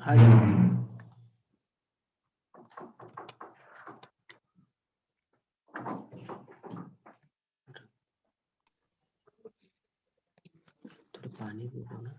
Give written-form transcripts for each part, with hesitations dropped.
Hi, Janam. थोड़ा पानी दे दो ना.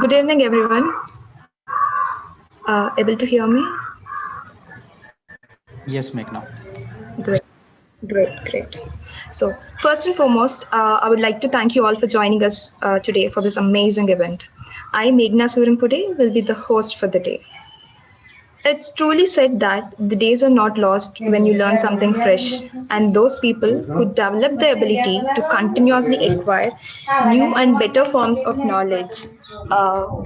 Good evening, everyone. Able to hear me? Yes, Meghna. Great, great. So, first and foremost, I would like to thank you all for joining us today for this amazing event. I, Meghna Surampude, will be the host for the day. It's truly said that the days are not lost when you learn something fresh, and those people who develop the ability to continuously acquire new and better forms of knowledge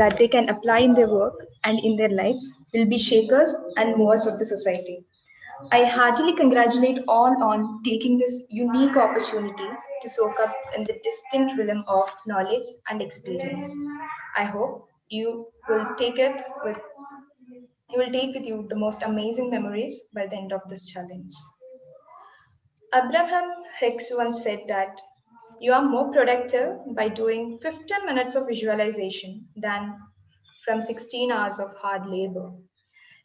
that they can apply in their work and in their lives will be shakers and movers of the society. I heartily congratulate all on taking this unique opportunity to soak up in the distinct realm of knowledge and experience. I hope you will take with you the most amazing memories by the end of this challenge. Abraham Hicks once said that you are more productive by doing 15 minutes of visualization than from 16 hours of hard labor.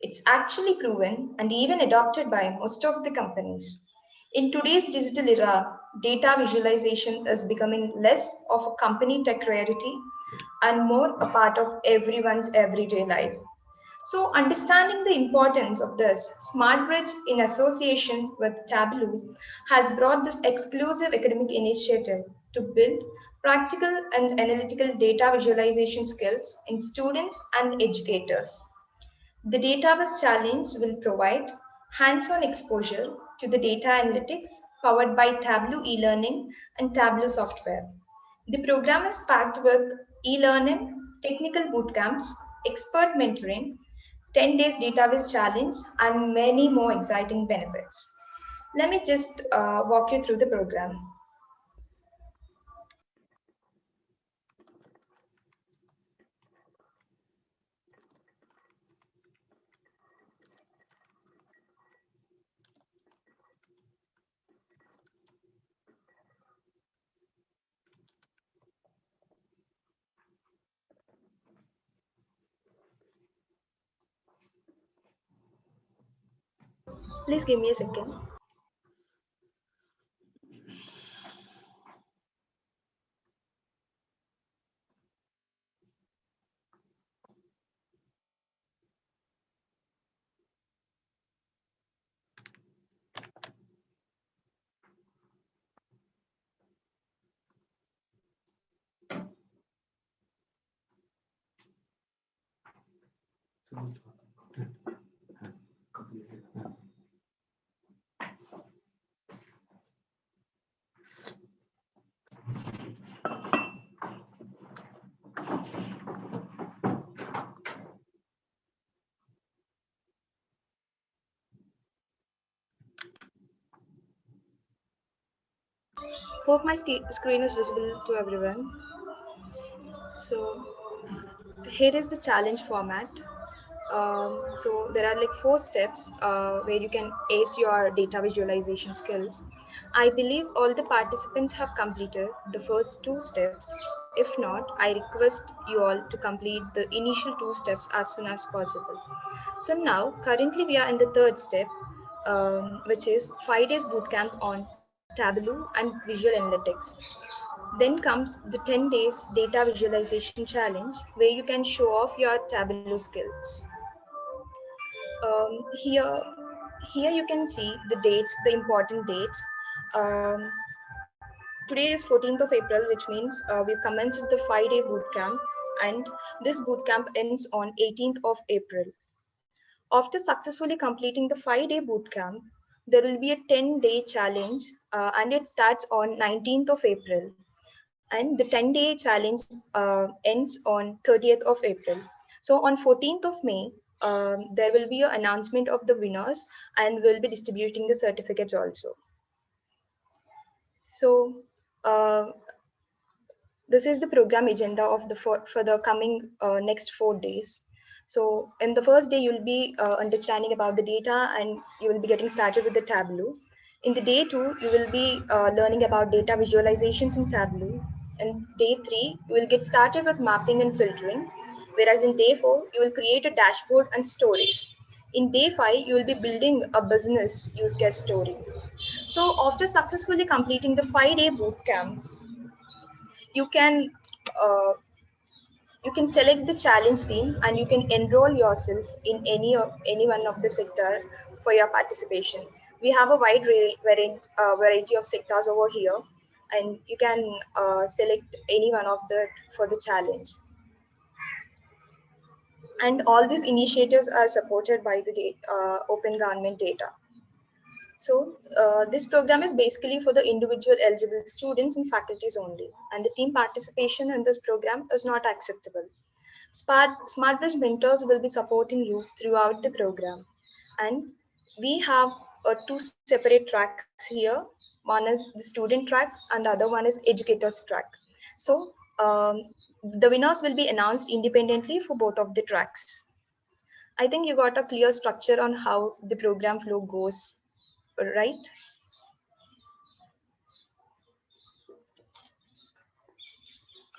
It's actually proven and even adopted by most of the companies. In today's digital era, data visualization is becoming less of a company tech rarity and more a part of everyone's everyday life. So, understanding the importance of this, SmartBridge, in association with Tableau, has brought this exclusive academic initiative to build practical and analytical data visualization skills in students and educators. The DataViz challenge will provide hands-on exposure to the data analytics powered by Tableau eLearning and Tableau Software. The program is packed with e-learning, technical bootcamps, expert mentoring, 10 days DataViz challenge, and many more exciting benefits. Let me just walk you through the program. Please give me a second. Hope my screen is visible to everyone. So here is the challenge format. So there are like 4 steps where you can ace your data visualization skills. I believe all the participants have completed the first 2 steps. If not, I request you all to complete the initial 2 steps as soon as possible. So now, currently we are in the third step, which is 5 days bootcamp on Tableau and Visual Analytics. Then comes the 10 days data visualization challenge, where you can show off your Tableau skills. um, here here you can see the dates, the important dates. um, Today is 14th of April, which means we've commenced the 5-day boot camp, and this boot camp ends on 18th of April. After successfully completing the 5-day boot camp, there will be a 10-day challenge, and it starts on 19th of April, and the 10-day challenge ends on 30th of April. So on 14th of May, there will be an announcement of the winners, and we'll be distributing the certificates also. So uh, this is the program agenda of the for the coming next 4 days. So in the first day, you'll be understanding about the data, and you will be getting started with the Tableau. In the day 2, you will be learning about data visualizations in Tableau. In day 3, you will get started with mapping and filtering. Whereas in day 4, you will create a dashboard and stories. In day 5, you will be building a business use case story. So after successfully completing the 5-day bootcamp, you can uh, you can select the challenge theme, and you can enroll yourself in any one of the sector for your participation. We have a wide variety of sectors over here, and you can select any one of the for the challenge. And all these initiatives are supported by the open government data. So this program is basically for the individual eligible students and faculties only, and the team participation in this program is not acceptable. SmartBridge mentors will be supporting you throughout the program, and we have 2 separate tracks here. One is the student track, and the other one is educators track. So the winners will be announced independently for both of the tracks. I think you got a clear structure on how the program flow goes, right?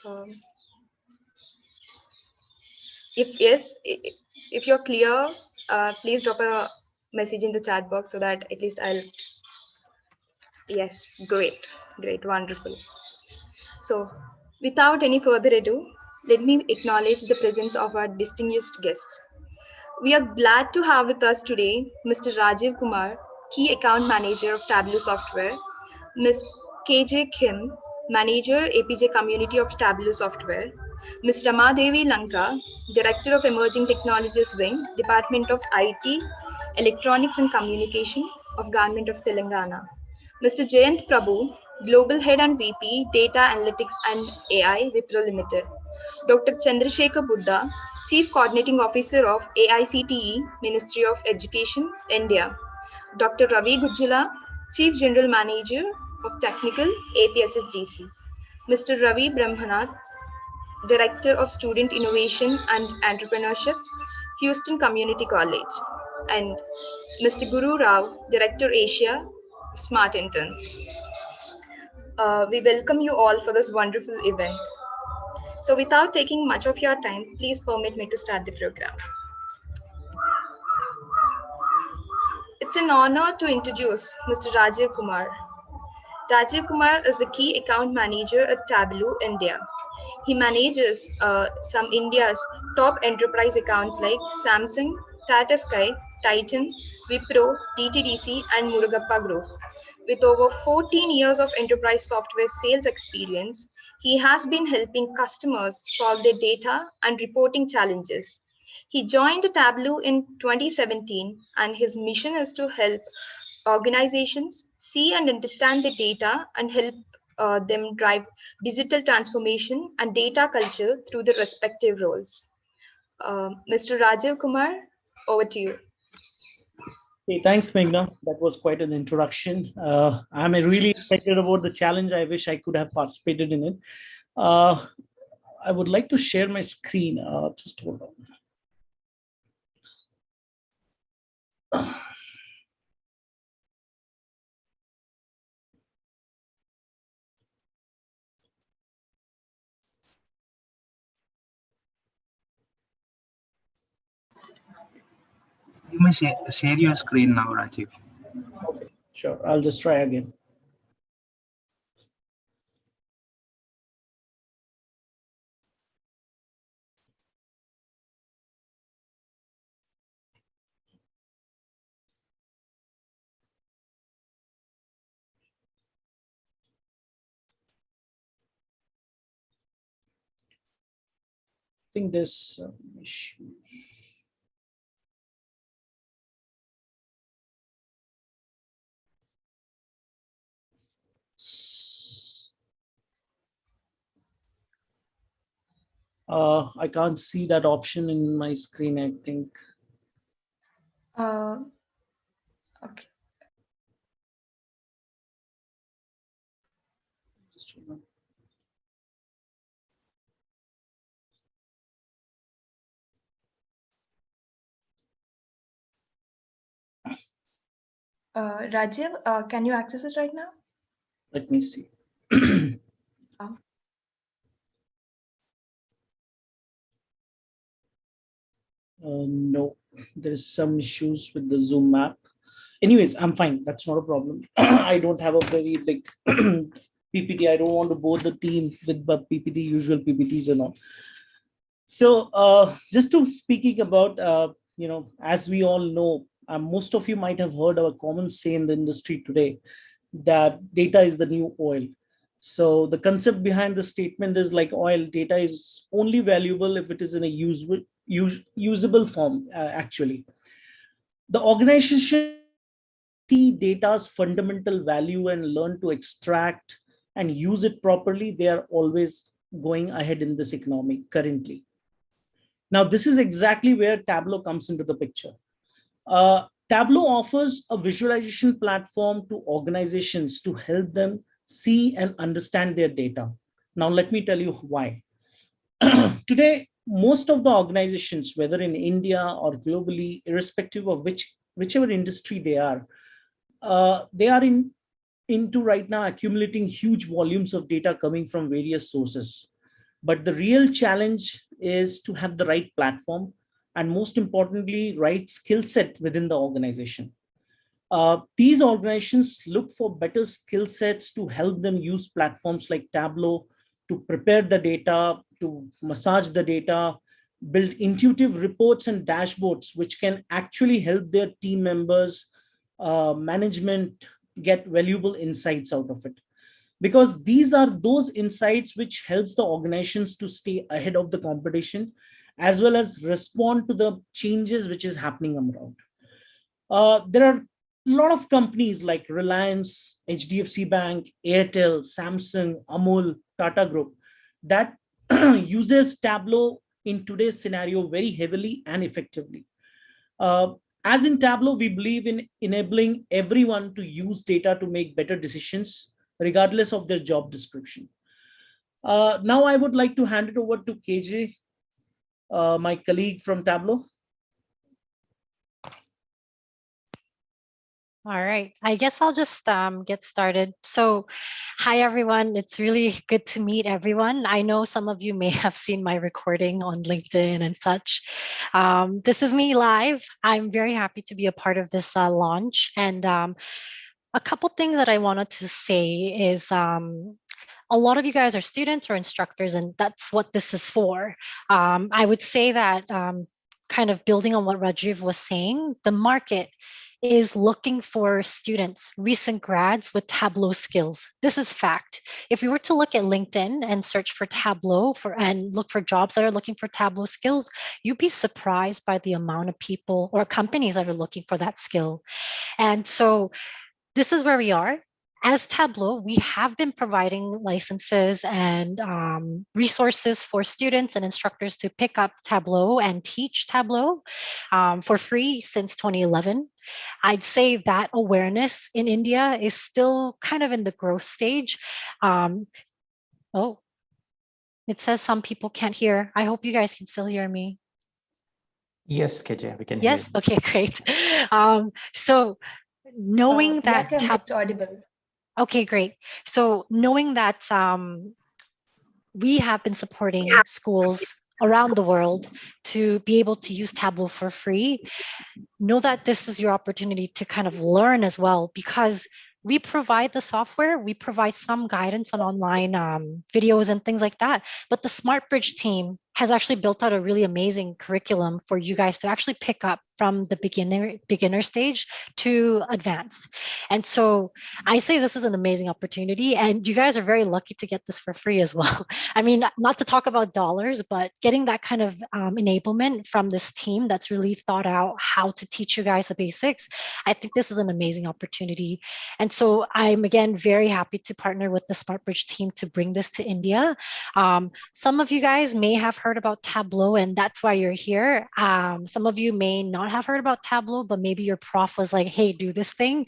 Um, if yes, if you're clear, please drop a message in the chat box so that at least I'll. Yes, great, great, wonderful. So, without any further ado, let me acknowledge the presence of our distinguished guests. We are glad to have with us today Mr. Rajiv Kumar, Key Account Manager of Tableau Software, Ms. KJ Kim, Manager APJ Community of Tableau Software, Ms. Ramadevi Lanka, Director of Emerging Technologies Wing, Department of IT, Electronics and Communication of Government of Telangana, Mr. Jayant Prabhu, Global Head and VP, Data Analytics and AI, Wipro Limited, Dr. Chandrasekhar Buddha, Chief Coordinating Officer of AICTE, Ministry of Education, India, Dr. Ravi Gujjala, Chief General Manager of Technical, APSSDC, Mr. Ravi Brahmanath, Director of Student Innovation and Entrepreneurship, Houston Community College, and Mr. Guru Rao, Director Asia, Smart Interns. We welcome you all for this wonderful event. So without taking much of your time, please permit me to start the program. It's an honor to introduce Mr. Rajiv Kumar. Rajiv Kumar is the key account manager at Tableau India. He manages some India's top enterprise accounts like Samsung, Tata Sky, Titan, Wipro, DTDC, and Murugappa Group. With over 14 years of enterprise software sales experience, he has been helping customers solve their data and reporting challenges. He joined Tableau in 2017, and his mission is to help organizations see and understand the data and help them drive digital transformation and data culture through the respective roles. Mr. Rajiv Kumar, over to you. Hey, thanks, Meghna. That was quite an introduction. I'm really excited about the challenge. I wish I could have participated in it. I would like to share my screen. Just hold on. You may share your screen now, Rajiv. Okay, sure. I'll just try again. I think there's some issues. I can't see that option in my screen, I think. Okay. Just hold on. Rajiv, can you access it right now? Let me see. No, there's some issues with the Zoom app. Anyways, I'm fine. That's not a problem. I don't have a very big PPT. I don't want to bore the team with the PPT, usual PPTs and all. So just to speaking about, as we all know, most of you might have heard of a common say in the industry today that data is the new oil. So the concept behind the statement is like oil, data is only valuable if it is in a usable form, actually. The organization see data's fundamental value and learn to extract and use it properly, they are always going ahead in this economy currently. Now, this is exactly where Tableau comes into the picture. Tableau offers a visualization platform to organizations to help them see and understand their data. Now, let me tell you why. Today, most of the organizations, whether in India or globally, irrespective of whichever industry they are into right now accumulating huge volumes of data coming from various sources. But the real challenge is to have the right platform and, most importantly, right skill set within the organization. These organizations look for better skill sets to help them use platforms like Tableau to prepare the data, to massage the data, build intuitive reports and dashboards, which can actually help their team members, management get valuable insights out of it. Because these are those insights which helps the organizations to stay ahead of the competition, as well as respond to the changes which is happening around. There are a lot of companies like Reliance, HDFC Bank, Airtel, Samsung, Amul, Tata Group that uses Tableau in today's scenario very heavily and effectively. Uh, as in Tableau, we believe in enabling everyone to use data to make better decisions, regardless of their job description. Now, I would like to hand it over to KJ, my colleague from Tableau. All right, I guess I'll just get started. So, hi everyone, it's really good to meet everyone. I know some of you may have seen my recording on LinkedIn and such. This is me live. I'm very happy to be a part of this launch. And a couple things that I wanted to say is a lot of you guys are students or instructors, and that's what this is for. I would say that kind of building on what Rajiv was saying, the market is looking for students, recent grads with Tableau skills. This is fact. If we were to look at LinkedIn and search for Tableau and look for jobs that are looking for Tableau skills, you'd be surprised by the amount of people or companies that are looking for that skill. And so this is where we are. As Tableau, we have been providing licenses and resources for students and instructors to pick up Tableau and teach Tableau for free since 2011. I'd say that awareness in India is still kind of in the growth stage. Oh, it says some people can't hear. I hope you guys can still hear me. Yes, KJ, we can hear Yes. you. Okay, great. So knowing Yeah, that Kim, it's audible. okay, great. So knowing that we have been supporting schools around the world to be able to use Tableau for free, know that this is your opportunity to kind of learn as well, because we provide the software, we provide some guidance on online videos and things like that. But the SmartBridge team has actually built out a really amazing curriculum for you guys to actually pick up from the beginner stage to advanced. And so I say this is an amazing opportunity, and you guys are very lucky to get this for free as well. I mean, not to talk about dollars, but getting that kind of enablement from this team that's really thought out how to teach you guys the basics. I think this is an amazing opportunity. And so I'm again very happy to partner with the SmartBridge team to bring this to India. Some of you guys may have heard about Tableau, and that's why you're here. Some of you may not have heard about Tableau, but maybe your prof was like, hey, do this thing.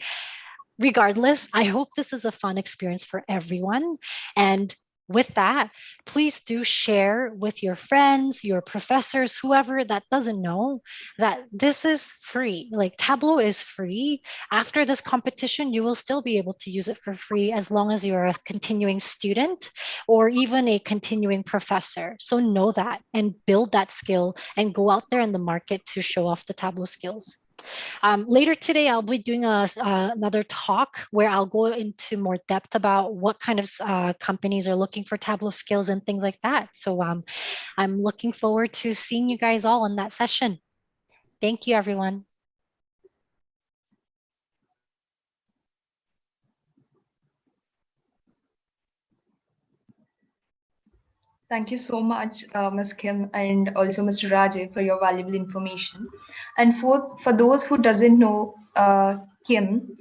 Regardless, I hope this is a fun experience for everyone. And with that, please do share with your friends, your professors, whoever that doesn't know that this is free. Like Tableau is free. After this competition, you will still be able to use it for free as long as you're a continuing student or even a continuing professor. So know that and build that skill and go out there in the market to show off the Tableau skills. Later today, I'll be doing another talk where I'll go into more depth about what kind of companies are looking for Tableau skills and things like that. So I'm looking forward to seeing you guys all in that session. Thank you, everyone. Thank you so much, Ms. Kim, and also Mr. Raje, for your valuable information. And for those who doesn't know Kim,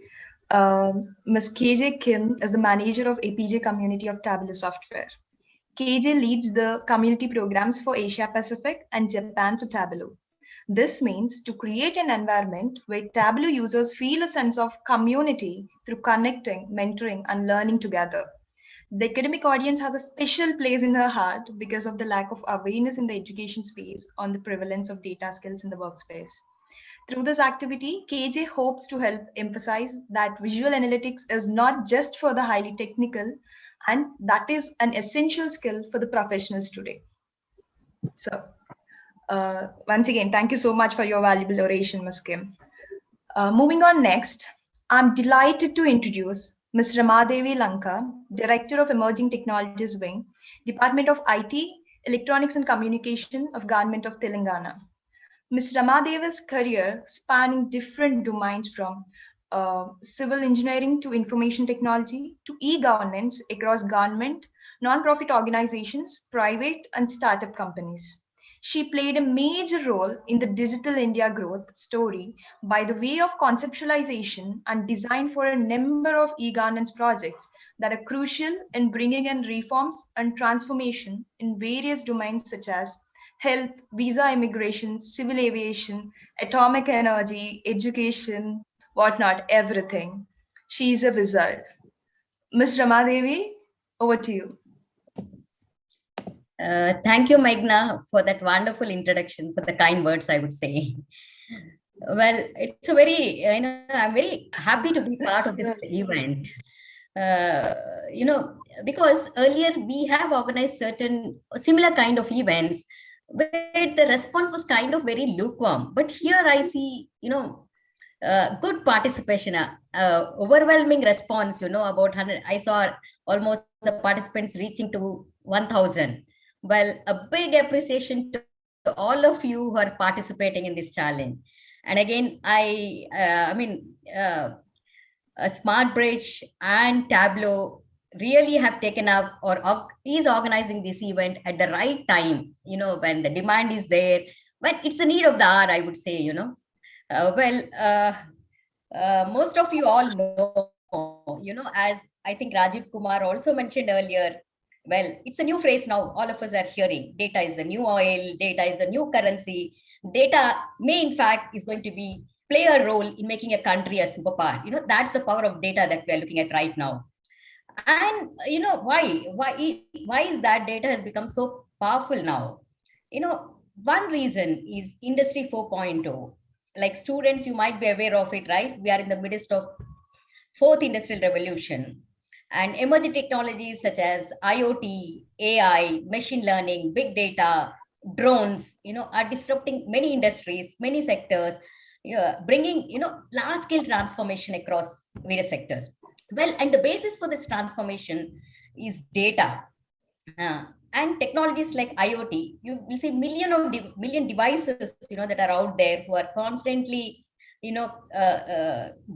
Ms. KJ Kim is the manager of APJ community of Tableau Software. KJ leads the community programs for Asia Pacific and Japan for Tableau. This means to create an environment where Tableau users feel a sense of community through connecting, mentoring, and learning together. The academic audience has a special place in her heart because of the lack of awareness in the education space on the prevalence of data skills in the workspace. Through this activity, KJ hopes to help emphasize that visual analytics is not just for the highly technical, and that is an essential skill for the professionals today. So, once again, thank you so much for your valuable oration, Ms. Kim. Moving on next, I'm delighted to introduce Ms. Ramadevi Lanka, Director of Emerging Technologies Wing, Department of IT, Electronics and Communication of Government of Telangana. Ms. Ramadevi's career spanning different domains from civil engineering to information technology to e-governance across government, non-profit organizations, private and startup companies. She played a major role in the Digital India growth story by the way of conceptualization and design for a number of e-governance projects that are crucial in bringing in reforms and transformation in various domains such as health, visa immigration, civil aviation, atomic energy, education, whatnot, everything. She's a wizard. Ms. Ramadevi, over to you. Thank you, Meghna, for that wonderful introduction, for the kind words, I would say. Well, it's a very, I'm very happy to be part of this event. Because earlier we have organized certain similar kind of events where the response was kind of very lukewarm. But here I see, good participation, overwhelming response, about 100. I saw almost the participants reaching to 1,000. Well, a big appreciation to all of you who are participating in this challenge. And again, SmartBridge and Tableau really have taken up or is organizing this event at the right time, when the demand is there, when it's the need of the hour, I would say, most of you all know, as I think Rajiv Kumar also mentioned earlier, well, it's a new phrase now. All of us are hearing data is the new oil, data is the new currency. Data may, in fact, is going to play a role in making a country a superpower. That's the power of data that we are looking at right now. And why is that data has become so powerful now? one reason is Industry 4.0. Like students, you might be aware of it, right? We are in the midst of fourth industrial revolution, and emerging technologies such as IoT, AI, machine learning, big data, drones, are disrupting many industries, many sectors, bringing, large scale transformation across various sectors. Well, and the basis for this transformation is data. Uh, and technologies like IoT, you will see million devices, that are out there who are constantly,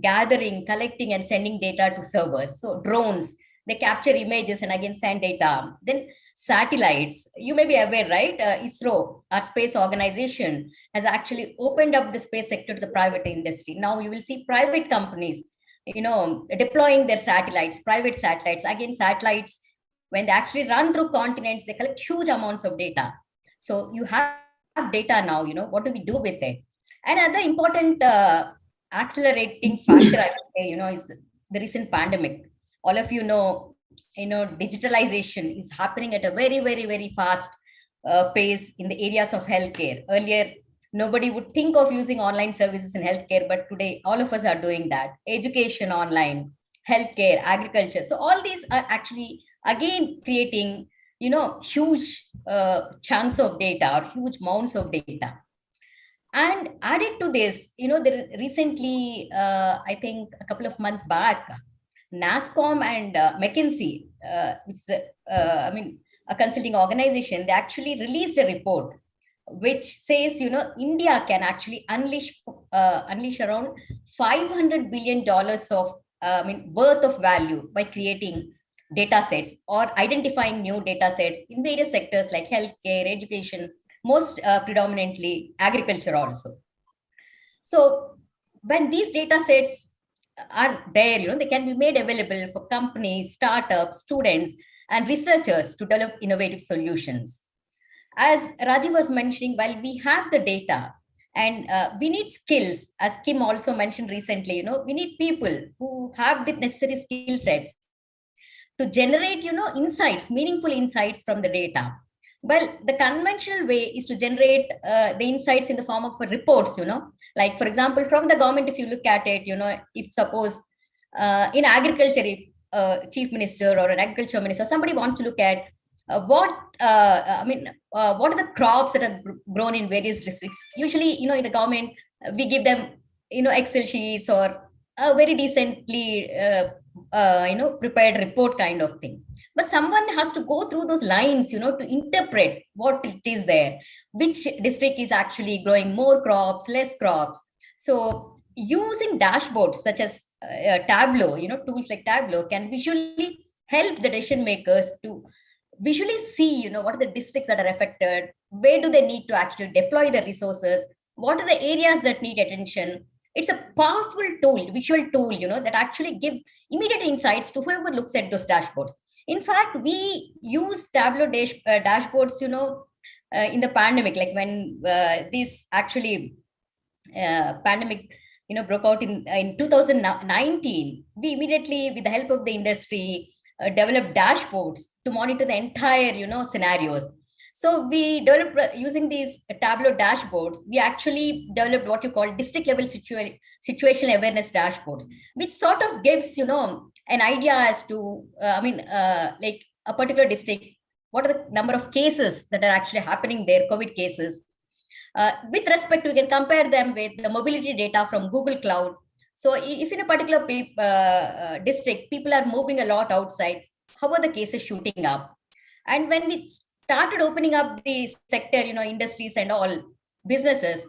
gathering, collecting, and sending data to servers. So drones, they capture images and again send data. Then satellites, you may be aware, right? ISRO, our space organization, has actually opened up the space sector to the private industry. Now you will see private companies, deploying their satellites, private satellites. Again, satellites, when they actually run through continents, they collect huge amounts of data. So you have data now, what do we do with it? Another important accelerating factor, I would say, is the recent pandemic. All of digitalization is happening at a very, very, very fast pace in the areas of healthcare. Earlier, nobody would think of using online services in healthcare, but today all of us are doing that. Education online, healthcare, agriculture. So all these are actually, again, creating, huge chunks of data or huge amounts of data. And added to this, there recently, I think a couple of months back, NASSCOM and McKinsey, which is, a consulting organization, they actually released a report which says, India can actually unleash around $500 billion of, worth of value by creating data sets or identifying new data sets in various sectors like healthcare, education, most predominantly agriculture also. So when these data sets are there, they can be made available for companies, startups, students, and researchers to develop innovative solutions. As Rajiv was mentioning, while we have the data and we need skills, as Kim also mentioned recently, we need people who have the necessary skill sets to generate, insights, meaningful insights from the data. Well, the conventional way is to generate the insights in the form of reports, like, for example, from the government, if you look at it, if suppose in agriculture, if chief minister or an agriculture minister, somebody wants to look at what are the crops that are grown in various districts. Usually, in the government, we give them, Excel sheets or a very decently, prepared report kind of thing. But someone has to go through those lines, to interpret what it is there, which district is actually growing more crops, less crops. So using dashboards such as Tableau, tools like Tableau can visually help the decision makers to visually see, what are the districts that are affected, where do they need to actually deploy the resources, what are the areas that need attention. It's a powerful tool, visual tool, that actually give immediate insights to whoever looks at those dashboards. In fact, we use Tableau dashboards, in the pandemic, like when this actually pandemic, broke out in 2019, we immediately, with the help of the industry, developed dashboards to monitor the entire, scenarios. So we developed using these Tableau dashboards, we actually developed what you call district level situational awareness dashboards, which sort of gives, an idea as to, like a particular district, what are the number of cases that are actually happening there, COVID cases. With respect, we can compare them with the mobility data from Google Cloud. So if in a particular district, people are moving a lot outside, how are the cases shooting up? And when we started opening up the sector, industries and all businesses.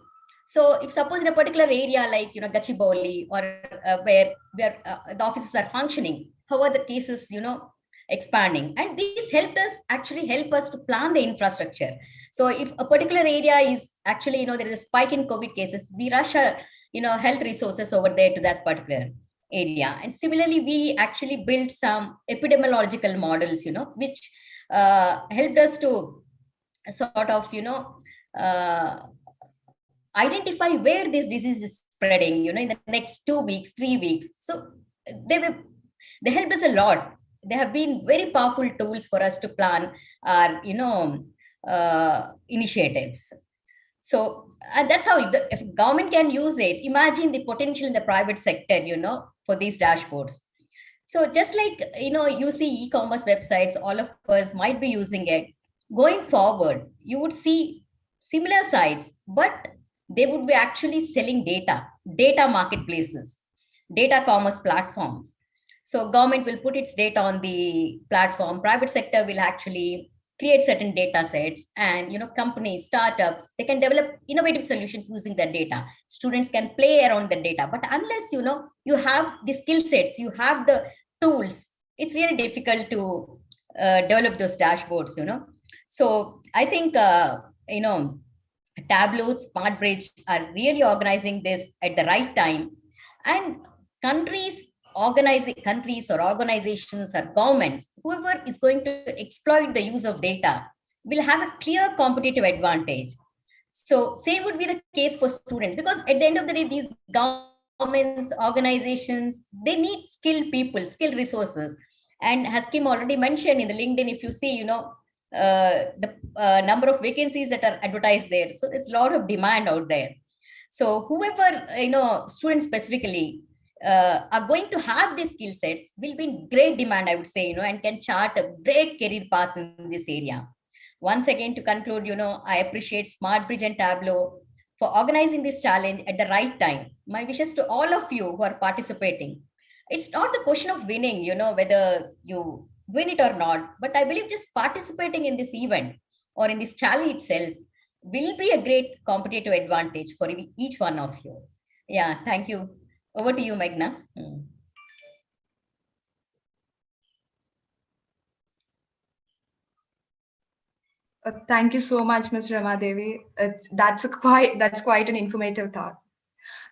So if suppose in a particular area like, Gachibowli or where the offices are functioning, how are the cases, expanding? And these help us to plan the infrastructure. So if a particular area is actually, there is a spike in COVID cases, we rush our, health resources over there to that particular area. And similarly, we actually built some epidemiological models, which helped us to sort of, identify where this disease is spreading, in the next 2 weeks, 3 weeks. So they helped us a lot. They have been very powerful tools for us to plan our, initiatives. So that's how if government can use it, imagine the potential in the private sector, for these dashboards. So just like, you see e-commerce websites, all of us might be using it. Going forward, you would see similar sites, but they would be actually selling data marketplaces, data commerce platforms. So government will put its data on the platform. Private sector will actually create certain data sets, and companies, startups, they can develop innovative solutions using that data. Students can play around the data, but unless you have the skill sets, you have the tools, it's really difficult to develop those dashboards. So I think Tableau, SmartBridge are really organizing this at the right time, and countries or organizations or governments, whoever is going to exploit the use of data, will have a clear competitive advantage. So same would be the case for students, because at the end of the day, these governments, organizations, they need skilled people, skilled resources. And as Kim already mentioned, in the LinkedIn, if you see, the number of vacancies that are advertised there, so there's a lot of demand out there. So whoever, students specifically, are going to have these skill sets will be in great demand, I would say, and can chart a great career path in this area. Once again, to conclude, I appreciate SmartBridge and Tableau for organizing this challenge at the right time. My wishes to all of you who are participating. It's not the question of winning, whether you win it or not, but I believe just participating in this event or in this challenge itself will be a great competitive advantage for each one of you. Yeah, thank you. Over to you, Meghna. Thank you so much, Ms. Ramadevi. That's quite an informative thought.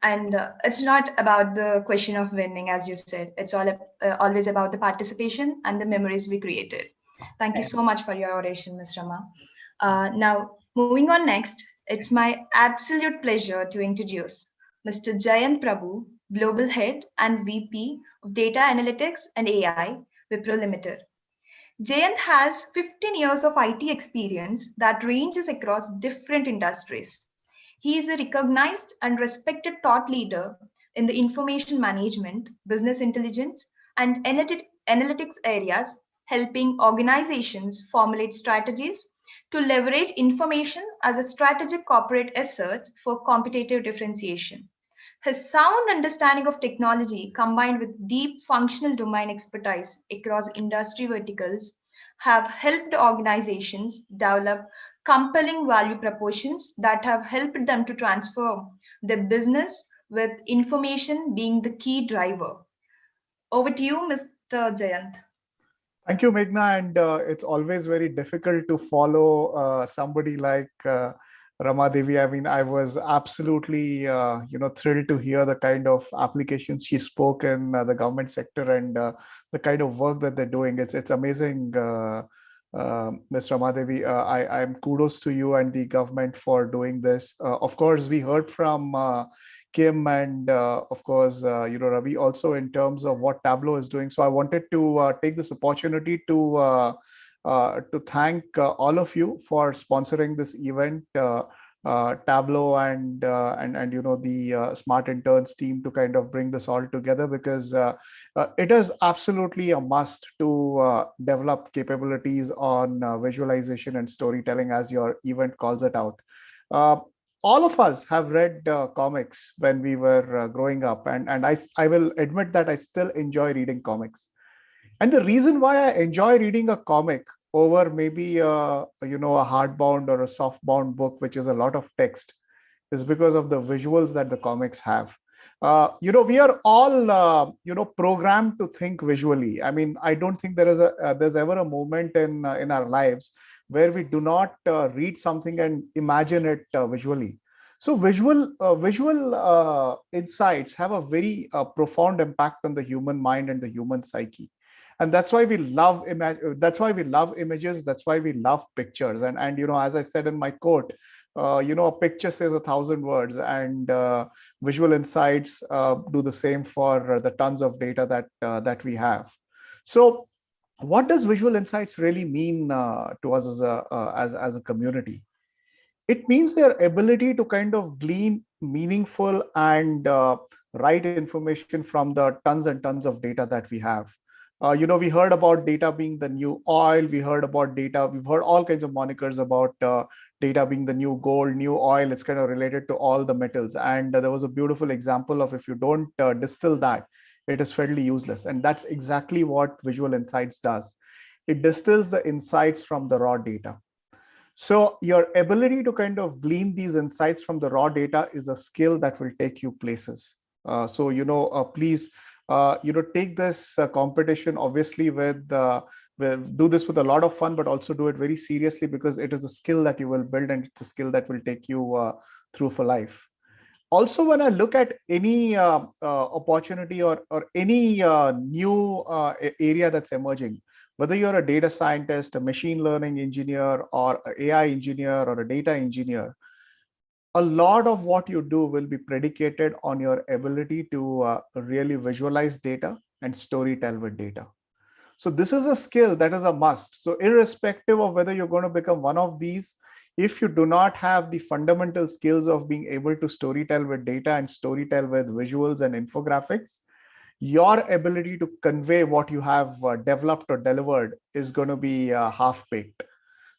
And it's not about the question of winning, as you said. It's always about the participation and the memories we created. Thank you so much for your oration, Ms. Rama. Now, moving on next, it's my absolute pleasure to introduce Mr. Jayant Prabhu, Global Head and VP of Data Analytics and AI, Wipro Limited. Jayant has 15 years of IT experience that ranges across different industries. He is a recognized and respected thought leader in the information management, business intelligence, and analytics areas, helping organizations formulate strategies to leverage information as a strategic corporate asset for competitive differentiation. His sound understanding of technology, combined with deep functional domain expertise across industry verticals, have helped organizations develop compelling value propositions that have helped them to transform their business, with information being the key driver. Over to you, Mr. Jayant. Thank you, Meghna. And it's always very difficult to follow somebody like Ramadevi. I mean, I was absolutely, thrilled to hear the kind of applications she spoke in the government sector and the kind of work that they're doing. It's amazing, Ms. Ramadevi. I'm kudos to you and the government for doing this. Of course, we heard from Kim and of course, Ravi also in terms of what Tableau is doing. So I wanted to take this opportunity to thank all of you for sponsoring this event, Tableau and the Smart Interns team to kind of bring this all together, because it is absolutely a must to develop capabilities on visualization and storytelling, as your event calls it out. All of us have read comics when we were growing up, and I will admit that I still enjoy reading comics. And the reason why I enjoy reading a comic over maybe a hardbound or a softbound book, which is a lot of text, is because of the visuals that the comics have. We are all programmed to think visually. I mean, I don't think there's ever a moment in our lives where we do not read something and imagine it visually. So visual insights have a very profound impact on the human mind and the human psyche. And that's why we love images. That's why we love pictures. And as I said in my quote, a picture says 1,000 words, and visual insights do the same for the tons of data that we have. So what does visual insights really mean to us as a community? It means their ability to kind of glean meaningful and right information from the tons and tons of data that we have. We heard about data being the new oil. We heard about data. We've heard all kinds of monikers about data being the new gold, new oil. It's kind of related to all the metals. And there was a beautiful example of if you don't distill that, it is fairly useless. And that's exactly what Visual Insights does. It distills the insights from the raw data. So your ability to kind of glean these insights from the raw data is a skill that will take you places. Please, take this competition obviously do this with a lot of fun, but also do it very seriously, because it is a skill that you will build, and it's a skill that will take you through for life. Also, when I look at any opportunity or any new area that's emerging, whether you're a data scientist, a machine learning engineer, or an AI engineer, or a data engineer, a lot of what you do will be predicated on your ability to really visualize data and story tell with data. So this is a skill that is a must. So irrespective of whether you're going to become one of these, if you do not have the fundamental skills of being able to storytell with data and storytell with visuals and infographics, your ability to convey what you have developed or delivered is going to be half-baked.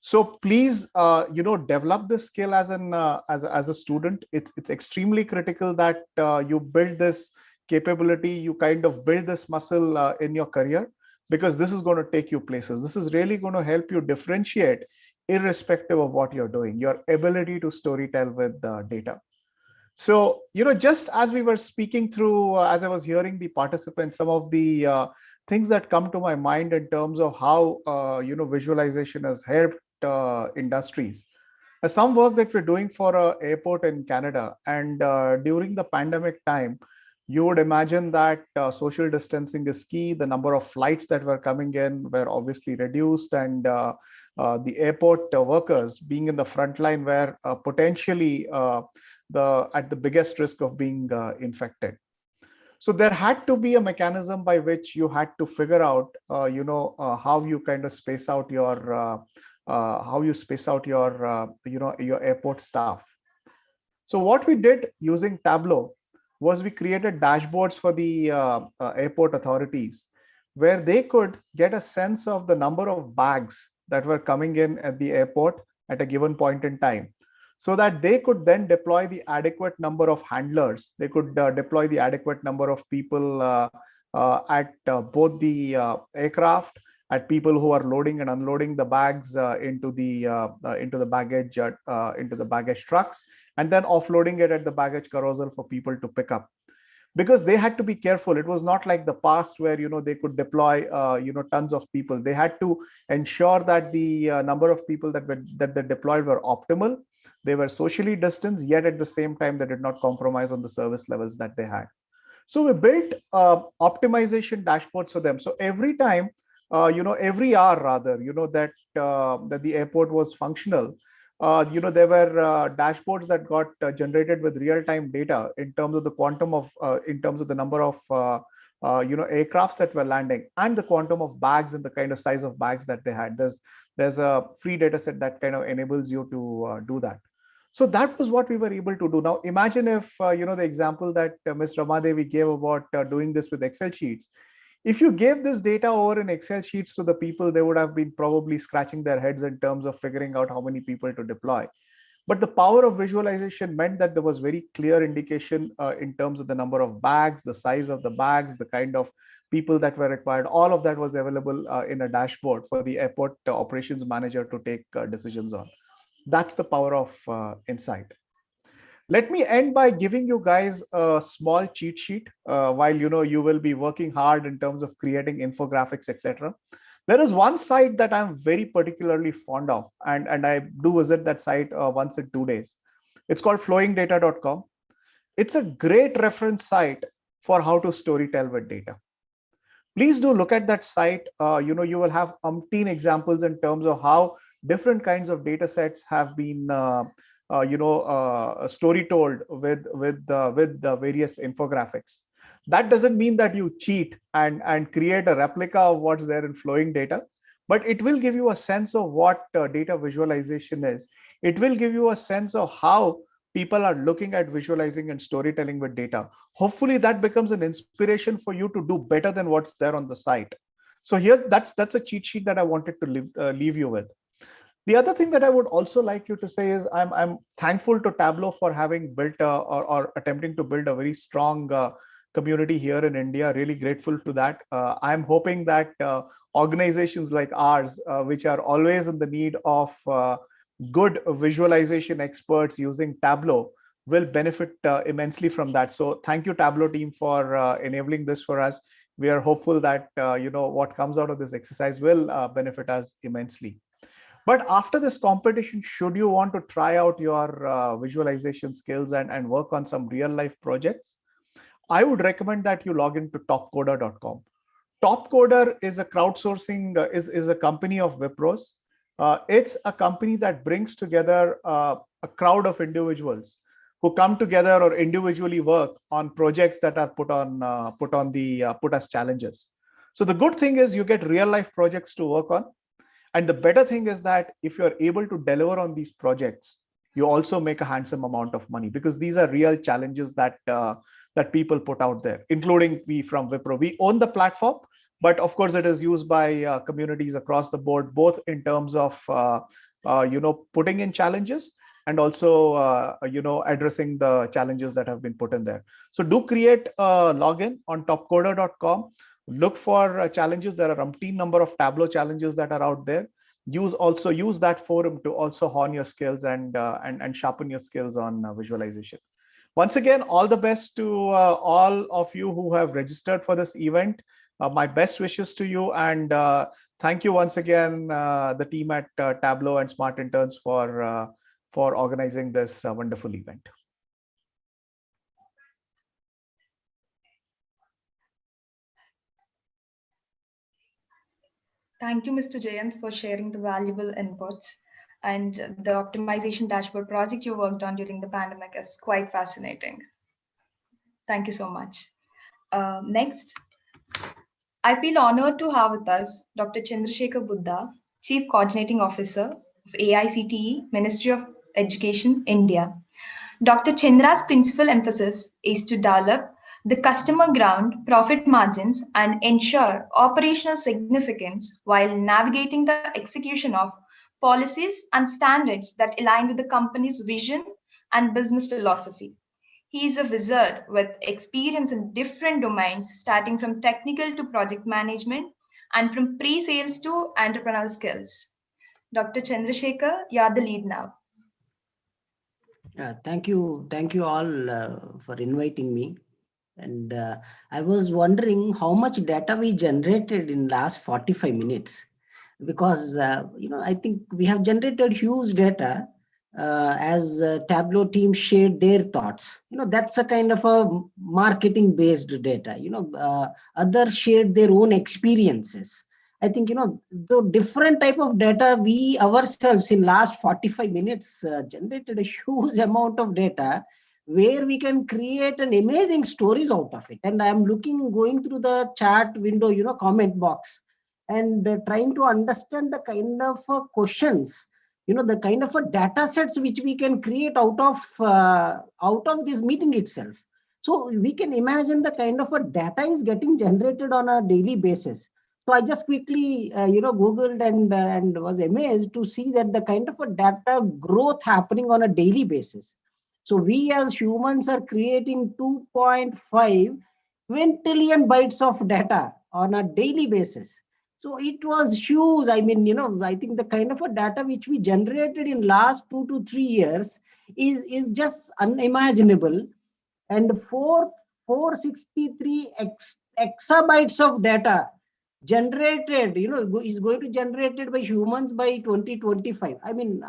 So please, develop this skill as a student. It's extremely critical that you build this capability, you kind of build this muscle in your career, because this is going to take you places. This is really going to help you differentiate irrespective of what you're doing, your ability to storytell with data. So, just as we were speaking through, as I was hearing the participants, some of the things that come to my mind in terms of how, visualization has helped industries. Some work that we're doing for an airport in Canada, and during the pandemic time, you would imagine that social distancing is key. The number of flights that were coming in were obviously reduced, and the airport workers being in the front line were potentially at the biggest risk of being infected. So there had to be a mechanism by which you had to figure out, how you kind of space out your your airport staff. So what we did using Tableau was we created dashboards for the airport authorities, where they could get a sense of the number of bags that were coming in at the airport at a given point in time, so that they could then deploy the adequate number of handlers. They could deploy the adequate number of people at both the aircraft, at people who are loading and unloading the bags into the baggage trucks, and then offloading it at the baggage carousel for people to pick up. Because they had to be careful. It was not like the past where they could deploy tons of people. They had to ensure that the number of people that they deployed were optimal. They were socially distanced, yet at the same time they did not compromise on the service levels that they had. So we built optimization dashboards for them. So every time, every hour rather, that the airport was functional, there were dashboards that got generated with real-time data in terms of the quantum of, in terms of the number of, aircrafts that were landing, and the quantum of bags and the kind of size of bags that they had. There's a free data set that kind of enables you to do that. So that was what we were able to do. Now, imagine if, the example that Ms. Ramadevi gave about doing this with Excel sheets. If you gave this data over in Excel sheets to the people, they would have been probably scratching their heads in terms of figuring out how many people to deploy. But the power of visualization meant that there was very clear indication in terms of the number of bags, the size of the bags, the kind of people that were required. All of that was available in a dashboard for the airport operations manager to take decisions on. That's the power of insight. Let me end by giving you guys a small cheat sheet while you will be working hard in terms of creating infographics, etc. There is one site that I'm very particularly fond of, and I do visit that site once in 2 days. It's called flowingdata.com. It's a great reference site for how to storytell with data. Please do look at that site. You will have umpteen examples in terms of how different kinds of data sets have been story told with the various infographics. That doesn't mean that you cheat and create a replica of what's there in flowing data, but it will give you a sense of what data visualization is. it will give you a sense of how people are looking at visualizing and storytelling with data. Hopefully that becomes an inspiration for you to do better than what's there on the site. So that's a cheat sheet that I wanted to leave you with. The other thing that I would also like you to say is I'm thankful to Tableau for having built or attempting to build a very strong community here in India. Really grateful to that. I'm hoping that organizations like ours, which are always in the need of good visualization experts using Tableau, will benefit immensely from that. So thank you, Tableau team, for enabling this for us. We are hopeful that what comes out of this exercise will benefit us immensely. But after this competition, should you want to try out your visualization skills and work on some real life projects, I would recommend that you log into topcoder.com. Topcoder is a crowdsourcing, is a company of Wipros. It's a company that brings together a crowd of individuals who come together or individually work on projects that are put as challenges. So the good thing is you get real life projects to work on. And the better thing is that if you're able to deliver on these projects, you also make a handsome amount of money, because these are real challenges that that people put out there, including we from Wipro. We own the platform, but of course it is used by communities across the board, both in terms of putting in challenges and also addressing the challenges that have been put in there. So do create a login on topcoder.com. Look for challenges. There are umpteen number of Tableau challenges that are out there. Use that forum to also hone your skills and sharpen your skills on visualization. Once again, all the best to all of you who have registered for this event. My best wishes to you, and thank you once again, the team at Tableau and Smart Interns for organizing this wonderful event. Thank you, Mr. Jayant, for sharing the valuable inputs. And the optimization dashboard project you worked on during the pandemic is quite fascinating. Thank you so much. Next, I feel honored to have with us Dr. Chandrasekhar Buddha, Chief Coordinating Officer of AICTE, Ministry of Education, India. Dr. Chandra's principal emphasis is to develop the customer ground profit margins and ensure operational significance while navigating the execution of policies and standards that align with the company's vision and business philosophy. He is a wizard with experience in different domains, starting from technical to project management and from pre-sales to entrepreneurial skills. Dr. Chandrasekhar, you are the lead now. Thank you all for inviting me. And I was wondering how much data we generated in last 45 minutes, because I think we have generated huge data as Tableau team shared their thoughts. That's a kind of a marketing based data. Others shared their own experiences. I think the different type of data we ourselves in last 45 minutes generated a huge amount of data, where we can create an amazing stories out of it. And I'm going through the chat window, comment box, and trying to understand the kind of questions, the kind of data sets which we can create out of this meeting itself. So we can imagine the kind of data is getting generated on a daily basis. So I just quickly, Googled and was amazed to see that the kind of data growth happening on a daily basis. So we as humans are creating 2.5 quintillion bytes of data on a daily basis. So it was huge. I mean, I think the kind of data which we generated in last 2 to 3 years is just unimaginable. And 463 exabytes of data generated, is going to generated by humans by 2025. I mean,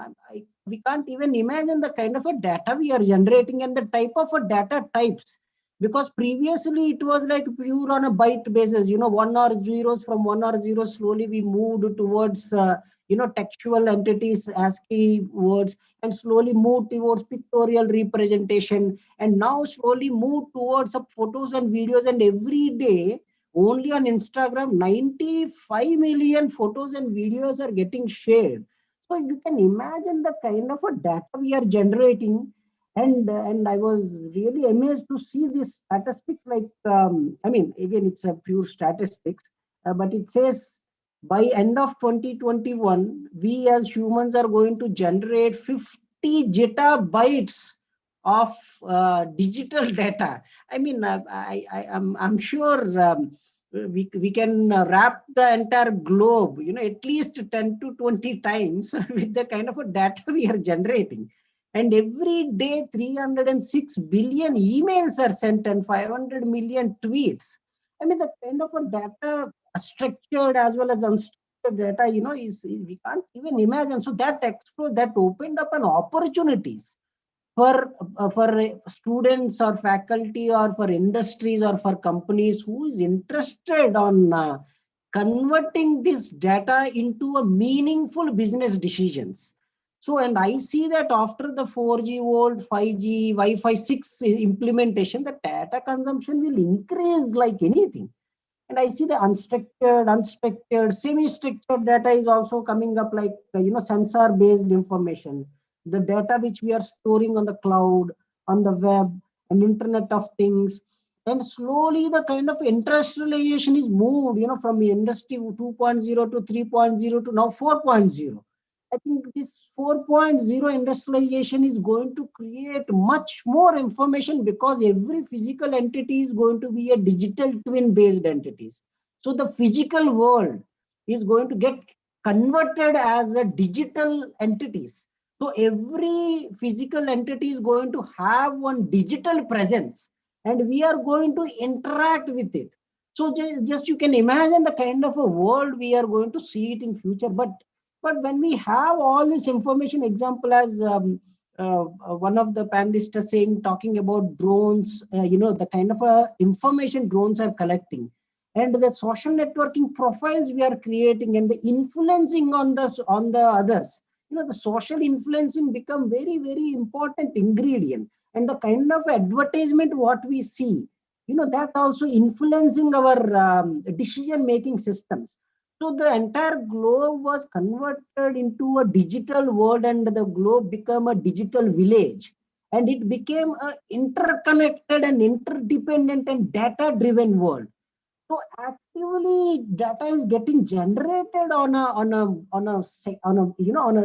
we can't even imagine the kind of data we are generating and the type of data types, because previously it was like pure on a byte basis, 1 or zeros. From 1 or 0, slowly we moved towards textual entities, ASCII words, and slowly moved towards pictorial representation, and now slowly moved towards photos and videos. And every day only on Instagram 95 million photos and videos are getting shared. So you can imagine the kind of a data we are generating. And I was really amazed to see these statistics. Like, I mean, again, it's a pure statistics, but it says by end of 2021, we as humans are going to generate 50 zettabytes of digital data. I mean, I'm sure we can wrap the entire globe, at least 10 to 20 times with the kind of a data we are generating. And every day, 306 billion emails are sent and 500 million tweets. I mean, the kind of a data, structured as well as unstructured data, is we can't even imagine. So that opened up an opportunities for students or faculty or for industries or for companies who is interested on converting this data into a meaningful business decisions. So, and I see that after the 4G world, 5G, Wi-Fi 6 implementation, the data consumption will increase like anything. And I see the unstructured, semi-structured data is also coming up, like sensor-based information, the data which we are storing on the cloud, on the web, and Internet of Things. And slowly the kind of industrialization is moved, from industry 2.0 to 3.0 to now 4.0. I think this 4.0 industrialization is going to create much more information, because every physical entity is going to be a digital twin based entities. So the physical world is going to get converted as a digital entities. So every physical entity is going to have one digital presence, and we are going to interact with it. So just you can imagine the kind of a world we are going to see it in future. But when we have all this information, example as one of the panelists are saying, talking about drones, the kind of information drones are collecting, and the social networking profiles we are creating, and the influencing on the others. The social influencing become very, very important ingredient, and the kind of advertisement what we see, that also influencing our decision making systems. So the entire globe was converted into a digital world, and the globe became a digital village. And it became an interconnected and interdependent and data-driven world. So actively, data is getting generated on a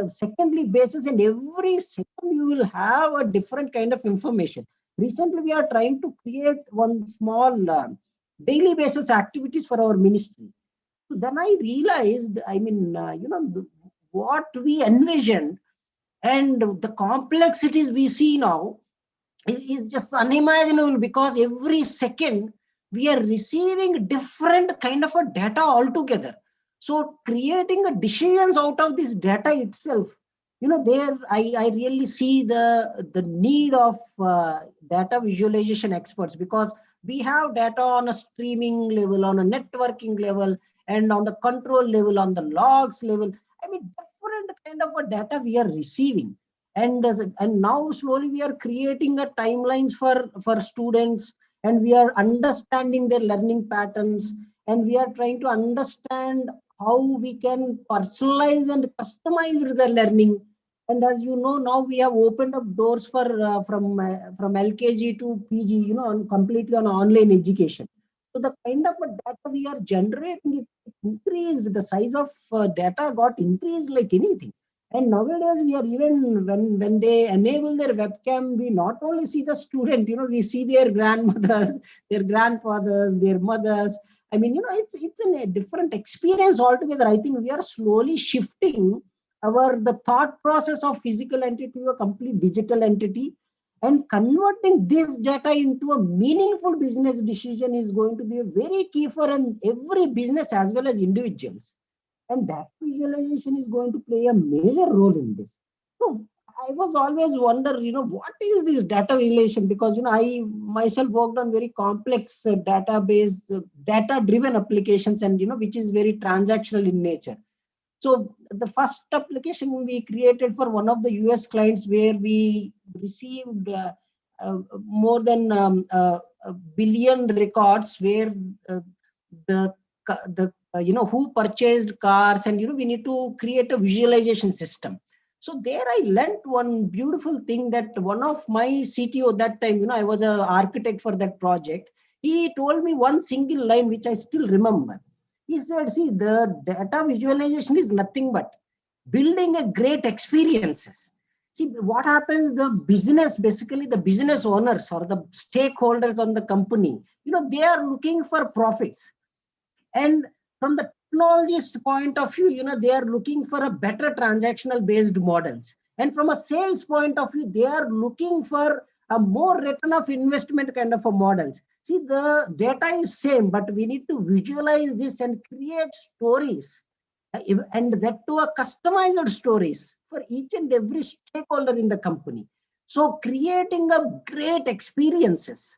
secondly basis, and every second you will have a different kind of information. Recently, we are trying to create one small daily basis activities for our ministry. Then I realized, I mean, what we envisioned and the complexities we see now is just unimaginable, because every second we are receiving different kind of a data altogether. So creating a decisions out of this data itself, there I really see the need of data visualization experts, because we have data on a streaming level, on a networking level, and on the control level, on the logs level. I mean, different kind of a data we are receiving. And now slowly we are creating a timelines for students, and we are understanding their learning patterns, and we are trying to understand how we can personalize and customize their learning. And as you know, now we have opened up doors for from LKG to PG, completely on online education. So the kind of a data we are generating, it increased. The size of data got increased like anything. And nowadays we are, even when they enable their webcam, we not only see the student, we see their grandmothers, their grandfathers, their mothers. I mean, it's in a different experience altogether. I think we are slowly shifting the thought process of physical entity to a complete digital entity, and converting this data into a meaningful business decision is going to be a very key for every business as well as individuals. And that visualization is going to play a major role in this. So I was always wonder, what is this data visualization? Because, I myself worked on very complex database, data-driven applications, and, which is very transactional in nature. So the first application we created for one of the US clients, where we received more than a billion records, where the who purchased cars, and we need to create a visualization system. So there I learned one beautiful thing, that one of my CTO that time, I was an architect for that project. He told me one single line which I still remember. He said, see, the data visualization is nothing but building a great experiences. See, what happens, the business, basically the business owners or the stakeholders on the company, they are looking for profits. And from the technologist point of view, they are looking for a better transactional based models. And from a sales point of view, they are looking for a more return of investment kind of a models. See, the data is same, but we need to visualize this and create stories, and that to a customized stories for each and every stakeholder in the company. So creating a great experiences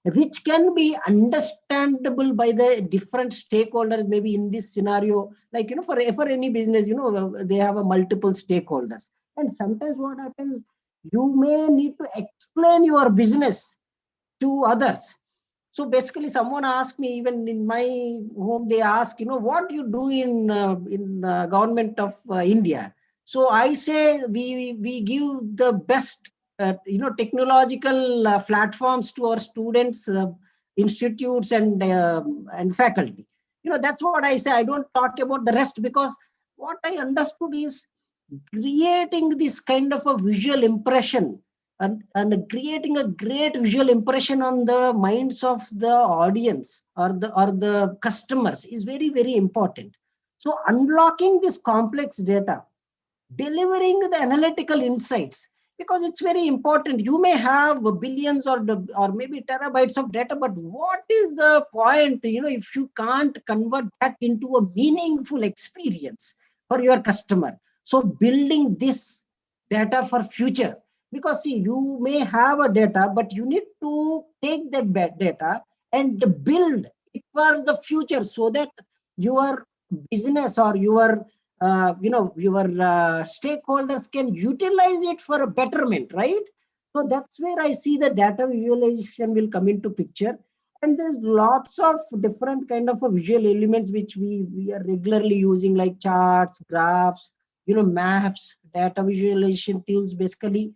which can be understandable by the different stakeholders, maybe in this scenario, like, for any business, they have a multiple stakeholders. And sometimes what happens, you may need to explain your business to others. So basically, someone asked me, even in my home, they ask, what you do in government of India. So I say we give the best, technological platforms to our students, institutes, and faculty. That's what I say. I don't talk about the rest, because what I understood is creating this kind of a visual impression, and creating a great visual impression on the minds of the audience, or the customers, is very, very important. So unlocking this complex data, delivering the analytical insights, because it's very important. You may have billions or maybe terabytes of data, but what is the point, if you can't convert that into a meaningful experience for your customer? So building this data for future, because see, you may have a data, but you need to take that data and build it for the future, so that your business or your stakeholders can utilize it for a betterment, right? So that's where I see the data visualization will come into picture. And there's lots of different kind of visual elements which we are regularly using, like charts, graphs, maps. Data visualization tools basically,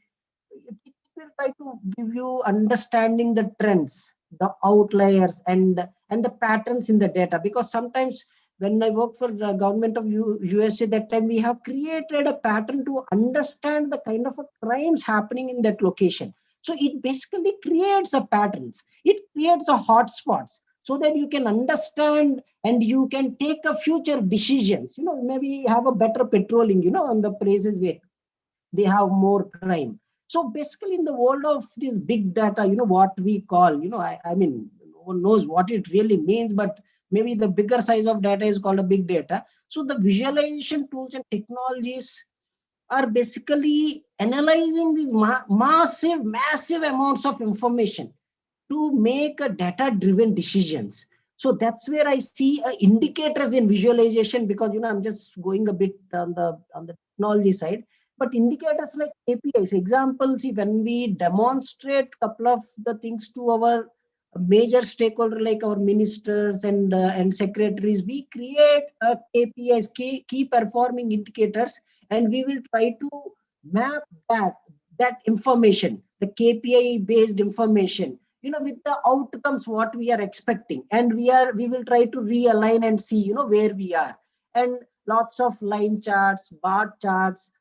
it will try to give you understanding the trends, the outliers, and the patterns in the data. Because sometimes when I work for the government of USA, that time we have created a pattern to understand the kind of crimes happening in that location. So it basically creates a patterns. It creates a hotspots, so that you can understand and you can take a future decisions. Maybe have a better patrolling, on the places where they have more crime. So basically, in the world of this big data, what we call, I mean, no one knows what it really means, but maybe the bigger size of data is called a big data. So the visualization tools and technologies are basically analyzing these massive amounts of information to make a data-driven decisions. So that's where I see indicators in visualization, because I'm just going a bit on the technology side. But indicators like KPIs, examples, see, when we demonstrate a couple of the things to our major stakeholder like our ministers and secretaries, we create KPIs, key performing indicators, and we will try to map that information, the KPI based information, with the outcomes what we are expecting, and we will try to realign and see where we are. And lots of line charts, bar charts,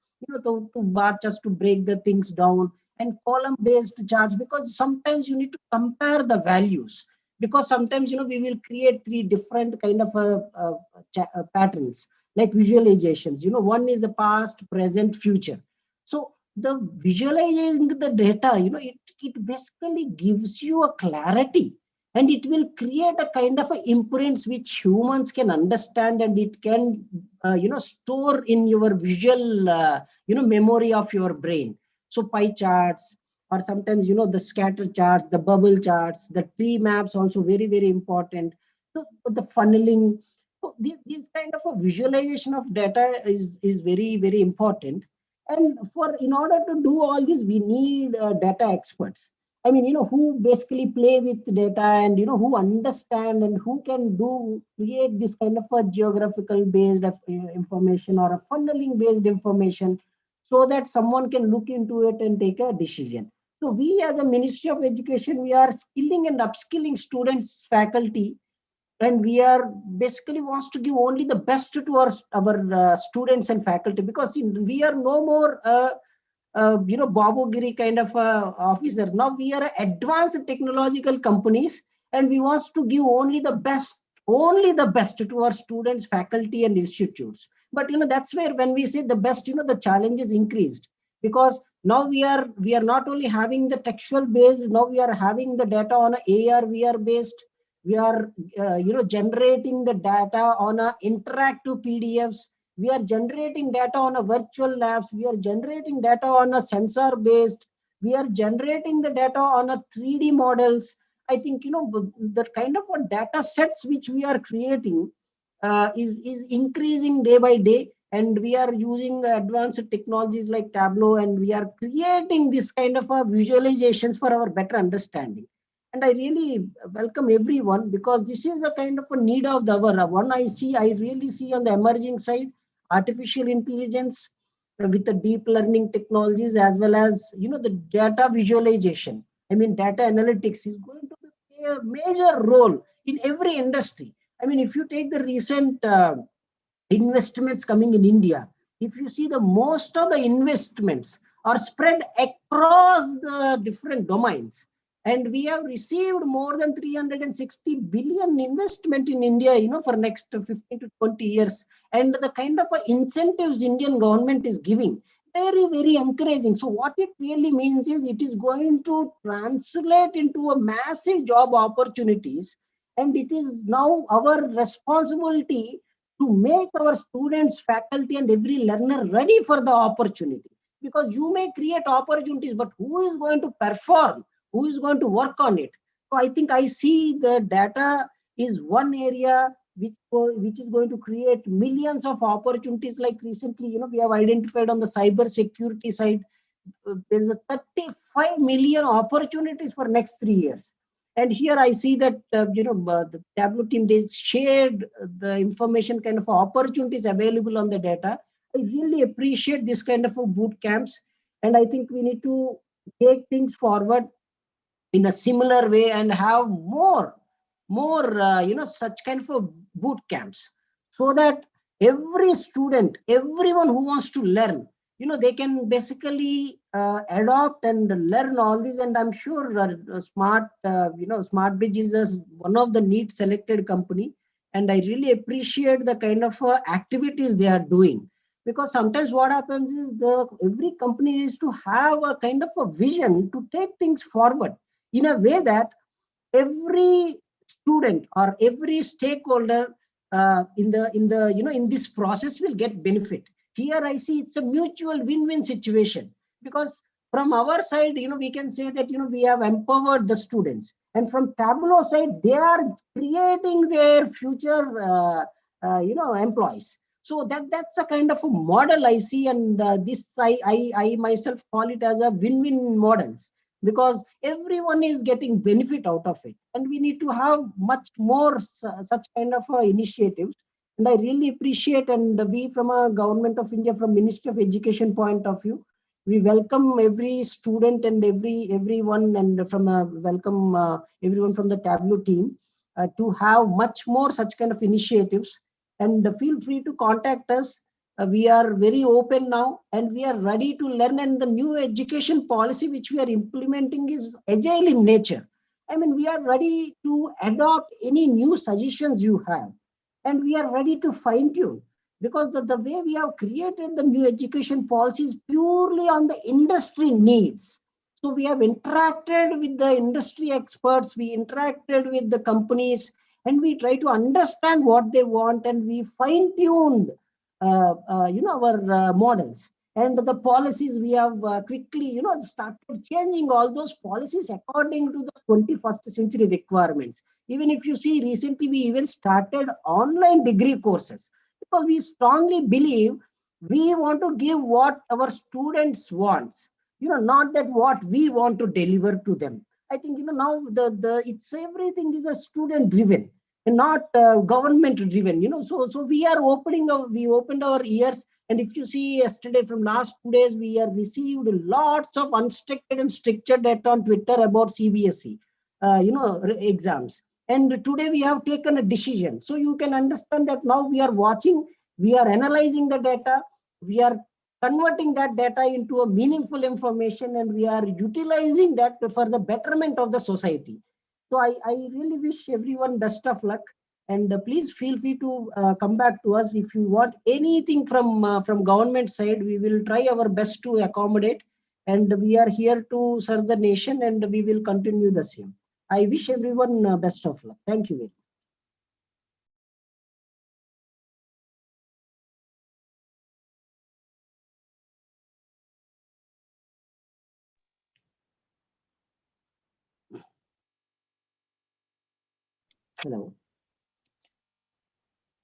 to bar charts to break the things down, and column based charts, because sometimes you need to compare the values, because sometimes we will create three different kind of patterns, like visualizations. One is the past, present, future. So the visualizing the data, it basically gives you a clarity, and it will create a kind of a imprints which humans can understand, and it can store in your visual memory of your brain. So pie charts, or sometimes the scatter charts, the bubble charts, the tree maps, also very, very important. So the funneling, so these kind of a visualization of data is very, very important. And in order to do all this, we need data experts. I mean, who basically play with data and, who understand and who can create this kind of a geographical based information or a funneling based information so that someone can look into it and take a decision. So we as a Ministry of Education, we are skilling and upskilling students, faculty, and we are basically wants to give only the best to our students and faculty, because we are no more Babogiri kind of officers. Now we are advanced technological companies, and we want to give only the best to our students, faculty, and institutes. But that's where when we say the best, the challenge is increased, because now we are not only having the textual based. Now we are having the data on a AR VR based. We are generating the data on a interactive PDFs. We are generating data on a virtual labs. We are generating data on a sensor based. We are generating the data on a 3D models. I think the kind of data sets which we are creating is increasing day by day, and we are using advanced technologies like Tableau, and we are creating this kind of visualizations for our better understanding. And I really welcome everyone, because this is the kind of a need of the hour. I really see on the emerging side, artificial intelligence with the deep learning technologies, as well as the data visualization. I mean, data analytics is going to play a major role in every industry. I mean, if you take the recent investments coming in India, if you see, the most of the investments are spread across the different domains. And we have received more than 360 billion investment in India, for next 15 to 20 years. And the kind of incentives Indian government is giving, very, very encouraging. So what it really means is it is going to translate into a massive job opportunities. And it is now our responsibility to make our students, faculty, and every learner ready for the opportunity. Because you may create opportunities, but who is going to perform? Who is going to work on it? So I think I see the data is one area which is going to create millions of opportunities. Like recently, we have identified on the cyber security side, there's a 35 million opportunities for next 3 years. And here I see that the Tableau team, they shared the information kind of opportunities available on the data. I really appreciate this kind of boot camps, and I think we need to take things forward in a similar way and have more such kind of boot camps, so that every student, everyone who wants to learn, they can basically adopt and learn all this. And I'm sure SmartBridge is one of the neat selected company, and I really appreciate the kind of activities they are doing. Because sometimes what happens is every company is to have a kind of a vision to take things forward in a way that every student or every stakeholder in this process will get benefit. Here I see it's a mutual win-win situation, because from our side, we can say that we have empowered the students, and from Tableau side, they are creating their future employees. So that's a kind of a model I see, and this I myself call it as a win-win models, because everyone is getting benefit out of it. And we need to have much more such kind of initiatives. And I really appreciate, and we from a Government of India, from Ministry of Education point of view, we welcome every student and everyone, and welcome everyone from the Tableau team to have much more such kind of initiatives. And feel free to contact us. We are very open now, and we are ready to learn. And the new education policy which we are implementing is agile in nature. I mean, we are ready to adopt any new suggestions you have, and we are ready to fine tune, because the way we have created the new education policy is purely on the industry needs. So we have interacted with the industry experts, we interacted with the companies, and we try to understand what they want, and we fine tuned our models and the policies. We have quickly started changing all those policies according to the 21st century requirements. Even if you see, recently we even started online degree courses, because we strongly believe we want to give what our students wants, not that what we want to deliver to them. I think now it's everything is a student driven and not government driven. So we are we opened our ears. And if you see yesterday, from last 2 days, we have received lots of unstructured and structured data on Twitter about CBSE, exams. And today we have taken a decision. So you can understand that now we are watching, we are analyzing the data, we are converting that data into a meaningful information, and we are utilizing that for the betterment of the society. So I really wish everyone best of luck. And please feel free to come back to us if you want anything from government side. We will try our best to accommodate, and we are here to serve the nation, and we will continue the same. I wish everyone best of luck. Thank you very much. Hello.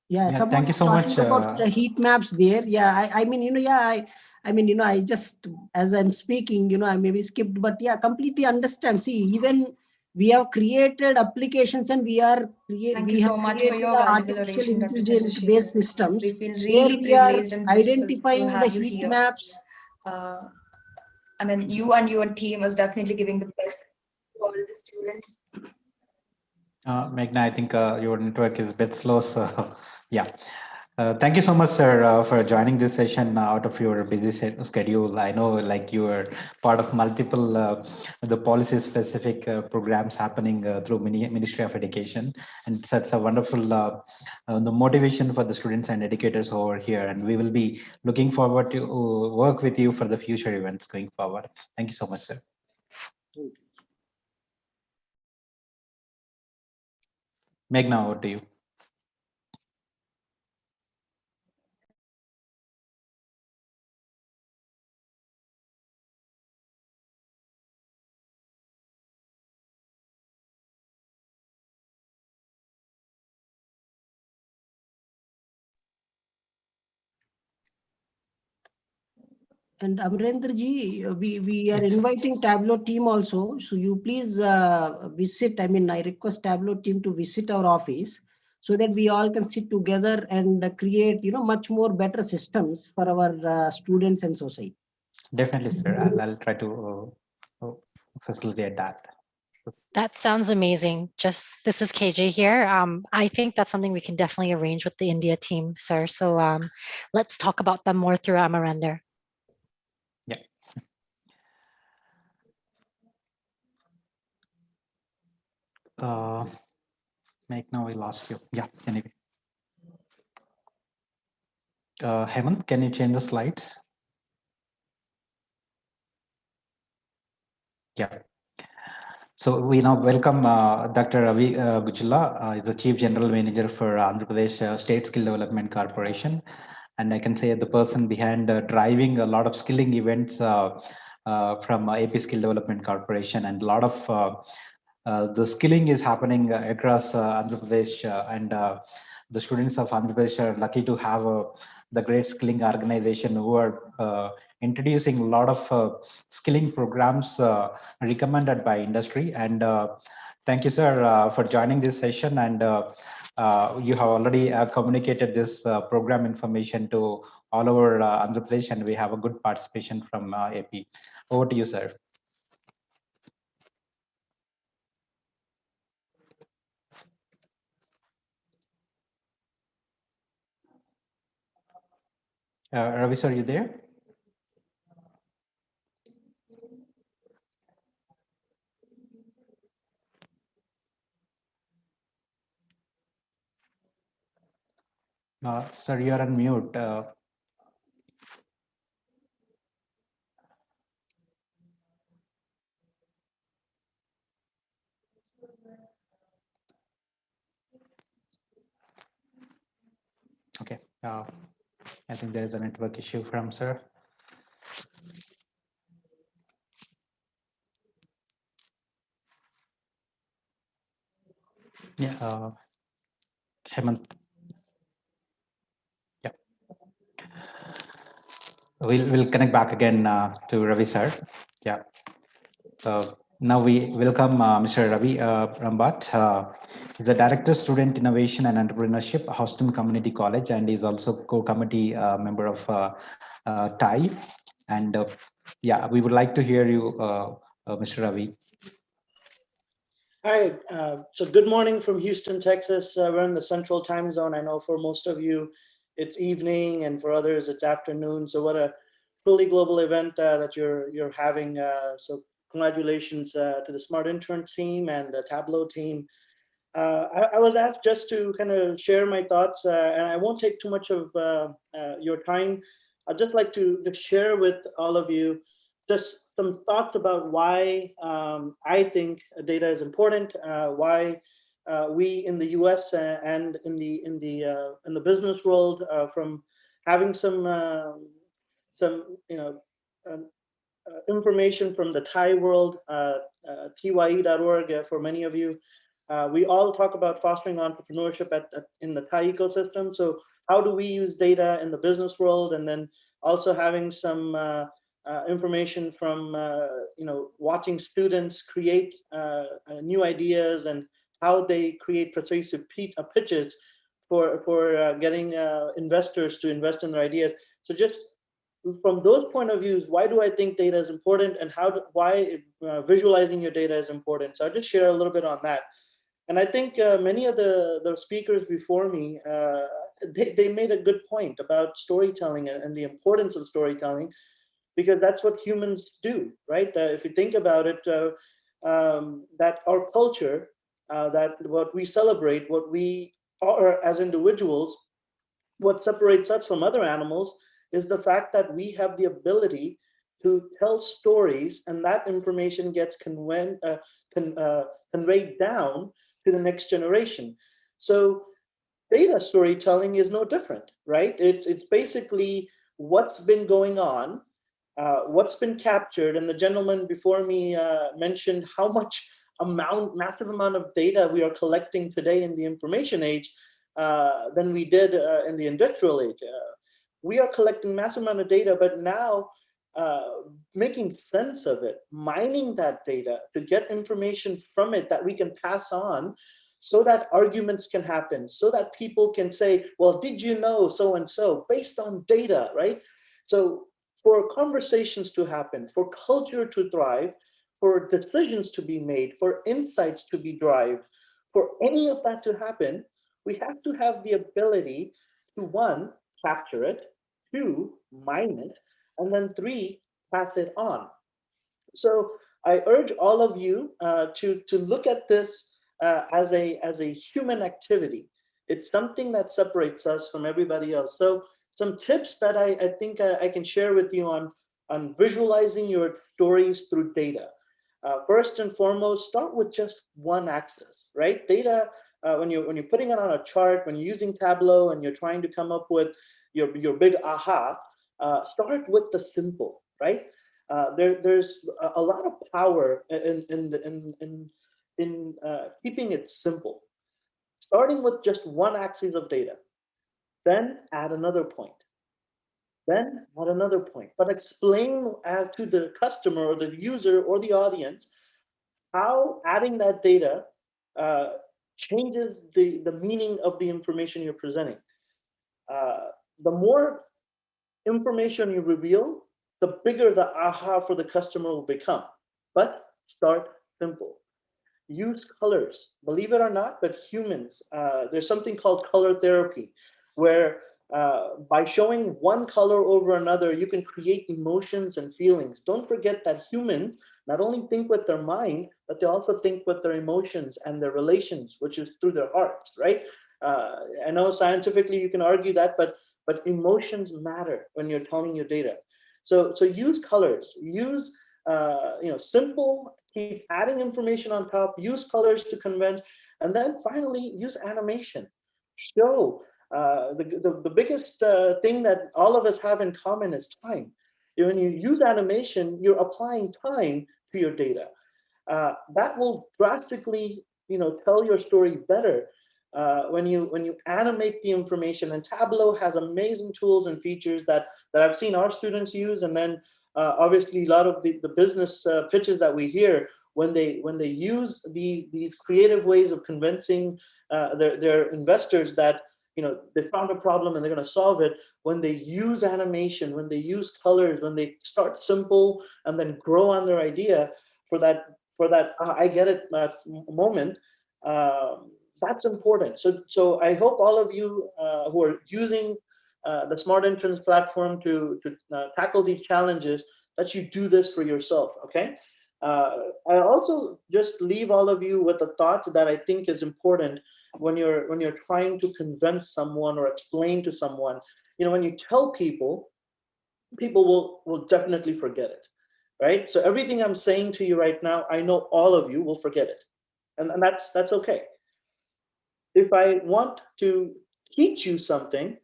Yeah, Thank you someone so talking much. about the heat maps there. Yeah, I mean, I just, as I'm speaking, I maybe skipped, but yeah, completely understand. See, even we have created applications, and we Thank you so have much for created your the valuable artificial oration, Dr. intelligence based Chandrasekhar. systems We feel where really we are privileged and blissful to identifying the have you heat here. maps. I mean, you and your team is definitely giving the best to all the students. Meghna, I think your network is a bit slow. So, yeah. Thank you so much, sir, for joining this session out of your busy schedule. I know, like, you are part of multiple the policy-specific programs happening through Ministry of Education, and such a wonderful the motivation for the students and educators over here. And we will be looking forward to work with you for the future events going forward. Thank you so much, sir. Meghna, over to you. And Amrendra ji, we are inviting Tableau team also. So you please visit. I mean, I request Tableau team to visit our office so that we all can sit together and create, much more better systems for our students and society. Definitely, sir. I'll try to facilitate that. That sounds amazing. This is KJ here. I think that's something we can definitely arrange with the India team, sir. So let's talk about them more through Amarender. Yeah. Make now we lost you. Yeah. Anyway. Hemant, can you change the slides? Yeah. So we now welcome Dr. Ravi Gujula, is the Chief General Manager for Andhra Pradesh State Skill Development Corporation. And I can say the person behind driving a lot of skilling events from AP Skill Development Corporation, and a lot of the skilling is happening across Andhra Pradesh, and the students of Andhra Pradesh are lucky to have the great skilling organization who are introducing a lot of skilling programs recommended by industry. And thank you, sir, for joining this session. And you have already communicated this program information to all over Andhra Pradesh, and we have a good participation from AP. Over to you, sir. Ravi, sir, are you there? Sir, you are on mute. Okay. I think there is a network issue from sir. Yeah. Hemant. Yeah. We'll connect back again to Ravi, sir. Yeah. Now we welcome Mr. Ravi Rambat. He's a Director, Student Innovation and Entrepreneurship, Houston Community College, and he's also co-committee member of TIE. And yeah, we would like to hear you, Mr. Ravi. Hi, so good morning from Houston, Texas. We're in the central time zone. I know for most of you, it's evening, and for others, it's afternoon. So what a truly global event that you're having. So congratulations to the Smart Intern team and the Tableau team. I was asked just to kind of share my thoughts, and I won't take too much of your time. I'd just like to share with all of you just some thoughts about why I think data is important, why we in the U.S. And in the business world, from having some information from the Thai world, tye.org for many of you. We all talk about fostering entrepreneurship in the Thai ecosystem. So how do we use data in the business world? And then also having some information from watching students create new ideas and how they create persuasive pitches for getting investors to invest in their ideas. So just from those point of views, why do I think data is important, and why visualizing your data is important? So I'll just share a little bit on that. And I think many of the speakers before me, they made a good point about storytelling and the importance of storytelling, because that's what humans do, right? If you think about it, that our culture, that what we celebrate, what we are as individuals, what separates us from other animals is the fact that we have the ability to tell stories, and that information gets conveyed down to the next generation. So data storytelling is no different, right? It's basically what's been going on, what's been captured, and the gentleman before me mentioned how much massive amount of data we are collecting today in the information age than we did in the industrial age. We are collecting massive amount of data, but now making sense of it, mining that data to get information from it that we can pass on, so that arguments can happen, so that people can say, well, did you know so and so, based on data, right? So for conversations to happen, for culture to thrive, for decisions to be made, for insights to be derived, for any of that to happen, we have to have the ability to, one, capture it, two, mine it, and then three, pass it on. So I urge all of you to look at this as a human activity. It's something that separates us from everybody else. So some tips that I think I can share with you on visualizing your stories through data. First and foremost, start with just one axis, right? Data, when you're putting it on a chart, when you're using Tableau and you're trying to come up with your big aha, start with the simple, right? There's a lot of power in keeping it simple. Starting with just one axis of data, then add another point, then add another point, but explain to the customer or the user or the audience how adding that data changes the meaning of the information you're presenting. The more information you reveal, the bigger the aha for the customer will become. But start simple. Use colors. Believe it or not, but humans, there's something called color therapy, where by showing one color over another, you can create emotions and feelings. Don't forget that humans not only think with their mind, but they also think with their emotions and their relations, which is through their hearts, right? I know scientifically you can argue that, but emotions matter when you're telling your data. So use colors, use simple, keep adding information on top, use colors to convince, and then finally use animation. Show the biggest thing that all of us have in common is time. When you use animation, you're applying time to your data. That will drastically, tell your story better when you animate the information. And Tableau has amazing tools and features that I've seen our students use, and then obviously a lot of the business pitches that we hear when they use these creative ways of convincing their investors that, you know, they found a problem and they're going to solve it, when they use animation, when they use colors, when they start simple and then grow on their idea for that I get it moment, that's important. So I hope all of you who are using the Smart Interns platform to tackle these challenges, that you do this for yourself. Okay. I also just leave all of you with a thought that I think is important when you're trying to convince someone or explain to someone. You know, when you tell people will definitely forget it, right? So everything I'm saying to you right now, I know all of you will forget it, and that's okay. If I want to teach you something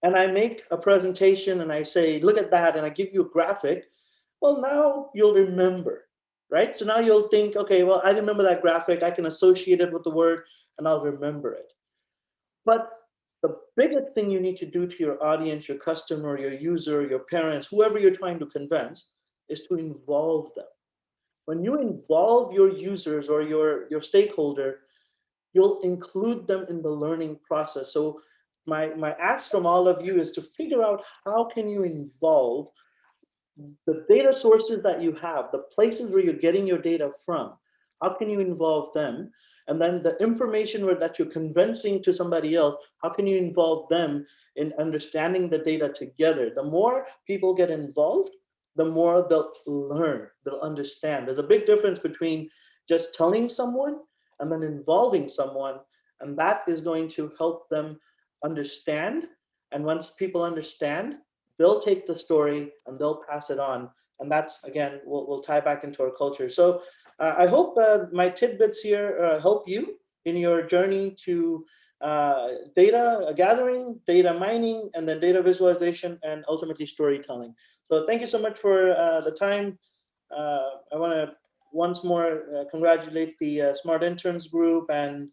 and I make a presentation and I say, look at that, and I give you a graphic, well, now you'll remember, right? So now you'll think, okay, well, I remember that graphic, I can associate it with the word, and I'll remember it. But the biggest thing you need to do to your audience, your customer, your user, your parents, whoever you're trying to convince, is to involve them. When you involve your users or your stakeholder, you'll include them in the learning process. So my ask from all of you is to figure out how can you involve the data sources that you have, the places where you're getting your data from, how can you involve them? And then the information that you're convincing to somebody else, how can you involve them in understanding the data together? The more people get involved, the more they'll learn, they'll understand. There's a big difference between just telling someone and then involving someone, and that is going to help them understand. And once people understand, they'll take the story and they'll pass it on. And that's, again, we'll tie back into our culture. So I hope my tidbits here help you in your journey to data gathering, data mining, and then data visualization, and ultimately storytelling. So thank you so much for the time. I want to once more congratulate the Smart Interns group and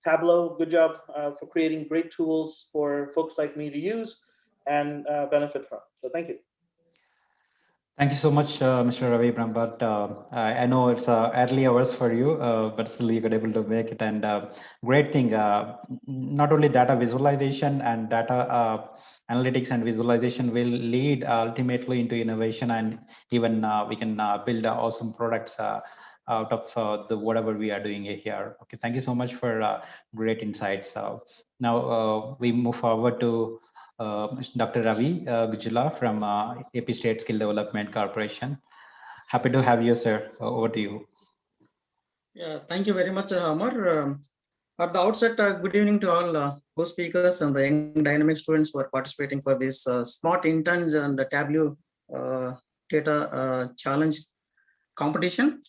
Tableau. Good job for creating great tools for folks like me to use and benefit from. So thank you. Thank you so much, Mr. Ravi Brahmbhatt. I know it's early hours for you, but still you got able to make it. And great thing, not only data visualization and data analytics and visualization will lead ultimately into innovation, and even we can build awesome products out of the whatever we are doing here. Okay, thank you so much for great insights. Now we move forward to Dr. Ravi Gujula from AP State Skill Development Corporation. Happy to have you, sir. Over to you. Yeah, thank you very much, Amar. At the outset, good evening to all co-speakers and the young dynamic students who are participating for this Smart Interns and Tableau Data Challenge competition.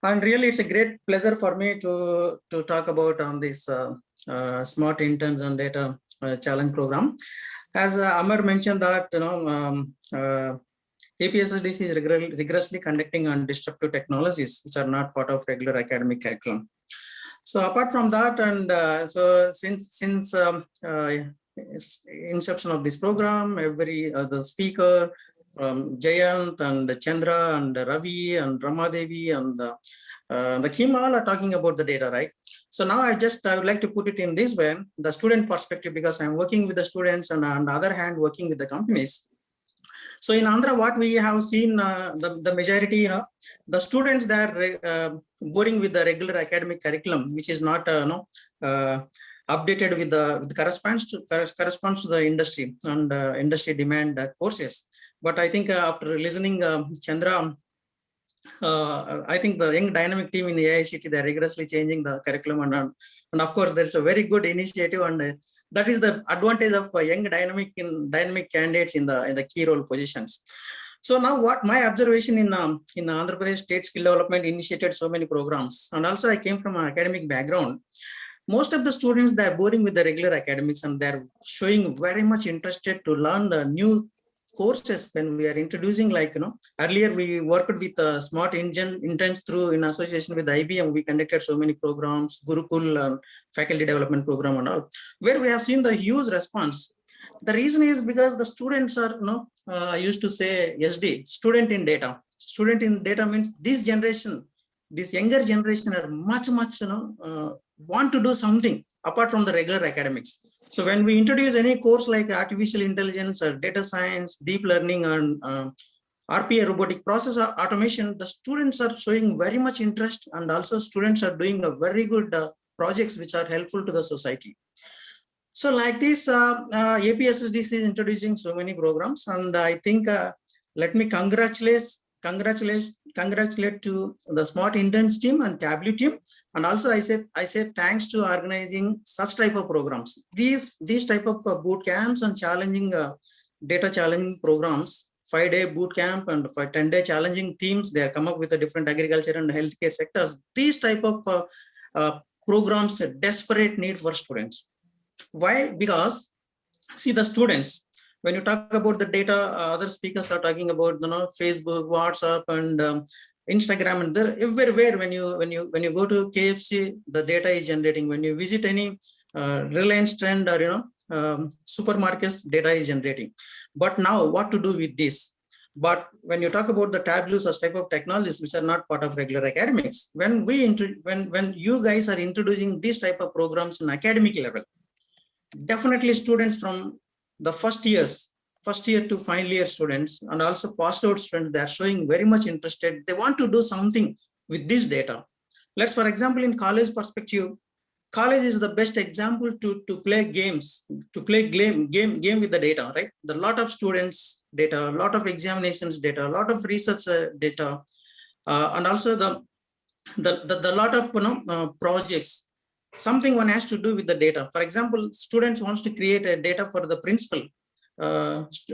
And really, it's a great pleasure for me to talk about on this Smart Interns and Data Challenge program. As Amar mentioned that, you know, APSSDC is rigorously conducting on disruptive technologies which are not part of regular academic curriculum. So apart from that, and so since inception of this program, every the speaker from Jayant and Chandra and Ravi and Ramadevi and the team all are talking about the data, right? So now I would like to put it in this way, the student perspective, because I'm working with the students and on the other hand working with the companies. So in Andhra, what we have seen, the majority, you know, the students that are boring with the regular academic curriculum, which is not updated with the corresponds to the industry and industry demand courses. But I think after listening Chandra, I think the young dynamic team in the AICT, they're rigorously changing the curriculum, and of course there's a very good initiative, and that is the advantage of young dynamic candidates in the key role positions. So now what my observation in Andhra Pradesh State Skill Development initiated so many programs, and also I came from an academic background. Most of the students, they're boring with the regular academics and they're showing very much interested to learn the new courses when we are introducing, like, you know, earlier we worked with Smart Interns through in association with IBM. We conducted so many programs, Gurukul faculty development program and all, where we have seen the huge response. The reason is because the students are, you know, I used to say SD, student in data. student in data means this generation, this younger generation are much want to do something apart from the regular academics. So when we introduce any course like artificial intelligence or data science, deep learning, and RPA, robotic process automation, the students are showing very much interest, and also students are doing a very good projects which are helpful to the society. So like this, APSSDC is introducing so many programs, and I think let me congratulate to the Smart Interns team and Tableau team, and also I say thanks to organizing such type of programs. These type of boot camps and challenging data challenging programs, 5-day boot camp and 10-day challenging teams, they are come up with a different agriculture and healthcare sectors. These type of programs a desperate need for students. Why? Because see, the students, when you talk about the data, other speakers are talking about Facebook, WhatsApp, and Instagram, and there everywhere. When you go to KFC, the data is generating. When you visit any Reliance Trend or supermarkets, data is generating. But now, what to do with this? But when you talk about the Tableau, such type of technologies which are not part of regular academics, when you guys are introducing these type of programs in academic level, definitely students from the first year to final year students, and also passed out students, they are showing very much interested. They want to do something with this data. Let's, for example, in college perspective, college is the best example to play games, to play game with the data, right? The lot of students data, a lot of examinations data, a lot of research data, and also the lot of projects. Something one has to do with the data. For example, students wants to create a data for the principal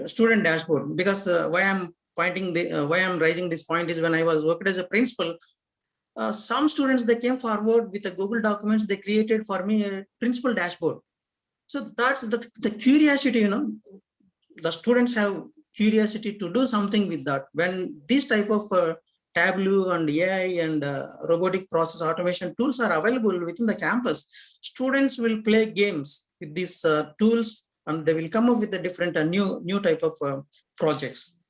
student dashboard, because why I'm raising this point is when I was working as a principal, some students, they came forward with a Google documents, they created for me a principal dashboard. So that's the curiosity, the students have curiosity to do something with that. When this type of Tableau and AI and robotic process automation tools are available within the campus, students will play games with these tools, and they will come up with a different new type of projects.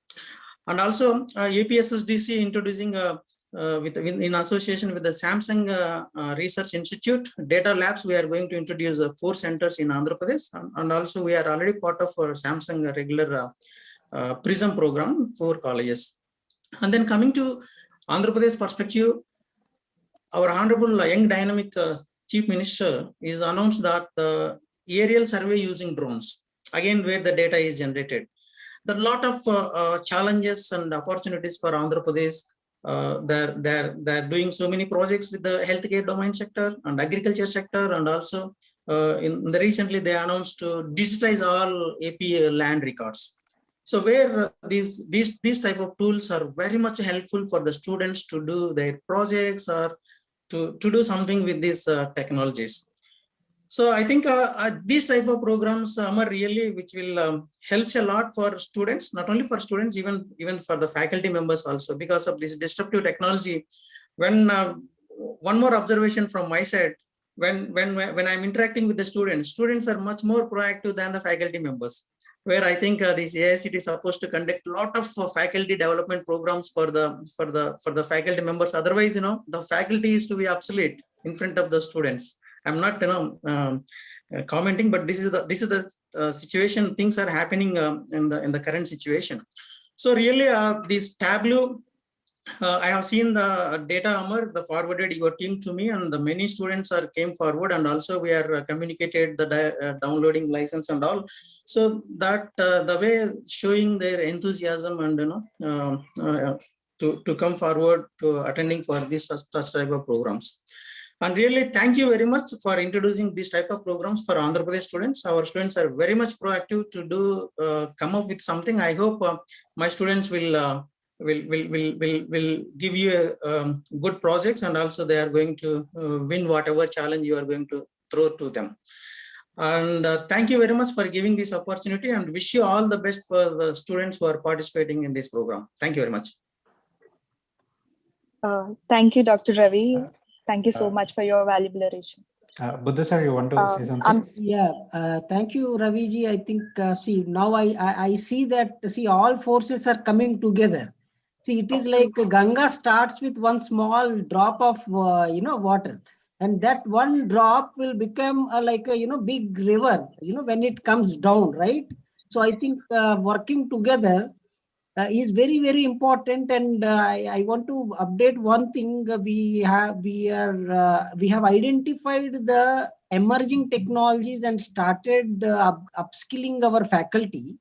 And also APSSDC introducing in association with the Samsung Research Institute Data Labs, we are going to introduce 4 centers in Andhra Pradesh, and also we are already part of our Samsung regular PRISM program for colleges. And then coming to Andhra Pradesh perspective, our honorable young dynamic Chief Minister is announced that the aerial survey using drones, again where the data is generated. There are a lot of challenges and opportunities for Andhra Pradesh. They're doing so many projects with the healthcare domain sector and agriculture sector, and also recently they announced to digitize all AP land records. So where these type of tools are very much helpful for the students to do their projects or to do something with these technologies. So I think these type of programs are really which will helps a lot for students, not only for students, even for the faculty members also, because of this disruptive technology. When one more observation from my side, when I'm interacting with the students are much more proactive than the faculty members. Where I think this AICT is supposed to conduct a lot of faculty development programs for the faculty members. Otherwise, the faculty is to be obsolete in front of the students. I'm not commenting, but this is the situation. Things are happening in the current situation. So really, this Tableau, I have seen the data, Amar, the forwarded your team to me, and the many students came forward, and also we are communicated the downloading license and all. So that the way showing their enthusiasm and to come forward to attending for this such type of programs. And really, thank you very much for introducing this type of programs for Andhra Pradesh students. Our students are very much proactive to do come up with something. I hope my students will give you good projects, and also they are going to win whatever challenge you are going to throw to them. And thank you very much for giving this opportunity, and wish you all the best for the students who are participating in this program. Thank you very much. Thank you, Dr. Ravi. Thank you so much for your valuable narration. Buddha sir, you want to say something? Yeah, thank you, Raviji. I think, see, now I see that, all forces are coming together. See, it is like Ganga starts with one small drop of water, and that one drop will become like a big river. When it comes down, right? So I think working together is very very important. And I want to update one thing. We have identified the emerging technologies and started upskilling our faculty,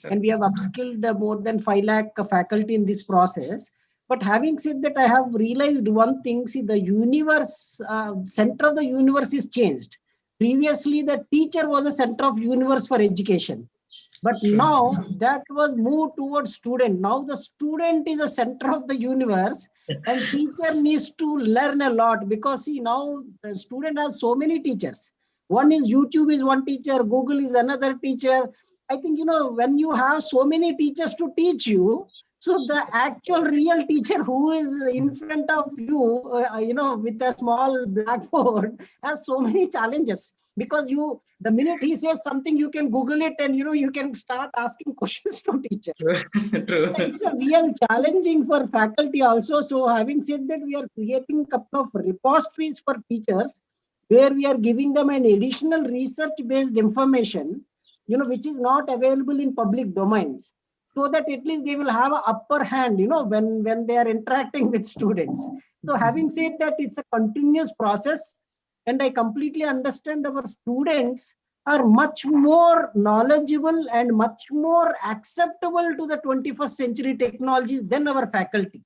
and we have upskilled more than 5 lakh faculty in this process. But having said that, I have realized one thing. See, the universe, center of the universe is changed. Previously, the teacher was the center of universe for education. But now that was moved towards student. Now the student is the center of the universe, and teacher needs to learn a lot, because see, now the student has so many teachers. One is YouTube is one teacher, Google is another teacher. I think, when you have so many teachers to teach you, so the actual real teacher who is in front of you, with a small blackboard, has so many challenges, because the minute he says something, you can Google it, and you can start asking questions to teacher. True. It's a real challenging for faculty also. So having said that, we are creating a couple of repositories for teachers, where we are giving them an additional research-based information, which is not available in public domains, so that at least they will have an upper hand, when they are interacting with students. So having said that, it's a continuous process, and I completely understand our students are much more knowledgeable and much more acceptable to the 21st century technologies than our faculty.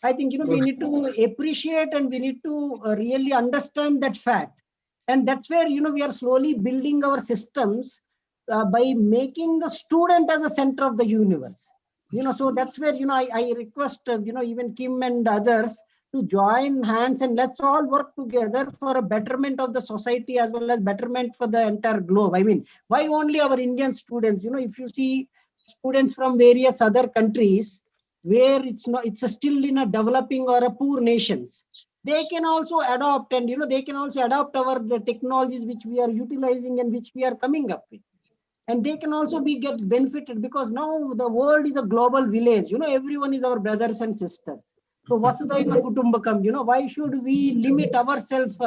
I think, we need to appreciate, and we need to really understand that fact. And that's where, we are slowly building our systems by making the student as the center of the universe. So that's where, I request, even Kim and others to join hands, and let's all work together for a betterment of the society, as well as betterment for the entire globe. I mean, why only our Indian students? If you see students from various other countries, where it's still in a developing or a poor nations, they can also adopt, and they can also adopt the technologies which we are utilizing and which we are coming up with. And they can also get benefited, because now the world is a global village. Everyone is our brothers and sisters. So Vasudhaiva Kutumbakam, why should we limit ourselves,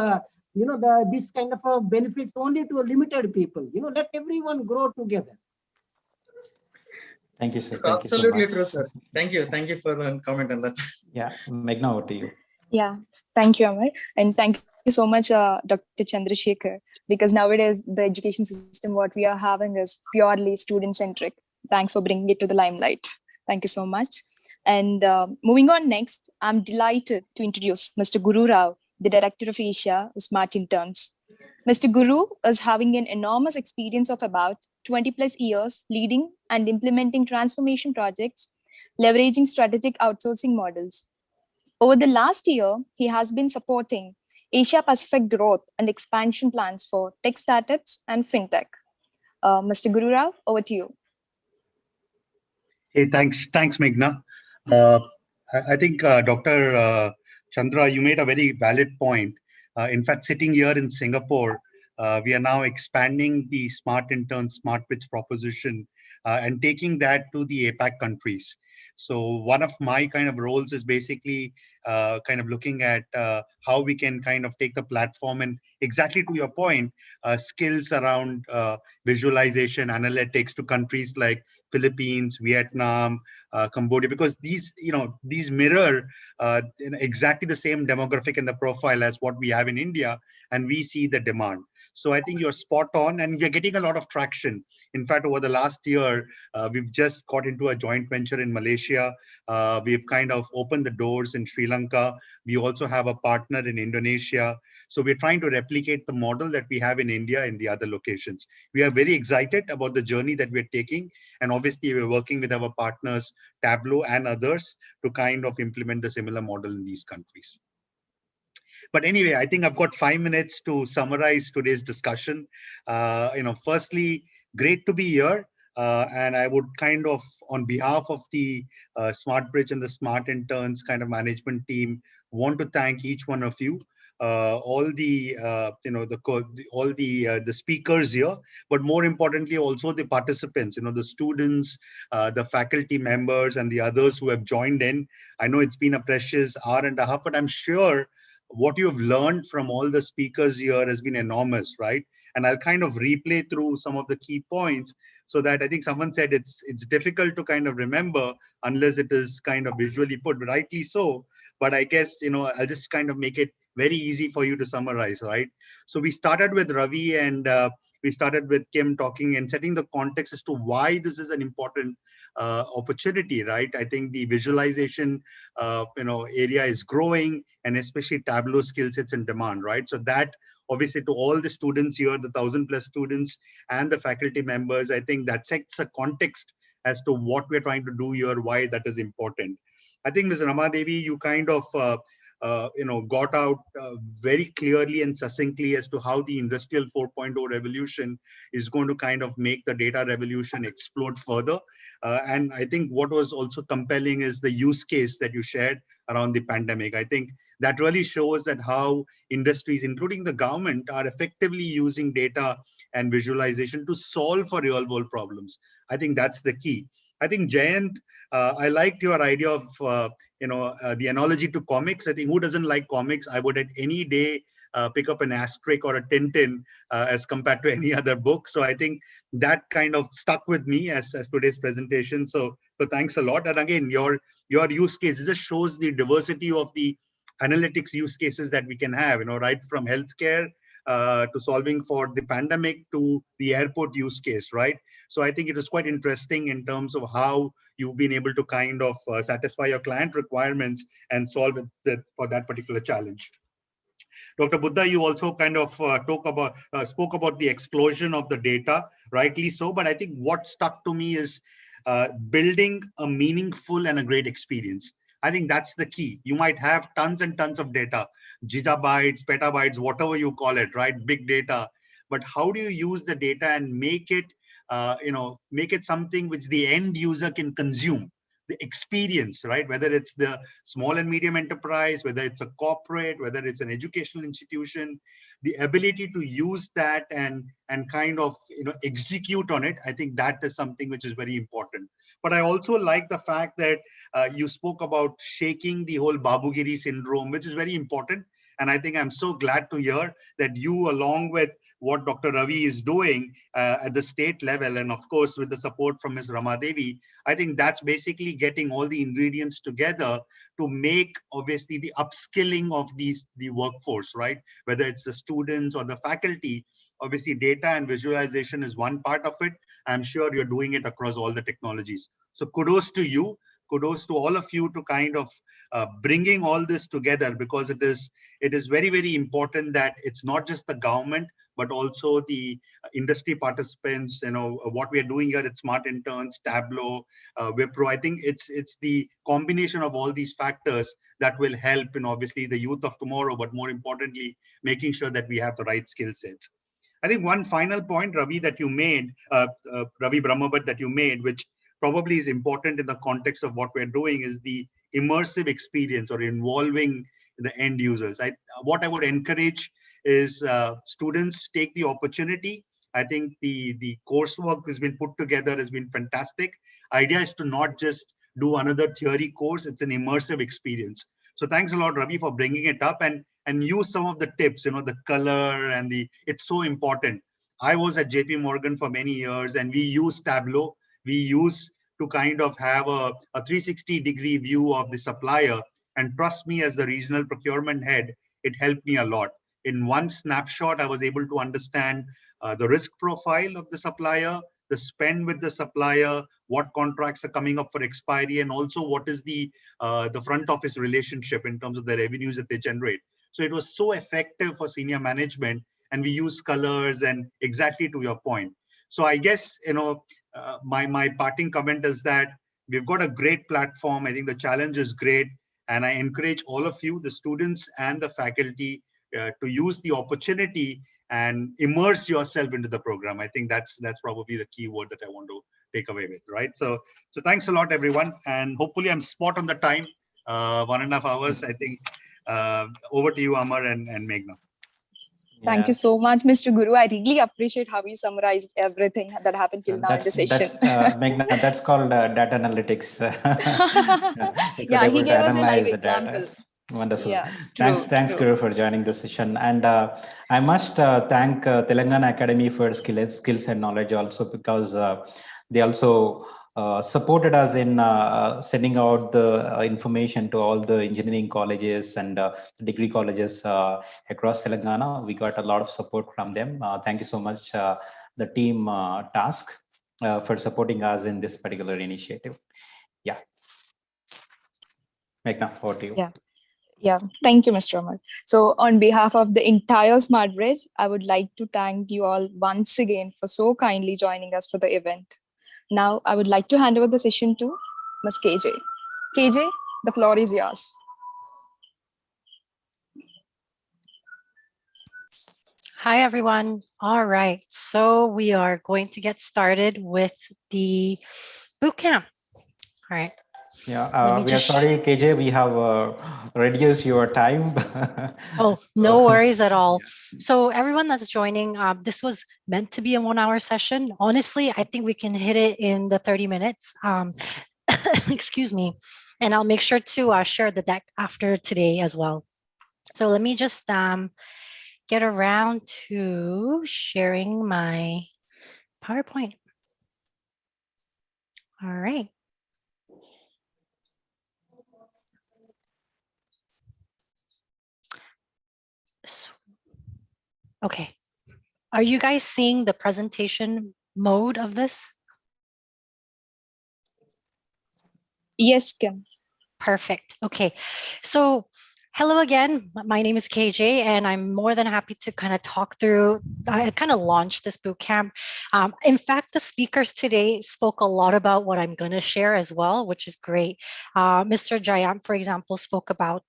this kind of benefits only to a limited people? Let everyone grow together. Thank you, sir. Thank Absolutely you so true, much. sir. Thank you. Thank you for the comment on that. Yeah, Meghna, over to you. Yeah, thank you, Amar. And thank you so much, Dr. Chandrasekhar, because nowadays the education system, what we are having is purely student-centric. Thanks for bringing it to the limelight. Thank you so much. And moving on next, I'm delighted to introduce Mr. Guru Rao, the Director of Asia of Smart Interns. Mr. Guru is having an enormous experience of about 20 plus years leading and implementing transformation projects, leveraging strategic outsourcing models. Over the last year, he has been supporting Asia Pacific growth and expansion plans for tech startups and fintech. Mr. Guru Rao, over to you. Hey, thanks, Meghna. I think Dr. Chandra, you made a very valid point. In fact, sitting here in Singapore, we are now expanding the Smart Intern, SmartBridge proposition and taking that to the APAC countries. So one of my kind of roles is basically kind of looking at how we can kind of take the platform and, exactly to your point, skills around visualization, analytics to countries like Philippines, Vietnam, Cambodia, because these mirror exactly the same demographic and the profile as what we have in India, and we see the demand. So I think you're spot on, and we're getting a lot of traction. In fact, over the last year, we've just got into a joint venture in Malaysia. We've kind of opened the doors in Sri Lanka. We also have a partner in Indonesia. So we're trying to replicate the model that we have in India in the other locations. We are very excited about the journey that we're taking. And obviously, we're working with our partners, Tableau and others, to kind of implement the similar model in these countries. But anyway, I think I've got 5 minutes to summarize today's discussion. Firstly, great to be here. And I would kind of, on behalf of the SmartBridge and the Smart Interns kind of management team, want to thank each one of you all the the speakers here, but more importantly also the participants, the students, the faculty members, and the others who have joined in. I know it's been a precious hour and a half, but I'm sure what you have learned from all the speakers here has been enormous, right? And I'll kind of replay through some of the key points, so that I think someone said it's difficult to kind of remember unless it is kind of visually put, rightly so. But I guess, I'll just kind of make it very easy for you to summarize, right? So we started with Ravi, and we started with Kim talking and setting the context as to why this is an important opportunity, right? I think the visualization, area is growing, and especially Tableau skill sets in demand, right? So that obviously to all the students here, the 1,000+ students and the faculty members, I think that sets a context as to what we're trying to do here, why that is important. I think Ms. Ramadevi, you kind of got out very clearly and succinctly as to how the Industrial 4.0 revolution is going to kind of make the data revolution explode further. And I think what was also compelling is the use case that you shared around the pandemic. I think that really shows that how industries, including the government, are effectively using data and visualization to solve for real world problems. I think that's the key. I think Jayant, I liked your idea of the analogy to comics. I think who doesn't like comics? I would at any day pick up an Asterisk or a Tintin as compared to any other book. So I think that kind of stuck with me as today's presentation. So thanks a lot. And again, your use case just shows the diversity of the analytics use cases that we can have, right from healthcare to solving for the pandemic to the airport use case, right? So I think it is quite interesting in terms of how you've been able to kind of satisfy your client requirements and solve it for that particular challenge. Dr. Buddha, you also kind of spoke about the explosion of the data, rightly so. But I think what stuck to me is building a meaningful and a great experience. I think that's the key. You might have tons and tons of data, gigabytes, petabytes, whatever you call it, right? Big data. But how do you use the data and make it, make it something which the end user can consume? The experience, right? Whether it's the small and medium enterprise, whether it's a corporate, whether it's an educational institution, the ability to use that and kind of execute on it. I think that is something which is very important. But I also like the fact that you spoke about shaking the whole Babugiri syndrome, which is very important. And I think I'm so glad to hear that you, along with what Dr. Ravi is doing at the state level, and of course with the support from Ms. Ramadevi, I think that's basically getting all the ingredients together to make obviously the upskilling of the workforce, right? Whether it's the students or the faculty, obviously data and visualization is one part of it. I'm sure you're doing it across all the technologies. So kudos to you. Kudos to all of you to kind of bringing all this together, because it is very, very important that it's not just the government, but also the industry participants. What we are doing here at Smart Interns, Tableau, Wipro. I think it's the combination of all these factors that will help obviously the youth of tomorrow, but more importantly, making sure that we have the right skill sets. I think one final point, Ravi, that you made, Ravi Brahmabat, that you made, which probably is important in the context of what we're doing, is the immersive experience or involving the end users. What I would encourage is students take the opportunity. I think the coursework has been put together has been fantastic. Idea is to not just do another theory course, it's an immersive experience. So thanks a lot, Ravi, for bringing it up and use some of the tips, the color and it's so important. I was at JP Morgan for many years and we use Tableau. We use to kind of have a 360-degree view of the supplier. And trust me, as the regional procurement head, it helped me a lot. In one snapshot, I was able to understand the risk profile of the supplier, the spend with the supplier, what contracts are coming up for expiry, and also what is the front office relationship in terms of the revenues that they generate. So it was so effective for senior management, and we use colors and exactly to your point. So I guess, my parting comment is that we've got a great platform. I think the challenge is great. And I encourage all of you, the students and the faculty, to use the opportunity and immerse yourself into the program. I think that's probably the key word that I want to take away with, right? So thanks a lot, everyone. And hopefully I'm spot on the time, 1.5 hours. I think Over to you, Amar and Meghna. Thank you so much, Mr. Guru. I really appreciate how you summarized everything that happened till now in the session. Meghna, that's called data analytics. Yeah, he gave us a live example. example. Wonderful. Yeah, Thanks, Guru, for joining the session. And I must thank Telangana Academy for skills and knowledge also, because they also supported us in sending out the information to all the engineering colleges and degree colleges across Telangana. We got a lot of support from them. Thank you so much, the team task, for supporting us in this particular initiative. Yeah. Meghna, over to you. Yeah, thank you, Mr. Amar. So on behalf of the entire SmartBridge, I would like to thank you all once again for so kindly joining us for the event. Now, I would like to hand over the session to Ms. KJ. KJ, the floor is yours. Hi, everyone. All right, so we are going to get started with the bootcamp. All right. Yeah, we are sorry, KJ, we have reduced your time. Oh, no worries at all. So everyone that's joining, this was meant to be a 1-hour session. Honestly, I think we can hit it in the 30 minutes. Excuse me. And I'll make sure to share the deck after today as well. So let me just get around to sharing my PowerPoint. All right. Okay. Are you guys seeing the presentation mode of this? Yes, Kim. Perfect. Okay. So hello again. My name is KJ, and I'm more than happy to kind of talk through, I kind of launched this bootcamp. In fact, the speakers today spoke a lot about what I'm going to share as well, which is great. Mr. Jayant, for example, spoke about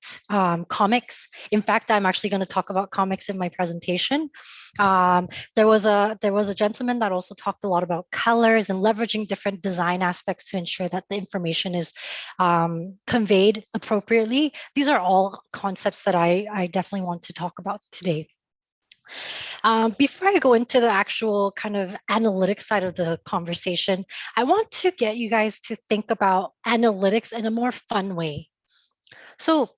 comics. In fact, I'm actually going to talk about comics in my presentation. There was a gentleman that also talked a lot about colors and leveraging different design aspects to ensure that the information is conveyed appropriately. These are all concepts that I definitely want to talk about today. Before I go into the actual kind of analytics side of the conversation, I want to get you guys to think about analytics in a more fun way. So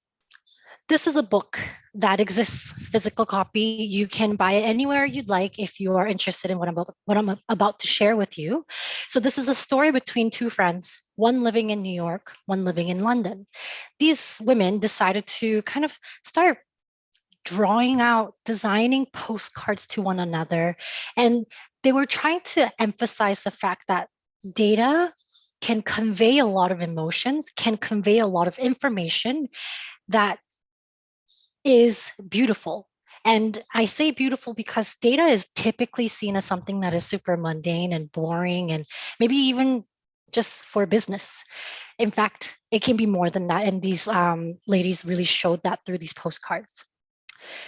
this is a book that exists, physical copy. You can buy it anywhere you'd like if you are interested in what I'm about to share with you. So this is a story between two friends, one living in New York, one living in London. These women decided to kind of start drawing out, designing postcards to one another. And they were trying to emphasize the fact that data can convey a lot of emotions, can convey a lot of information that is beautiful. And I say beautiful because data is typically seen as something that is super mundane and boring, and maybe even just for business. In fact, it can be more than that. And these ladies really showed that through these postcards.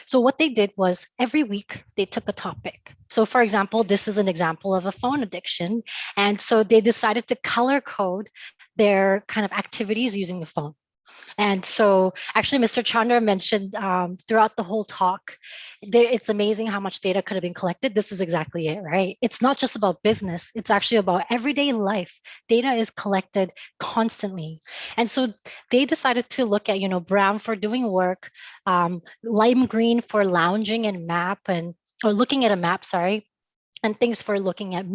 So what they did was every week they took a topic. So for example, this is an example of a phone addiction. And so they decided to color code their kind of activities using the phone. And so actually, Mr. Chandra mentioned throughout the whole talk, it's amazing how much data could have been collected. This is exactly it, right? It's not just about business. It's actually about everyday life. Data is collected constantly. And so they decided to look at, brown for doing work, lime green for lounging and or looking at a map, sorry, and things for looking at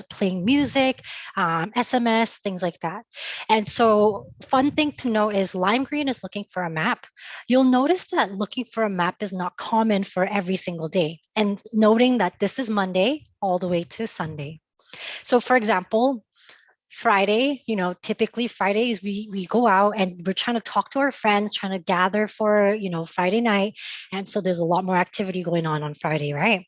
playing music, SMS, things like that. And so fun thing to know is lime green is looking for a map. You'll notice that looking for a map is not common for every single day. And noting that this is Monday all the way to Sunday. So for example, Friday, typically Fridays we go out and we're trying to talk to our friends, trying to gather for, Friday night. And so there's a lot more activity going on Friday, right?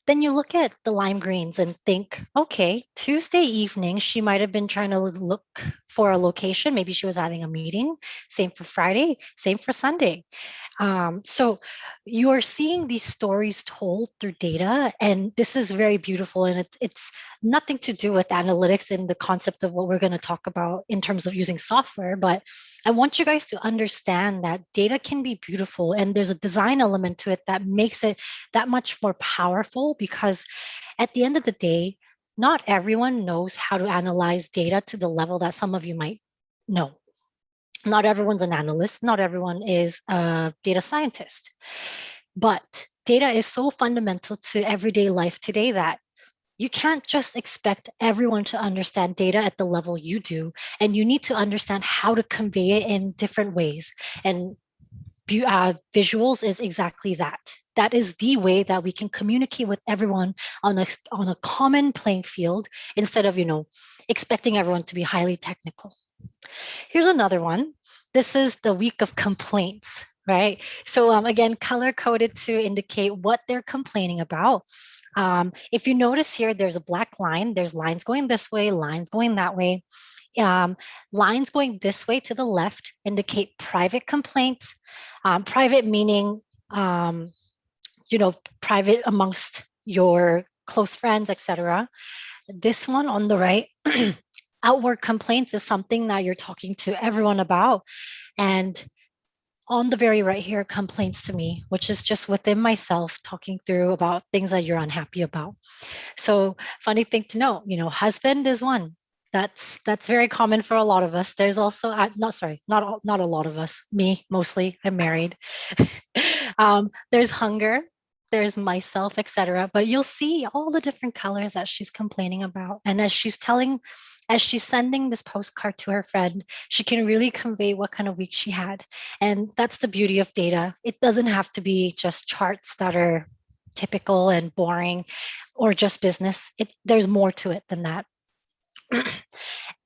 Then you look at the lime greens and think, okay, Tuesday evening, she might have been trying to look for a location. Maybe she was having a meeting. Same for Friday, same for Sunday. So you are seeing these stories told through data, and this is very beautiful. And it's nothing to do with analytics and the concept of what we're going to talk about in terms of using software. But I want you guys to understand that data can be beautiful, and there's a design element to it that makes it that much more powerful, because at the end of the day, not everyone knows how to analyze data to the level that some of you might know. Not everyone's an analyst, not everyone is a data scientist, but data is so fundamental to everyday life today that you can't just expect everyone to understand data at the level you do, and you need to understand how to convey it in different ways. And visuals is exactly that. That is the way that we can communicate with everyone on a common playing field, instead of expecting everyone to be highly technical. Here's another one. This is the week of complaints, right? So again, color coded to indicate what they're complaining about. If you notice here, there's a black line. There's lines going this way, lines going that way. Lines going this way to the left indicate private complaints. Private meaning, private amongst your close friends, etc. This one on the right, outward complaints, is something that you're talking to everyone about. And on the very right here, complaints to me, which is just within myself talking through about things that you're unhappy about. So funny thing to note, husband is one. That's very common for a lot of us. There's also, not a lot of us, me mostly, I'm married. There's hunger, there's myself, etc. But you'll see all the different colors that she's complaining about. And as she's sending this postcard to her friend, she can really convey what kind of week she had. And that's the beauty of data. It doesn't have to be just charts that are typical and boring or just business. There's more to it than that.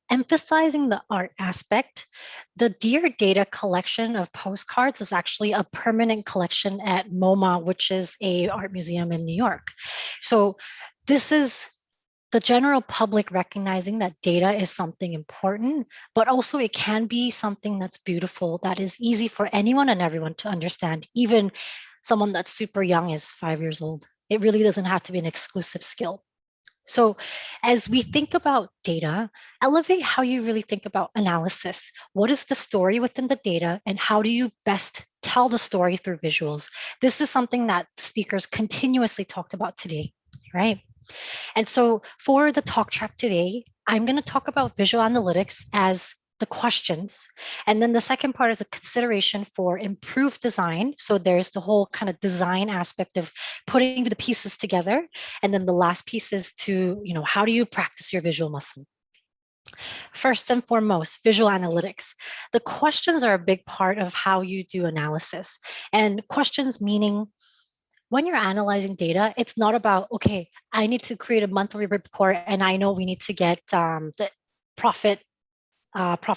Emphasizing the art aspect, the Dear Data collection of postcards is actually a permanent collection at MoMA, which is a art museum in New York. So this is the general public recognizing that data is something important, but also it can be something that's beautiful, that is easy for anyone and everyone to understand. Even someone that's super young is 5 years old. It really doesn't have to be an exclusive skill. So as we think about data, elevate how you really think about analysis. What is the story within the data, and how do you best tell the story through visuals? This is something that the speakers continuously talked about today, right? And so for the talk track today, I'm going to talk about visual analytics as the questions. And then the second part is a consideration for improved design. So there's the whole kind of design aspect of putting the pieces together. And then the last piece is to, how do you practice your visual muscle? First and foremost, visual analytics. The questions are a big part of how you do analysis. And questions meaning, when you're analyzing data, it's not about, okay, I need to create a monthly report and I know we need to get the profit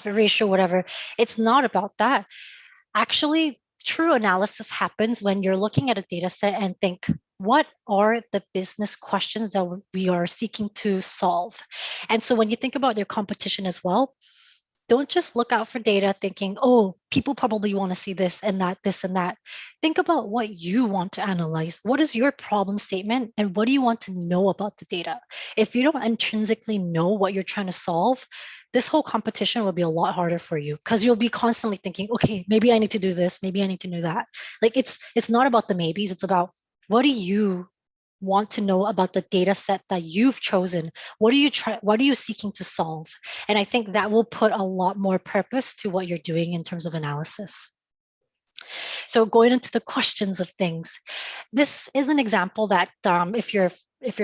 ratio, whatever. It's not about that. Actually, true analysis happens when you're looking at a data set and think, what are the business questions that we are seeking to solve? And so when you think about your competition as well, don't just look out for data thinking, oh, people probably want to see this and that, this and that. Think about what you want to analyze. What is your problem statement and what do you want to know about the data? If you don't intrinsically know what you're trying to solve, this whole competition will be a lot harder for you, because you'll be constantly thinking, okay, maybe I need to do this, maybe I need to do that. Like it's not about the maybes, it's about what do you want to know about the data set that you've chosen. What are you seeking to solve? And I think that will put a lot more purpose to what you're doing in terms of analysis. So going into the questions of things, this is an example that if you're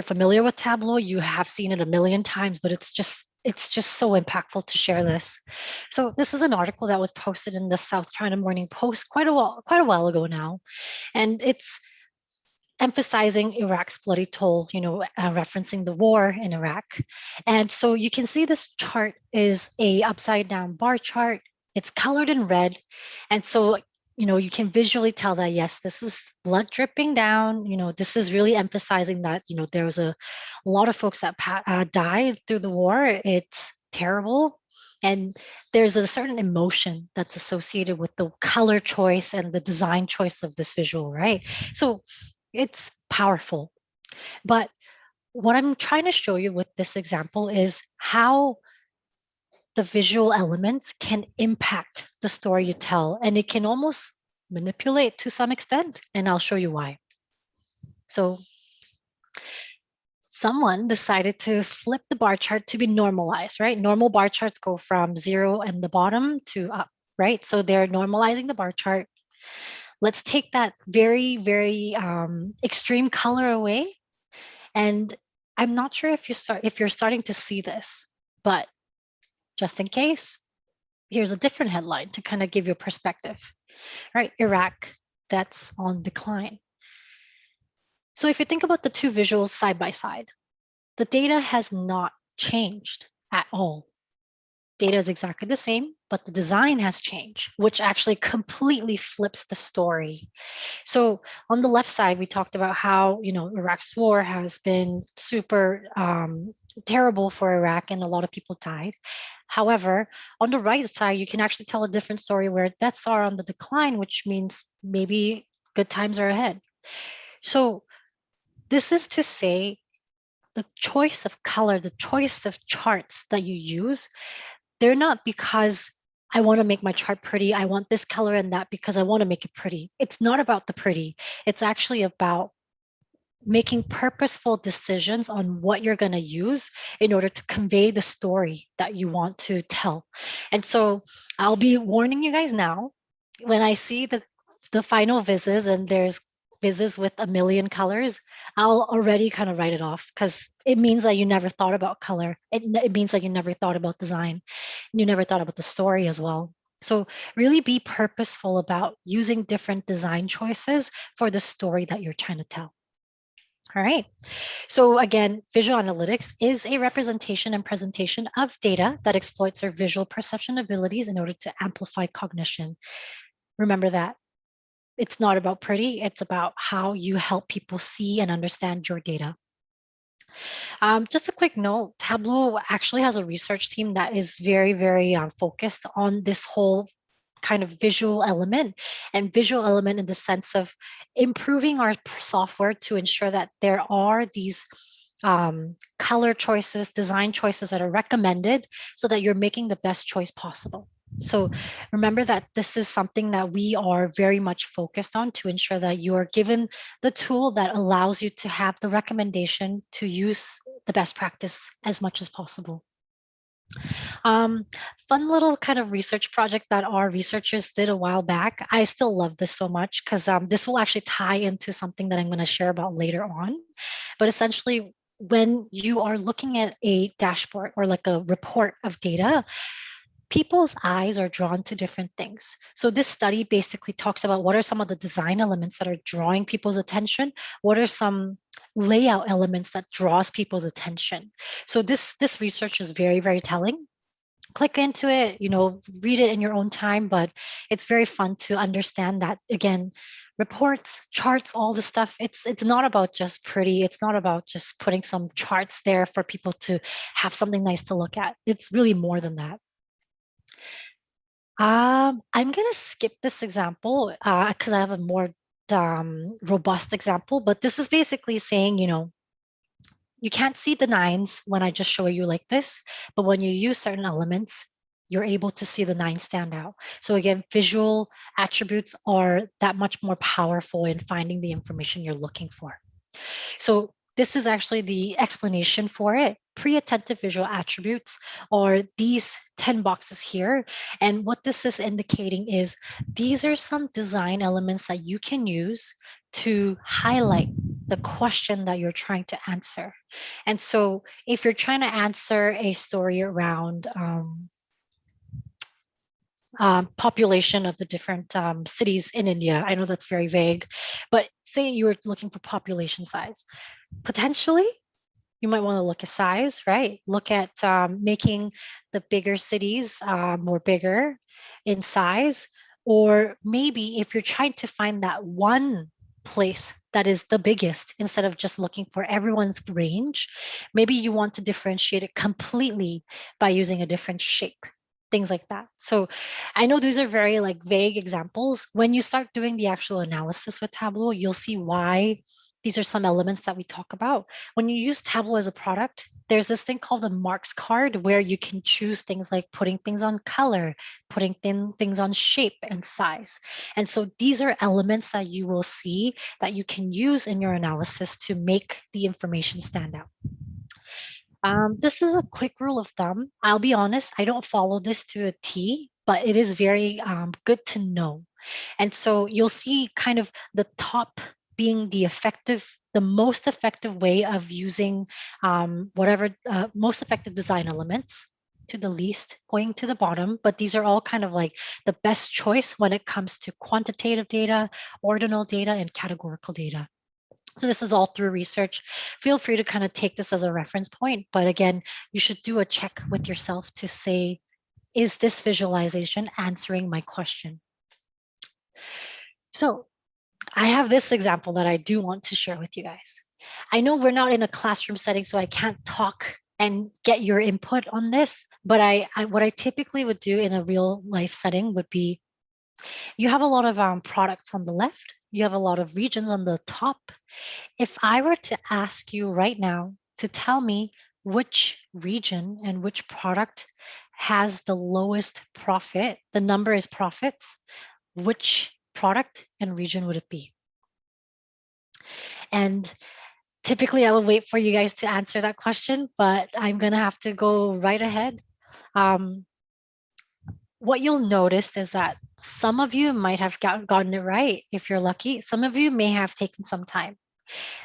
familiar with Tableau, you have seen it a million times, but it's just so impactful to share this. So this is an article that was posted in the South China Morning Post quite a while ago now, and it's emphasizing Iraq's bloody toll, referencing the war in Iraq. And so you can see this chart is a upside down bar chart. It's colored in red. And so, you can visually tell that, yes, this is blood dripping down. This is really emphasizing that, there was a lot of folks that died through the war. It's terrible. And there's a certain emotion that's associated with the color choice and the design choice of this visual, right? So it's powerful. But what I'm trying to show you with this example is how the visual elements can impact the story you tell, and it can almost manipulate to some extent, and I'll show you why. So someone decided to flip the bar chart to be normalized, right? Normal bar charts go from 0 and the bottom to up, right? So they're normalizing the bar chart. Let's take that very, very extreme color away. And I'm not sure if you're starting to see this, but just in case, here's a different headline to kind of give you a perspective, right? Iraq, that's on decline. So if you think about the two visuals side by side, the data has not changed at all. Data is exactly the same, but the design has changed, which actually completely flips the story. So on the left side, we talked about how, Iraq's war has been super terrible for Iraq and a lot of people died. However, on the right side, you can actually tell a different story where deaths are on the decline, which means maybe good times are ahead. So this is to say the choice of color, the choice of charts that you use, they're not because I want to make my chart pretty. I want this color and that because I want to make it pretty. It's not about the pretty. It's actually about making purposeful decisions on what you're going to use in order to convey the story that you want to tell. And so I'll be warning you guys now, when I see the final vizzes and there's vizzes with a million colors, I'll already kind of write it off because it means that you never thought about color. It means that you never thought about design. You never thought about the story as well. So really be purposeful about using different design choices for the story that you're trying to tell. All right. So again, visual analytics is a representation and presentation of data that exploits our visual perception abilities in order to amplify cognition. Remember that. It's not about pretty, it's about how you help people see and understand your data. Just a quick note, Tableau actually has a research team that is very, very focused on this whole kind of visual element, and visual element in the sense of improving our software to ensure that there are these color choices, design choices that are recommended so that you're making the best choice possible. So remember that this is something that we are very much focused on to ensure that you are given the tool that allows you to have the recommendation to use the best practice as much as possible. Fun little kind of research project that our researchers did a while back. I still love this so much because this will actually tie into something that I'm going to share about later on. But essentially, when you are looking at a dashboard or like a report of data, people's eyes are drawn to different things. So this study basically talks about what are some of the design elements that are drawing people's attention, what are some layout elements that draws people's attention. So this research is very, very telling. Click into it, read it in your own time, but it's very fun to understand that, again, reports, charts, all the stuff, it's not about just pretty, it's not about just putting some charts there for people to have something nice to look at. It's really more than that. I'm going to skip this example because I have a more robust example, but this is basically saying, you can't see the nines when I just show you like this, but when you use certain elements, you're able to see the nines stand out. So again, visual attributes are that much more powerful in finding the information you're looking for. So this is actually the explanation for it. Pre-attentive visual attributes are these 10 boxes here. And what this is indicating is these are some design elements that you can use to highlight the question that you're trying to answer. And so if you're trying to answer a story around population of the different cities in India, I know that's very vague, but say you were looking for population size, potentially you might want to look at size, right? Look at making the bigger cities more bigger in size, or maybe if you're trying to find that one place that is the biggest, instead of just looking for everyone's range, maybe you want to differentiate it completely by using a different shape. things like that. So I know these are very like vague examples. When you start doing the actual analysis with Tableau, you'll see why these are some elements that we talk about. When you use Tableau as a product, there's this thing called the marks card where you can choose things like putting things on color, putting things on shape and size. And so these are elements that you will see that you can use in your analysis to make the information stand out. This is a quick rule of thumb. I'll be honest, I don't follow this to a T, but it is very good to know. And so you'll see kind of the top being the most effective way of using whatever most effective design elements, to the least going to the bottom, but these are all kind of like the best choice when it comes to quantitative data, ordinal data, and categorical data. So this is all through research. Feel free to kind of take this as a reference point, but again, you should do a check with yourself to say, is this visualization answering my question? So I have this example that I do want to share with you guys. I know we're not in a classroom setting, so I can't talk and get your input on this, but what I typically would do in a real life setting would be, you have a lot of products on the left, you have a lot of regions on the top. If I were to ask you right now to tell me which region and which product has the lowest profit, the number is profits, which product and region would it be? And typically I will wait for you guys to answer that question, but I'm gonna have to go right ahead. What you'll notice is that some of you might have gotten it right if you're lucky. Some of you may have taken some time.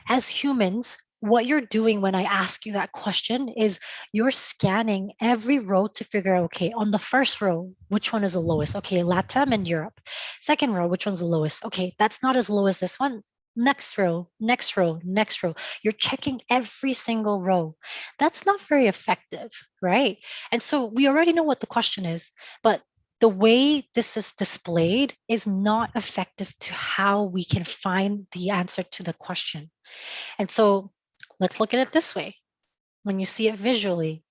As humans, what you're doing when I ask you that question is you're scanning every row to figure out, okay, on the first row, which one is the lowest? Okay, LATAM and Europe. Second row, which one's the lowest? Okay, that's not as low as this one. Next row, next row, next row. You're checking every single row. That's not very effective, right? And so we already know what the question is, but the way this is displayed is not effective to how we can find the answer to the question. And so let's look at it this way. When you see it visually,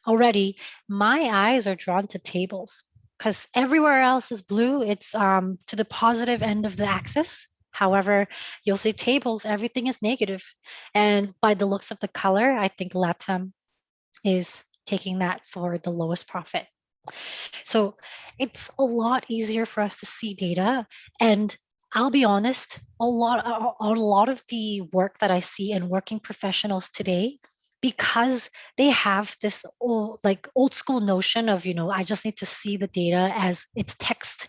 already my eyes are drawn to tables because everywhere else is blue. It's to the positive end of the axis. However, you'll see tables, everything is negative. And by the looks of the color, I think LATAM is taking that for the lowest profit. So it's a lot easier for us to see data. And I'll be honest, a lot of the work that I see in working professionals today, because they have this old school notion of, I just need to see the data as it's text.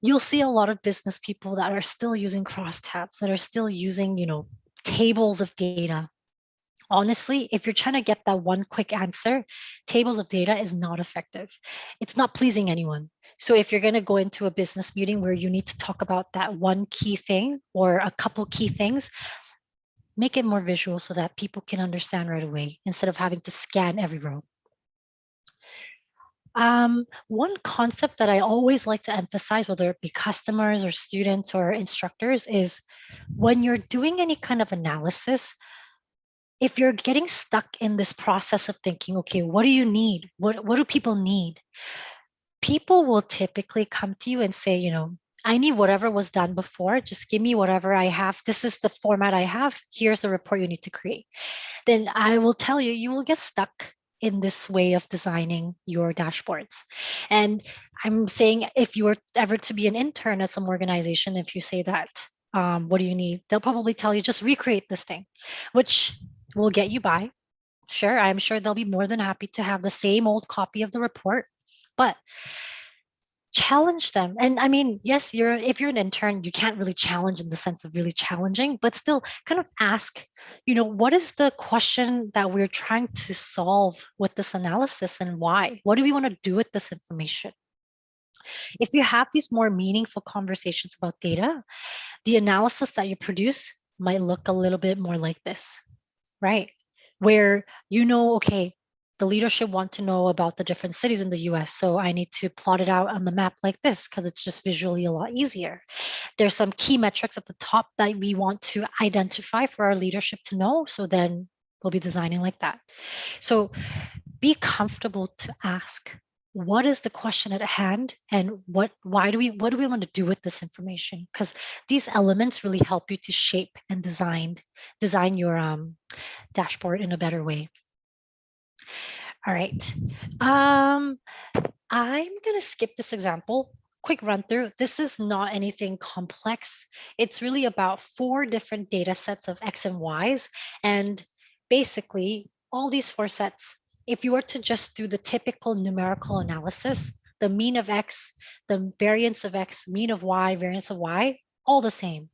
You'll see a lot of business people that are still using crosstabs, that are still using, tables of data. Honestly, if you're trying to get that one quick answer, tables of data is not effective. It's not pleasing anyone. So if you're going to go into a business meeting where you need to talk about that one key thing or a couple key things, make it more visual so that people can understand right away instead of having to scan every row. One concept that I always like to emphasize, whether it be customers or students or instructors, is when you're doing any kind of analysis, if you're getting stuck in this process of thinking, okay, what do you need? What do people need? People will typically come to you and say, I need whatever was done before. Just give me whatever I have. This is the format I have. Here's the report you need to create. Then I will tell you, you will get stuck in this way of designing your dashboards. And I'm saying, if you were ever to be an intern at some organization, if you say that, what do you need? They'll probably tell you, just recreate this thing, which will get you by. Sure, I'm sure they'll be more than happy to have the same old copy of the report, but challenge them. And I mean, yes, if you're an intern, you can't really challenge in the sense of really challenging, but still kind of ask, what is the question that we're trying to solve with this analysis and why? What do we want to do with this information? If you have these more meaningful conversations about data, the analysis that you produce might look a little bit more like this, right? Where okay, the leadership want to know about the different cities in the US, so I need to plot it out on the map like this because it's just visually a lot easier. There's some key metrics at the top that we want to identify for our leadership to know, so then we'll be designing like that. So be comfortable to ask, what is the question at hand, and what do we want to do with this information? Because these elements really help you to shape and design your dashboard in a better way. All right. I'm gonna skip this example. Quick run through. This is not anything complex. It's really about 4 different data sets of X and Y's. And basically, all these 4 sets, if you were to just do the typical numerical analysis, the mean of X, the variance of X, mean of Y, variance of Y, all the same,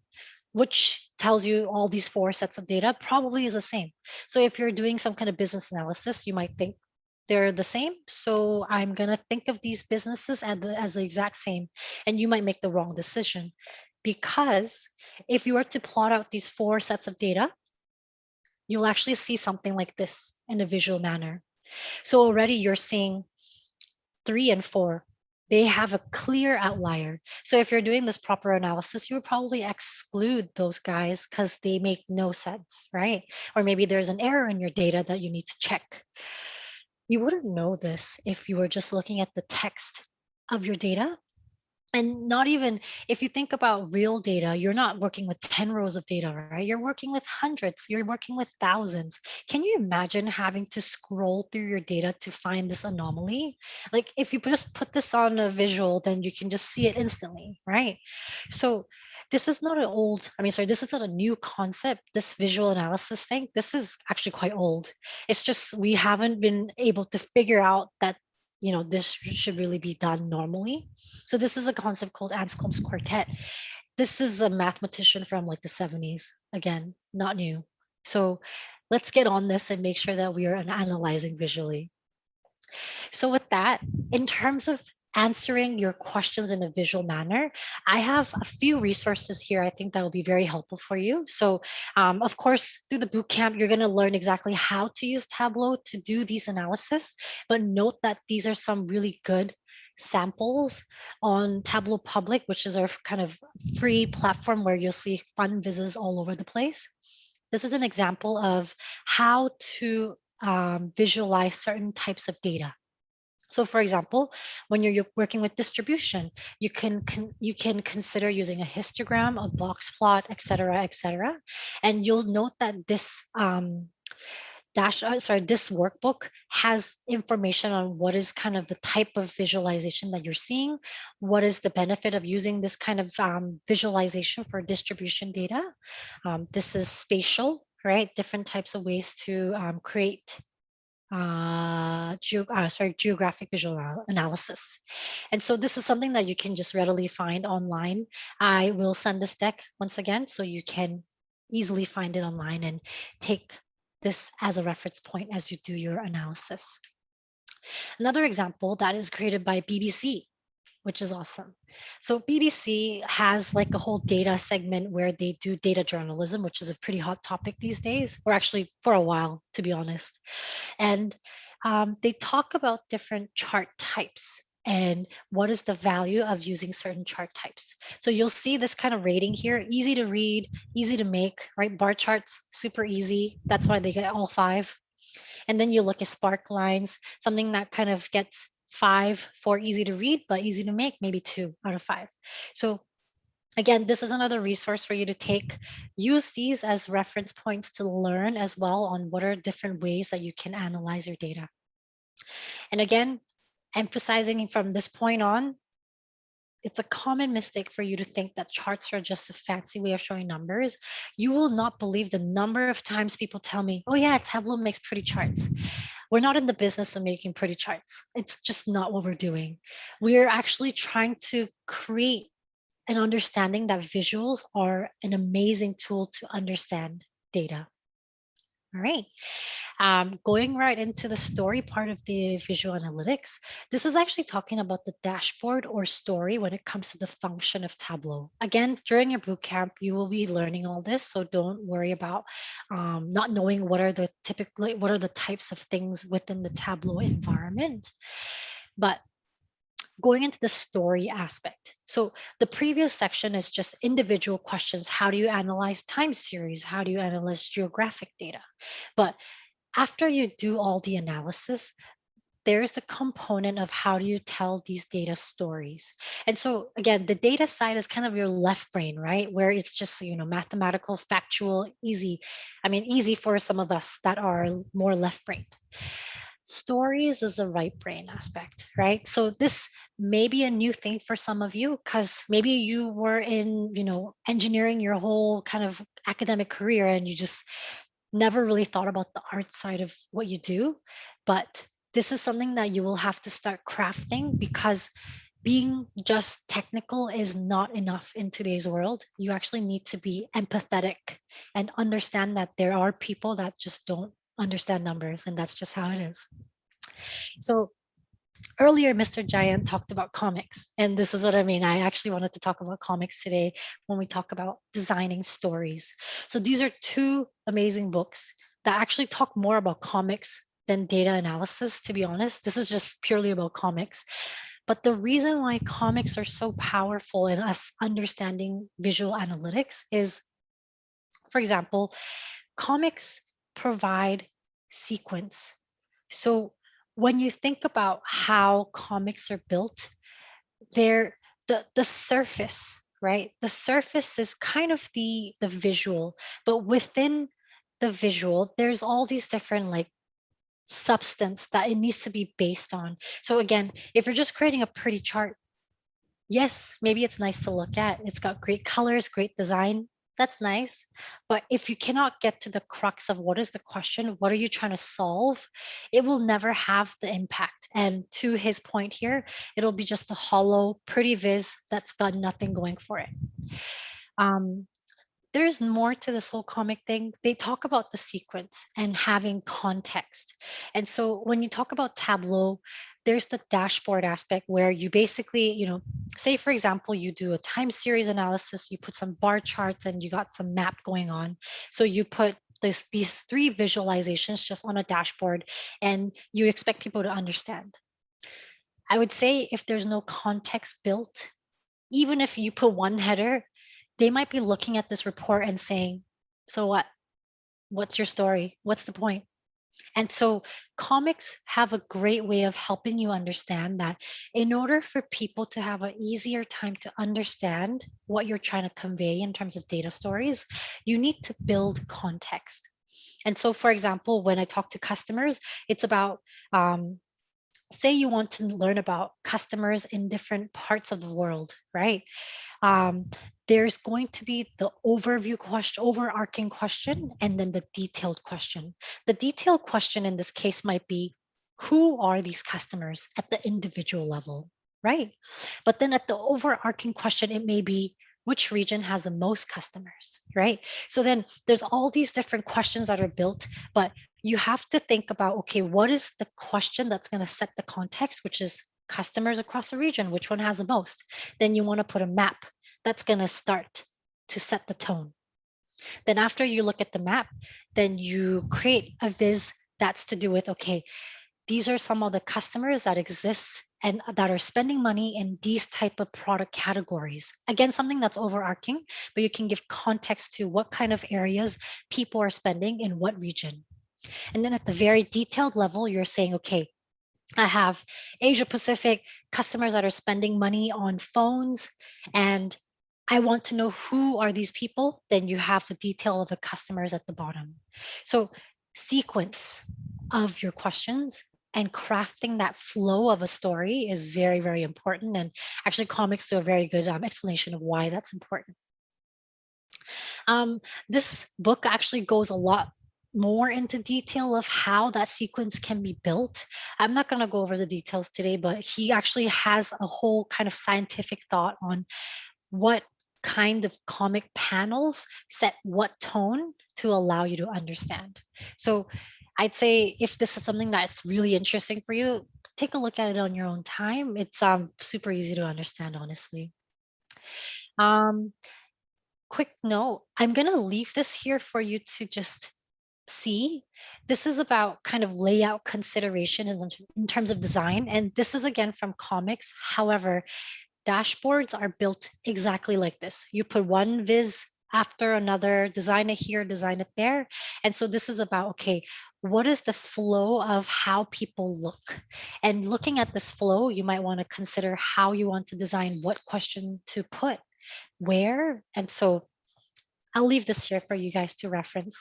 which tells you all these 4 sets of data probably is the same. So if you're doing some kind of business analysis, you might think they're the same. So I'm going to think of these businesses as the exact same. And you might make the wrong decision, because if you were to plot out these 4 sets of data, you'll actually see something like this in a visual manner. So already you're seeing 3 and 4. They have a clear outlier. So if you're doing this proper analysis, you would probably exclude those guys because they make no sense, right? Or maybe there's an error in your data that you need to check. You wouldn't know this if you were just looking at the text of your data. And not even, if you think about real data, you're not working with 10 rows of data, right? You're working with hundreds, you're working with thousands. Can you imagine having to scroll through your data to find this anomaly? Like if you just put this on a visual, then you can just see it instantly, right? So this is not this is not a new concept, this visual analysis thing. This is actually quite old. It's just we haven't been able to figure out that this should really be done normally. So this is a concept called Anscombe's quartet. This is a mathematician from like the 70s. Again, not new. So let's get on this and make sure that we are analyzing visually. So with that, in terms of answering your questions in a visual manner, I have a few resources here I think that will be very helpful for you. So of course, through the bootcamp, you're going to learn exactly how to use Tableau to do these analysis, but note that these are some really good samples on Tableau Public, which is our kind of free platform where you'll see fun vizzes all over the place. This is an example of how to visualize certain types of data. So for example, when you're working with distribution, you can consider using a histogram, a box plot, et cetera, and you'll note that this this workbook has information on what is kind of the type of visualization that you're seeing, what is the benefit of using this kind of visualization for distribution data. This is spatial, right? Different types of ways to create geographic visual analysis. And so this is something that you can just readily find online. I will send this deck once again, so you can easily find it online and take this as a reference point as you do your analysis. Another example that is created by BBC, which is awesome. So BBC has like a whole data segment where they do data journalism, which is a pretty hot topic these days, or actually for a while, to be honest. And they talk about different chart types and what is the value of using certain chart types. So you'll see this kind of rating here, easy to read, easy to make, right? Bar charts, super easy. That's why they get all 5. And then you look at spark lines, something that kind of gets 5 for easy to read, but easy to make, maybe 2 out of 5. So again, this is another resource for you to take. Use these as reference points to learn as well on what are different ways that you can analyze your data. And again, emphasizing from this point on, it's a common mistake for you to think that charts are just a fancy way of showing numbers. You will not believe the number of times people tell me, oh yeah, Tableau makes pretty charts. We're not in the business of making pretty charts. It's just not what we're doing. We're actually trying to create an understanding that visuals are an amazing tool to understand data. All right. Going right into the story part of the visual analytics, this is actually talking about the dashboard or story when it comes to the function of Tableau. Again, during your bootcamp, you will be learning all this, so don't worry about not knowing what are the types of things within the Tableau environment. But going into the story aspect. So the previous section is just individual questions. How do you analyze time series? How do you analyze geographic data? But after you do all the analysis, there's the component of how do you tell these data stories. And so again, the data side is kind of your left brain, right? Where it's just, mathematical, factual, easy. I mean, easy for some of us that are more left brained. Stories is the right brain aspect, right? So this may be a new thing for some of you because maybe you were in, engineering your whole kind of academic career and you just never really thought about the art side of what you do. But this is something that you will have to start crafting, because being just technical is not enough in today's world. You actually need to be empathetic and understand that there are people that just don't understand numbers, and that's just how it is. So earlier, Mr. Giant talked about comics, and this is what I mean. I actually wanted to talk about comics today when we talk about designing stories. So these are two amazing books that actually talk more about comics than data analysis, to be honest. This is just purely about comics. But the reason why comics are so powerful in us understanding visual analytics is, for example, comics provide sequence. So when you think about how comics are built, they're the surface, right? The surface is kind of the visual, but within the visual, there's all these different like substance that it needs to be based on. So again, if you're just creating a pretty chart, yes, maybe it's nice to look at. It's got great colors, great design. That's nice. But if you cannot get to the crux of what is the question, what are you trying to solve, it will never have the impact. And to his point here, it'll be just a hollow, pretty viz that's got nothing going for it. There's more to this whole comic thing. They talk about the sequence and having context. And so when you talk about Tableau, there's the dashboard aspect where you basically, say, for example, you do a time series analysis, you put some bar charts and you got some map going on. So you put these three visualizations just on a dashboard and you expect people to understand. I would say if there's no context built, even if you put one header, they might be looking at this report and saying, so what? What's your story? What's the point? And so comics have a great way of helping you understand that in order for people to have an easier time to understand what you're trying to convey in terms of data stories, you need to build context. And so, for example, when I talk to customers, it's about, say you want to learn about customers in different parts of the world, right? There's going to be the overview question, overarching question, and then the detailed question. The detailed question in this case might be, who are these customers at the individual level, right? But then at the overarching question, it may be, which region has the most customers, right? So then there's all these different questions that are built, but you have to think about, okay, what is the question that's going to set the context, which is customers across a region, which one has the most? Then you want to put a map that's going to start to set the tone. Then after you look at the map, then you create a viz that's to do with, okay, these are some of the customers that exist and that are spending money in these type of product categories. Again, something that's overarching, but you can give context to what kind of areas people are spending in what region. And then at the very detailed level, you're saying, okay, I have Asia Pacific customers that are spending money on phones, and I want to know who are these people. Then you have the detail of the customers at the bottom. So sequence of your questions and crafting that flow of a story is very, very important. And actually comics do a very good explanation of why that's important. This book actually goes a lot more into detail of how that sequence can be built. I'm not going to go over the details today, but he actually has a whole kind of scientific thought on what kind of comic panels set what tone to allow you to understand. So I'd say if this is something that's really interesting for you, take a look at it on your own time. It's super easy to understand, honestly. Quick note, I'm going to leave this here for you to just see. This is about kind of layout consideration in terms of design. And this is again from comics. However, dashboards are built exactly like this. You put one viz after another, design it here, design it there. And so this is about, okay, what is the flow of how people look? And looking at this flow, you might want to consider how you want to design, what question to put where. And so I'll leave this here for you guys to reference.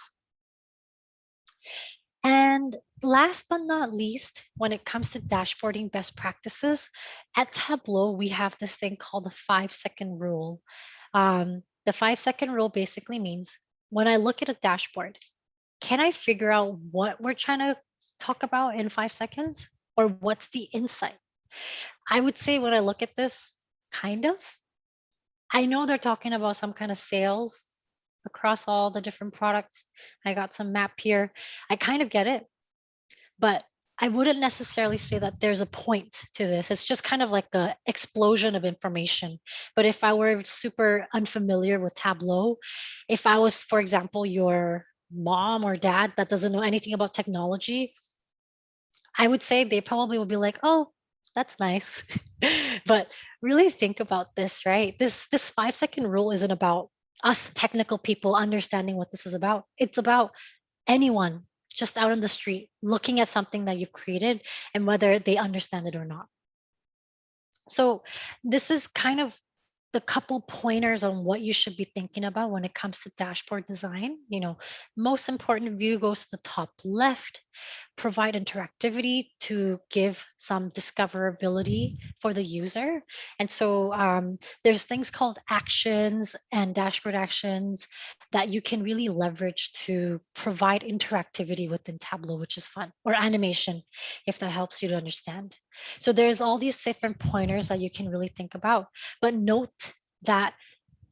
And last but not least, when it comes to dashboarding best practices, at Tableau, we have this thing called the 5-second rule. The 5-second rule basically means when I look at a dashboard, can I figure out what we're trying to talk about in 5 seconds? Or what's the insight? I would say when I look at this, kind of. I know they're talking about some kind of sales across all the different products. I got some map here. I kind of get it, but I wouldn't necessarily say that there's a point to this. It's just kind of like an explosion of information. But if I were super unfamiliar with Tableau, if I was, for example, your mom or dad that doesn't know anything about technology, I would say they probably would be like, oh, that's nice. But really think about this, right? This 5-second rule isn't about us technical people understanding what this is about. It's about anyone just out on the street looking at something that you've created and whether they understand it or not. So this is kind of the couple pointers on what you should be thinking about when it comes to dashboard design. You know, most important view goes to the top left, provide interactivity to give some discoverability for the user. And so there's things called actions and dashboard actions that you can really leverage to provide interactivity within Tableau, which is fun, or animation, if that helps you to understand. So there's all these different pointers that you can really think about, but note that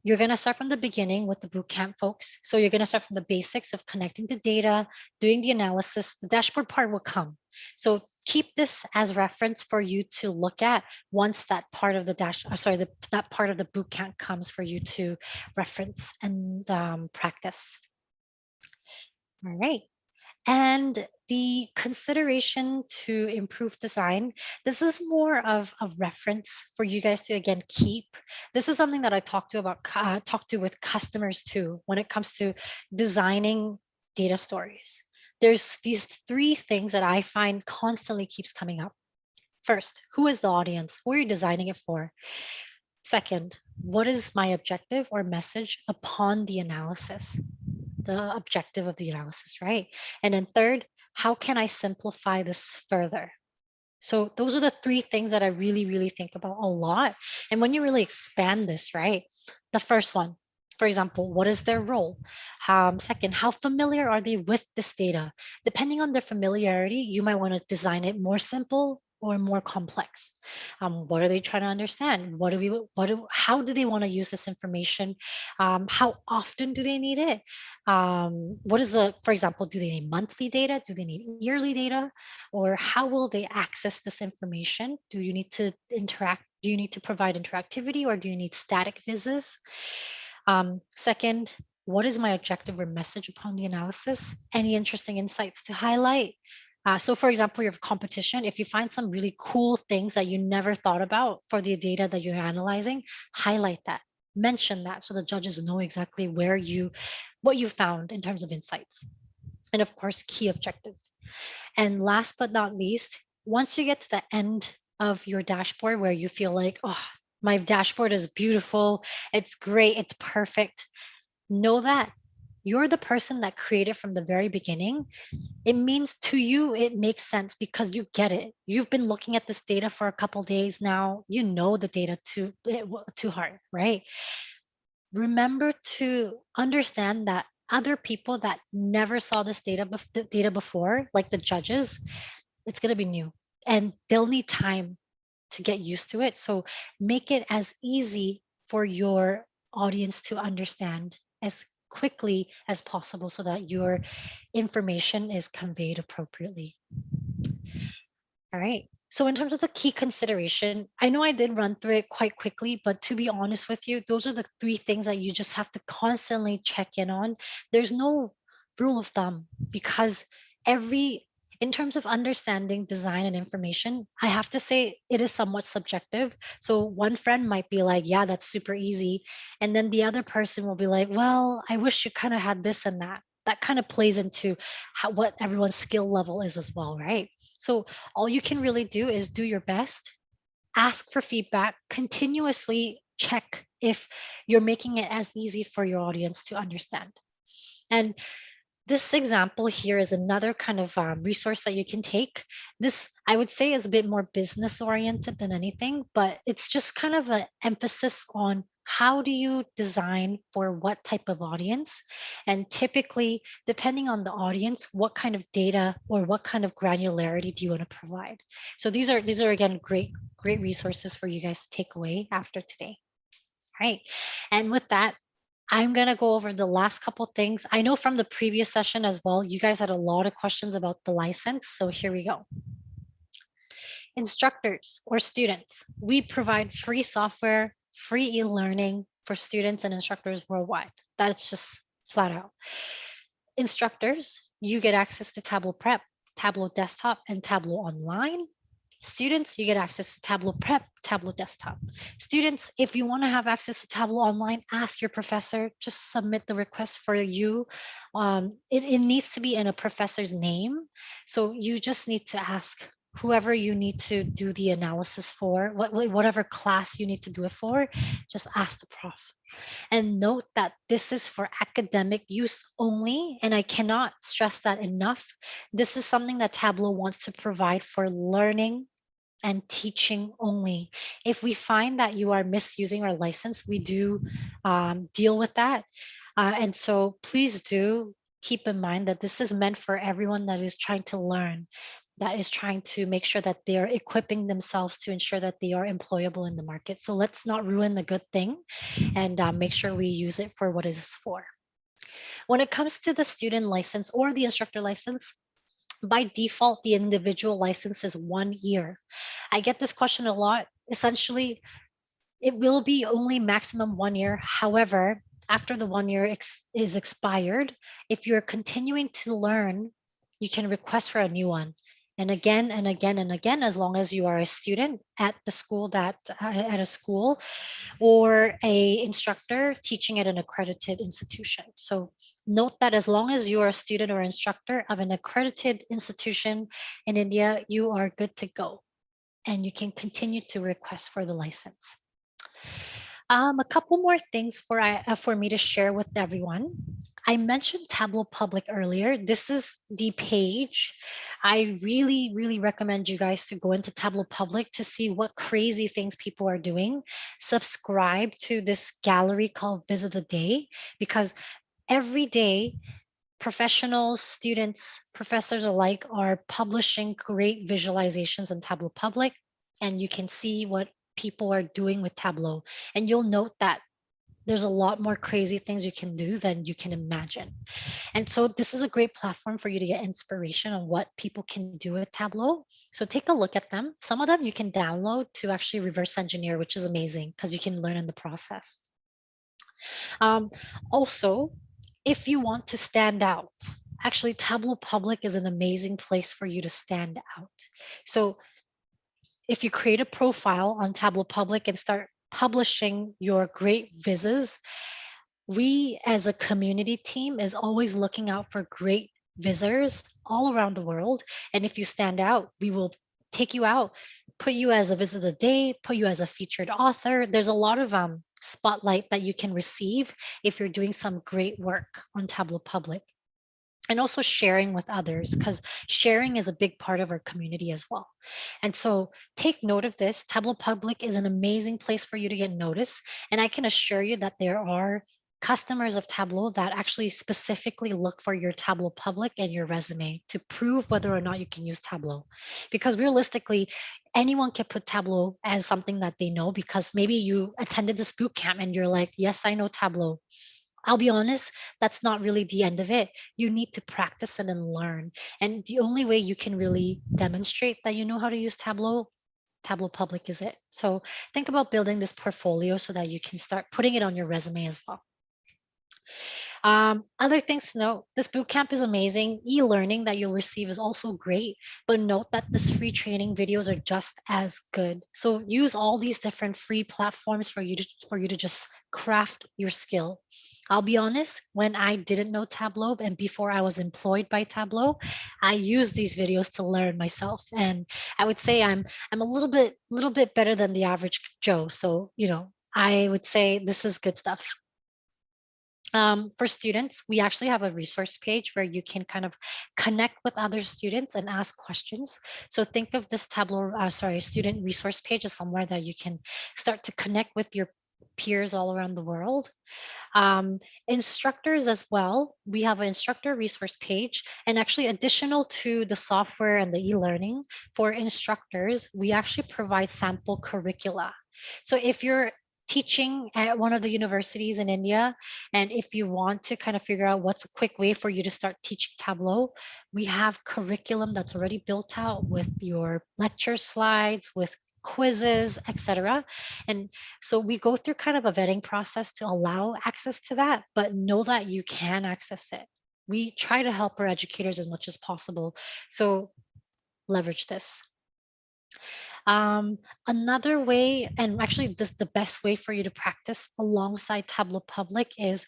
you're going to start from the beginning with the bootcamp folks. So you're going to start from the basics of connecting the data, doing the analysis. The dashboard part will come. So keep this as reference for you to look at once that part of the that part of the bootcamp comes for you to reference and practice. All right. And the consideration to improve design, this is more of a reference for you guys to, again, keep. This is something that I talk to with customers too, when it comes to designing data stories. There's these 3 things that I find constantly keeps coming up. First, who is the audience? Who are you designing it for? Second, what is my objective or message upon the analysis? The objective of the analysis, right? And then third, how can I simplify this further? So those are the 3 things that I really, really think about a lot. And when you really expand this, right? The first one, for example, what is their role? Second, how familiar are they with this data? Depending on their familiarity, you might want to design it more simple or more complex. What are they trying to understand? How do they want to use this information? How often do they need it? For example, do they need monthly data? Do they need yearly data? Or how will they access this information? Do you need to interact? Do you need to provide interactivity, or do you need static vizzes? Second, what is my objective or message upon the analysis? Any interesting insights to highlight? So for example, your competition, if you find some really cool things that you never thought about for the data that you're analyzing, highlight that, mention that so the judges know exactly what you found in terms of insights. And of course, key objective. And last but not least, once you get to the end of your dashboard where you feel like, oh, my dashboard is beautiful, it's great, it's perfect, know that you're the person that created from the very beginning. It means to you, it makes sense because you get it. You've been looking at this data for a couple days now. You know the data to heart, right? Remember to understand that other people that never saw this data before, like the judges, it's going to be new and they'll need time to get used to it. So make it as easy for your audience to understand as quickly as possible so that your information is conveyed appropriately. All right. So in terms of the key consideration, I know I did run through it quite quickly, but to be honest with you, those are the 3 things that you just have to constantly check in on. There's no rule of thumb because every In terms of understanding design and information, I have to say it is somewhat subjective. So one friend might be like, yeah, that's super easy. And then the other person will be like, well, I wish you kind of had this and that. That kind of plays into what everyone's skill level is as well, right? So all you can really do is do your best, ask for feedback, continuously check if you're making it as easy for your audience to understand. And this example here is another kind of resource that you can take. This, I would say, is a bit more business oriented than anything, but it's just kind of an emphasis on how do you design for what type of audience? And typically, depending on the audience, what kind of data or what kind of granularity do you want to provide? So these are again great resources for you guys to take away after today. All right. And with that, I'm going to go over the last couple things. I know from the previous session as well, you guys had a lot of questions about the license. So here we go. Instructors or students, we provide free software, free e-learning for students and instructors worldwide. That's just flat out. Instructors, you get access to Tableau Prep, Tableau Desktop, and Tableau Online. Students, you get access to Tableau Prep, Tableau Desktop. Students, if you want to have access to Tableau Online, ask your professor, just submit the request for you. It needs to be in a professor's name. So you just need to ask whoever you need to do the analysis for, whatever class you need to do it for, just ask the prof. And note that this is for academic use only, and I cannot stress that enough. This is something that Tableau wants to provide for learning and teaching only. If we find that you are misusing our license, we do deal with that. And so please do keep in mind that this is meant for everyone that is trying to learn, that is trying to make sure that they are equipping themselves to ensure that they are employable in the market. So let's not ruin the good thing and make sure we use it for what it is for. When it comes to the student license or the instructor license, by default, the individual license is 1 year. I get this question a lot. Essentially, it will be only maximum 1 year. However, after the 1 year is expired, if you're continuing to learn, you can request for a new one. And again and again and again, as long as you are a student at the school at a school or a instructor teaching at an accredited institution. So note that as long as you are a student or instructor of an accredited institution in India, you are good to go. And you can continue to request for the license. A couple more things for me to share with everyone. I mentioned Tableau Public earlier. This is the page. I really, really recommend you guys to go into Tableau Public to see what crazy things people are doing. Subscribe to this gallery called Visit the Day, because every day, professionals, students, professors alike are publishing great visualizations on Tableau Public, and you can see what people are doing with Tableau. And you'll note that there's a lot more crazy things you can do than you can imagine. And so this is a great platform for you to get inspiration on what people can do with Tableau. So take a look at them. Some of them you can download to actually reverse engineer, which is amazing because you can learn in the process. Also, if you want to stand out, actually Tableau Public is an amazing place for you to stand out. So if you create a profile on Tableau Public and start publishing your great vizzes, we as a community team is always looking out for great visitors all around the world. And if you stand out, we will take you out, put you as a visit of the day, put you as a featured author. There's a lot of spotlight that you can receive if you're doing some great work on Tableau Public. And also sharing with others, because sharing is a big part of our community as well. And so take note of this. Tableau Public is an amazing place for you to get noticed. And I can assure you that there are customers of Tableau that actually specifically look for your Tableau Public and your resume to prove whether or not you can use Tableau. Because realistically, anyone can put Tableau as something that they know, because maybe you attended this bootcamp and you're like, yes, I know Tableau. I'll be honest, that's not really the end of it. You need to practice it and learn. And the only way you can really demonstrate that you know how to use Tableau Public is it. So think about building this portfolio so that you can start putting it on your resume as well. Other things to note, this bootcamp is amazing. E-learning that you'll receive is also great, but note that this free training videos are just as good. So use all these different free platforms for you to just craft your skill. I'll be honest, when I didn't know Tableau and before I was employed by Tableau, I used these videos to learn myself. And I would say I'm a little bit better than the average Joe. So, I would say this is good stuff. For students, we actually have a resource page where you can kind of connect with other students and ask questions. So think of this student resource page as somewhere that you can start to connect with your peers all around the world. Instructors as well, we have an instructor resource page, and actually additional to the software and the e-learning, for instructors, we actually provide sample curricula. So if you're teaching at one of the universities in India, and if you want to kind of figure out what's a quick way for you to start teaching Tableau, we have curriculum that's already built out with your lecture slides, with quizzes, etc. And so we go through kind of a vetting process to allow access to that, but know that you can access it. We try to help our educators as much as possible. So leverage this. Another way, and actually this the best way for you to practice alongside Tableau Public, is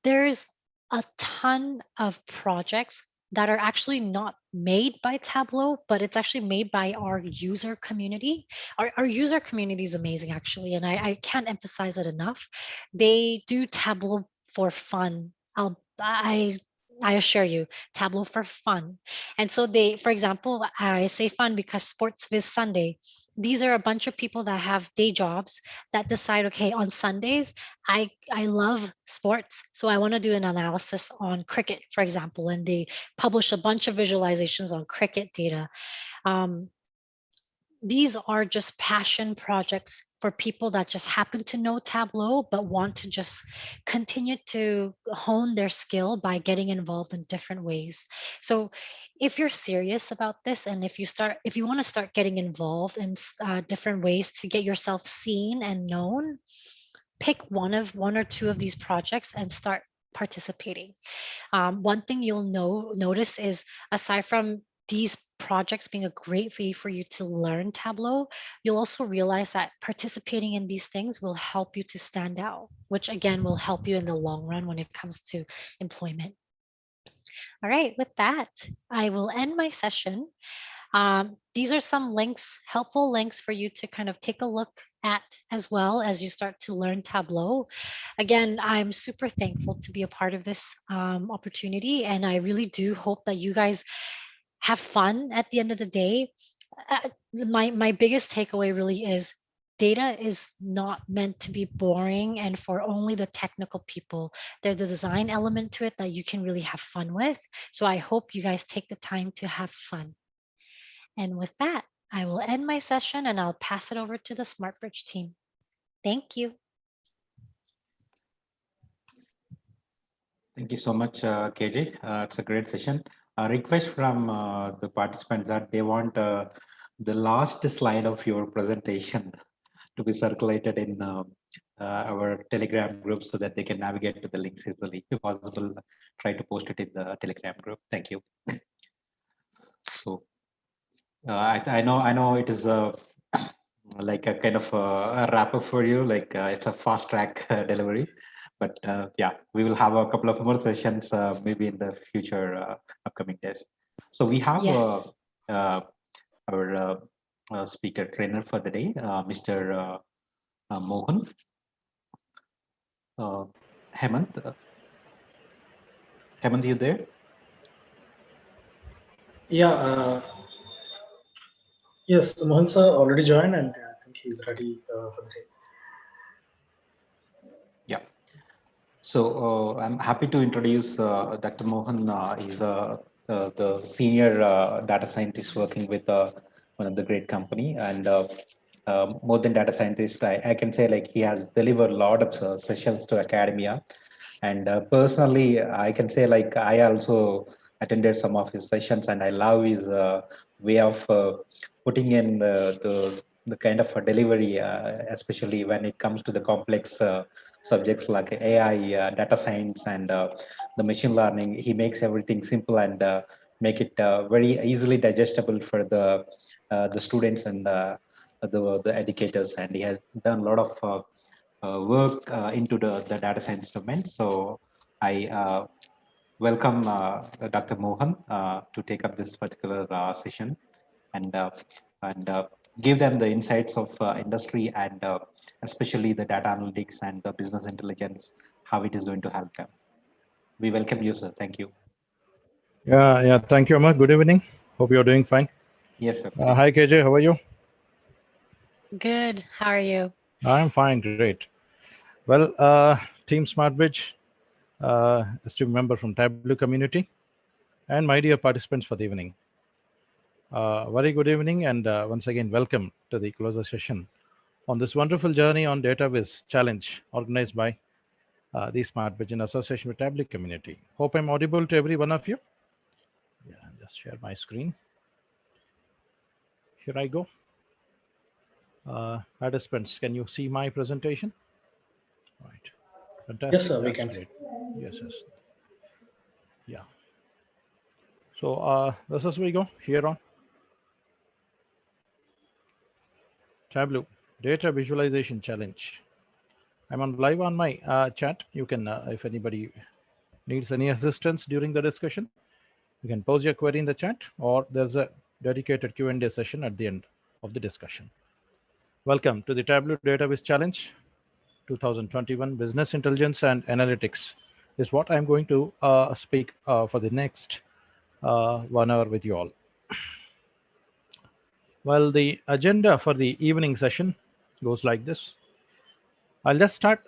there's a ton of projects that are actually not made by Tableau, but it's actually made by our user community. Our user community is amazing, actually, and I can't emphasize it enough. They do Tableau for fun. I assure you, Tableau for fun. And so they, for example, I say fun because Sports Viz Sunday, these are a bunch of people that have day jobs that decide, okay, on Sundays, I love sports, so I want to do an analysis on cricket, for example, and they publish a bunch of visualizations on cricket data. These are just passion projects for people that just happen to know Tableau, but want to just continue to hone their skill by getting involved in different ways. So if you're serious about this, and if you want to start getting involved in different ways to get yourself seen and known, pick one or two of these projects and start participating. One thing you'll notice is, aside from these projects being a great way for you to learn Tableau, you'll also realize that participating in these things will help you to stand out, which again will help you in the long run when it comes to employment. All right, with that, I will end my session. These are some links, helpful links for you to kind of take a look at as well as you start to learn Tableau. Again, I'm super thankful to be a part of this opportunity, and I really do hope that you guys have fun at the end of the day. My biggest takeaway really is data is not meant to be boring and for only the technical people. There's the design element to it that you can really have fun with. So I hope you guys take the time to have fun. And with that, I will end my session and I'll pass it over to the SmartBridge team. Thank you. Thank you so much, KJ. It's a great session. A request from the participants that they want the last slide of your presentation to be circulated in our Telegram group so that they can navigate to the links easily. If possible, try to post it in the Telegram group. Thank you. So I know it is like a kind of a wrap up for you, like it's a fast track delivery. But yeah, we will have a couple of more sessions maybe in the future upcoming days. So we have Yes. our speaker trainer for the day, Mr. Mohan. Hemant, Hemant, you there? Yeah. Yes, Mohan sir already joined, and I think he's ready for the day. Yeah. So I'm happy to introduce Dr. Mohan. He's the senior data scientist working with one of the great company, and more than data scientist, I can say like he has delivered a lot of sessions to academia. And personally, I can say like I also attended some of his sessions, and I love his way of putting in the kind of a delivery, especially when it comes to the complex subjects like AI, data science, and the machine learning. He makes everything simple and make it very easily digestible for the students and the educators. And he has done a lot of work into the data science domain. So I welcome Dr. Mohan to take up this particular session and give them the insights of industry and especially the data analytics and the business intelligence, how it is going to help them. We welcome you, sir. Thank you. Yeah. Thank you, Amar. Good evening. Hope you're doing fine. Yes, sir. Hi, KJ. How are you? Good. How are you? I'm fine. Great. Well, Team SmartBridge, esteemed member from Tableau community, and my dear participants for the evening. Very good evening, and once again, welcome to the closer session on this wonderful journey on DataViz challenge organized by the SmartBridge in association with Tableau community. Hope I'm audible to every one of you. Yeah, just share my screen. Here I go. Participants, can you see my presentation? Right. Fantastic. Yes, sir, we can Great. Yes. Yeah. So this is we go here on Tableau Data Visualization Challenge. I'm on live on my chat. You can, if anybody needs any assistance during the discussion, you can pose your query in the chat, or there's a dedicated Q&A session at the end of the discussion. Welcome to the Tableau DataViz Challenge 2021 Business Intelligence and Analytics is what I'm going to speak for the next 1 hour with you all. Well, the agenda for the evening session goes like this. I'll just start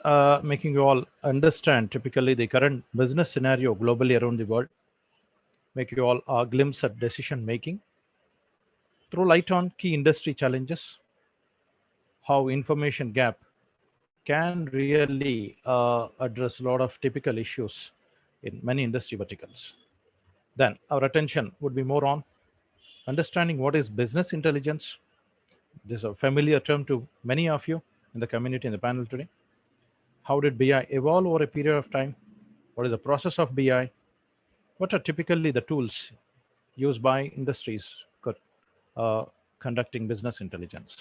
making you all understand typically the current business scenario globally around the world, make you all a glimpse at decision making, throw light on key industry challenges, how information gap can really address a lot of typical issues in many industry verticals. Then our attention would be more on understanding what is business intelligence. This is a familiar term to many of you in the community in the panel today. How did BI evolve over a period of time? What is the process of BI? What are typically the tools used by industries conducting business intelligence?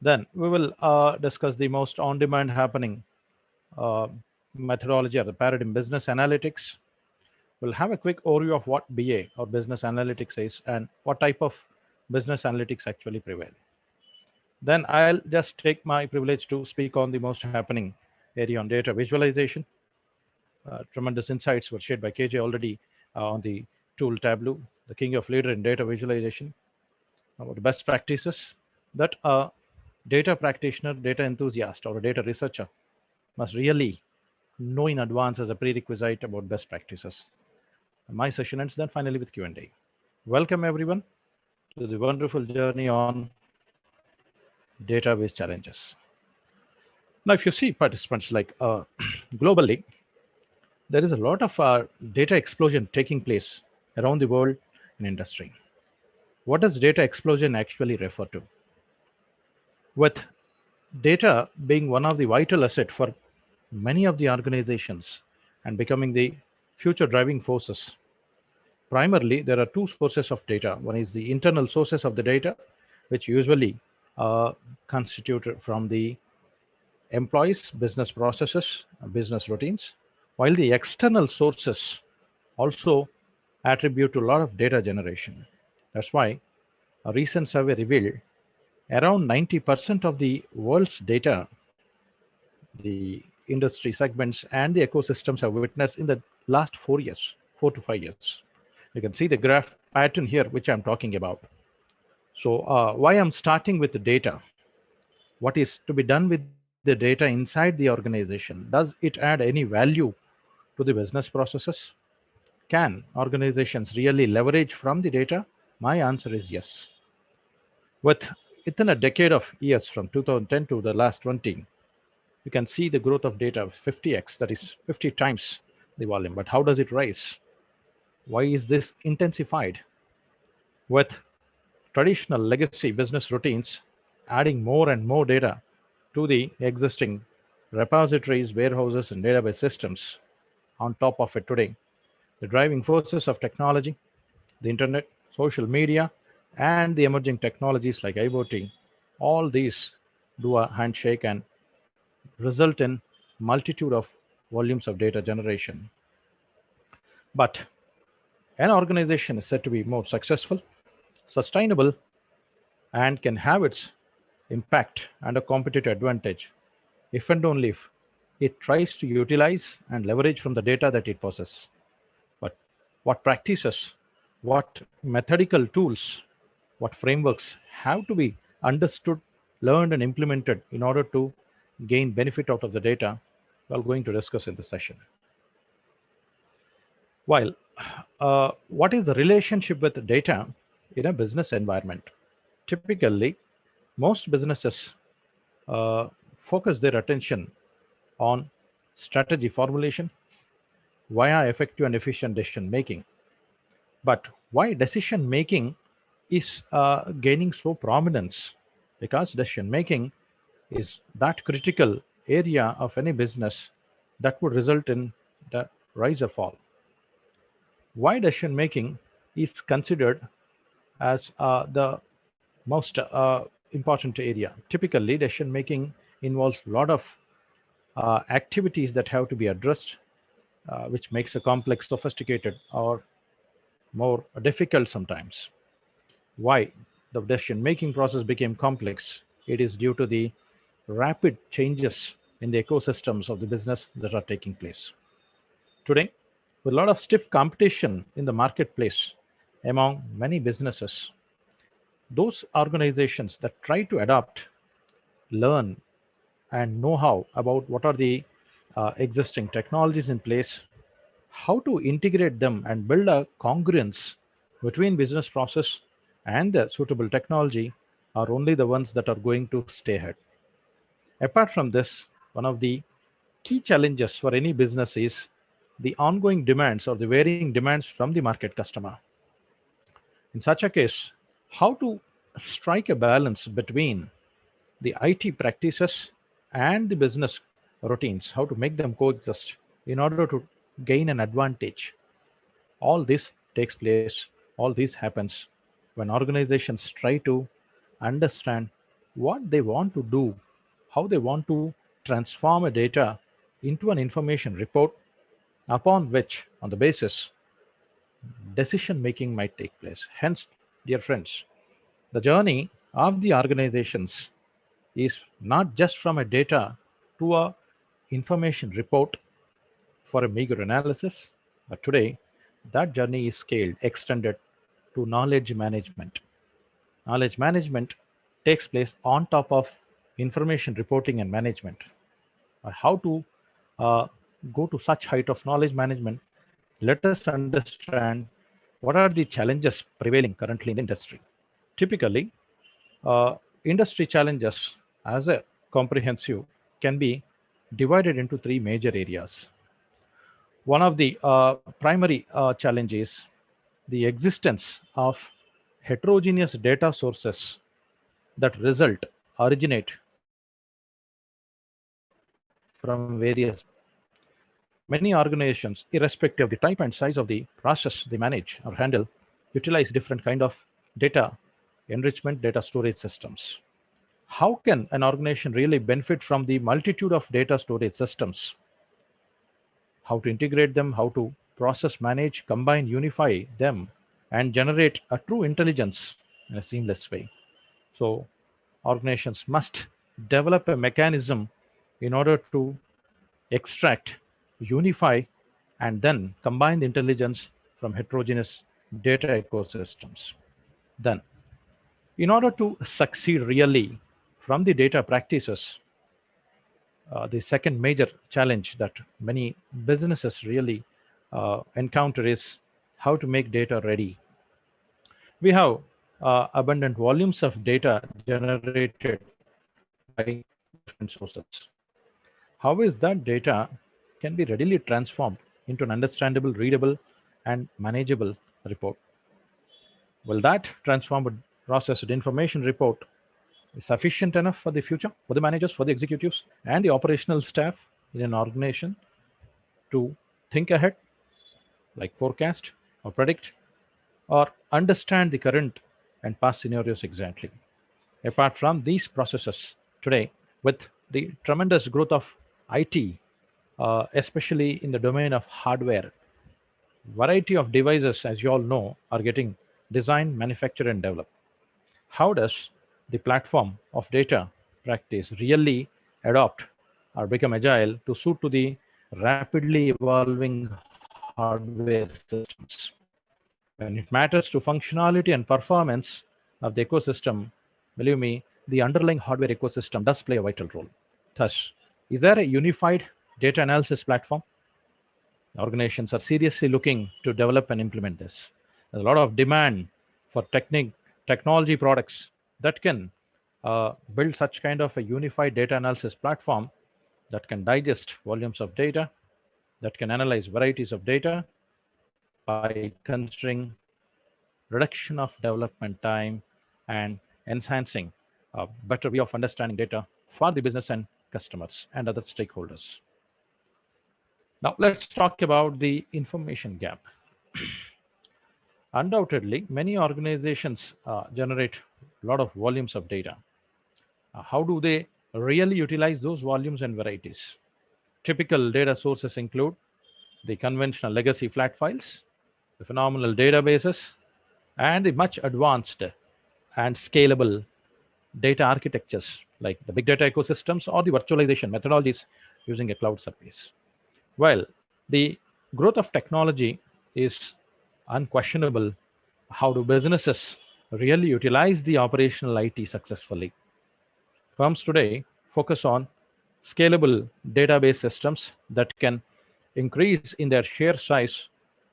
Then we will discuss the most on-demand happening methodology or the paradigm business analytics. We'll have a quick overview of what BA or business analytics is and what type of business analytics actually prevail. Then I'll just take my privilege to speak on the most happening area on data visualization. Tremendous insights were shared by KJ already on the tool Tableau, the king of leader in data visualization, about the best practices that a data practitioner, data enthusiast, or a data researcher must really know in advance as a prerequisite about best practices. And my session ends then finally with Q&A. Welcome everyone to the wonderful journey on database challenges. Now, if you see participants like globally, there is a lot of data explosion taking place around the world in industry. What does data explosion actually refer to? With data being one of the vital assets for many of the organizations and becoming the future driving forces, primarily there are two sources of data. One is the internal sources of the data, which usually constituted from the employees, business processes, business routines, while the external sources also attribute to a lot of data generation. That's why a recent survey revealed around 90% of the world's data, the industry segments and the ecosystems have witnessed in the last 4 years, 4 to 5 years. You can see the graph pattern here, which I'm talking about. So why I'm starting with the data? What is to be done with the data inside the organization? Does it add any value to the business processes? Can organizations really leverage from the data? My answer is yes. Within a decade of years, from 2010 to the last 20, you can see the growth of data 50x, that is 50 times the volume. But how does it rise? Why is this intensified? With traditional legacy business routines adding more and more data to the existing repositories, warehouses, and database systems on top of it today. The driving forces of technology, the internet, social media, and the emerging technologies like IoT, all these do a handshake and result in multitude of volumes of data generation. But an organization is said to be more successful, sustainable, and can have its impact and a competitive advantage if and only if it tries to utilize and leverage from the data that it possesses. But what practices, what methodical tools, what frameworks have to be understood, learned, and implemented in order to gain benefit out of the data, we're going to discuss in this session. While what is the relationship with data in a business environment? Typically, most businesses focus their attention on strategy formulation via effective and efficient decision making. But why decision making is gaining so prominence? Because decision making is that critical area of any business that would result in the rise or fall. Why decision making is considered as the most important area. Typically, decision making involves a lot of activities that have to be addressed, which makes a complex, sophisticated, or more difficult sometimes. Why the decision making process became complex? It is due to the rapid changes in the ecosystems of the business that are taking place. Today, with a lot of stiff competition in the marketplace among many businesses, those organizations that try to adopt, learn, and know how about what are the existing technologies in place, how to integrate them and build a congruence between business process and the suitable technology are only the ones that are going to stay ahead. Apart from this, one of the key challenges for any business is the ongoing demands or the varying demands from the market customer. In such a case, how to strike a balance between the IT practices and the business routines, how to make them coexist in order to gain an advantage. All this takes place, all this happens when organizations try to understand what they want to do, how they want to transform a data into an information report upon which, on the basis, decision making might take place. Hence, dear friends, the journey of the organizations is not just from a data to a information report for a meager analysis, but today that journey is scaled, extended to knowledge management. Knowledge management takes place on top of information reporting and management. How to go to such height of knowledge management, let us understand what are the challenges prevailing currently in the industry. Typically, industry challenges as a comprehensive can be divided into three major areas. One of the primary challenges is the existence of heterogeneous data sources that originate from various. Many organizations, irrespective of the type and size of the process they manage or handle, utilize different kind of data enrichment, data storage systems. How can an organization really benefit from the multitude of data storage systems? How to integrate them, how to process, manage, combine, unify them, and generate a true intelligence in a seamless way. So organizations must develop a mechanism in order to extract, unify, and then combine the intelligence from heterogeneous data ecosystems. Then, in order to succeed really from the data practices, the second major challenge that many businesses really encounter is how to make data ready. We have abundant volumes of data generated by different sources. How is that data can be readily transformed into an understandable, readable, and manageable report? Well, that transformed processed information report is sufficient enough for the future, for the managers, for the executives, and the operational staff in an organization to think ahead, like forecast or predict, or understand the current and past scenarios exactly. Apart from these processes, today, with the tremendous growth of IT, especially in the domain of hardware, variety of devices, as you all know, are getting designed, manufactured, and developed. How does the platform of data practice really adopt or become agile to suit to the rapidly evolving hardware systems? When it matters to functionality and performance of the ecosystem, believe me, the underlying hardware ecosystem does play a vital role. Thus, is there a unified data analysis platform? Organizations are seriously looking to develop and implement this. There's a lot of demand for technology products that can build such kind of a unified data analysis platform that can digest volumes of data, that can analyze varieties of data by considering reduction of development time and enhancing a better way of understanding data for the business and customers and other stakeholders. Now let's talk about the information gap. Undoubtedly, many organizations generate a lot of volumes of data. How do they really utilize those volumes and varieties? Typical data sources include the conventional legacy flat files, the phenomenal databases, and the much advanced and scalable data architectures like the big data ecosystems or the virtualization methodologies using a cloud service. Well, the growth of technology is unquestionable. How do businesses really utilize the operational IT successfully? Firms today focus on scalable database systems that can increase in their sheer size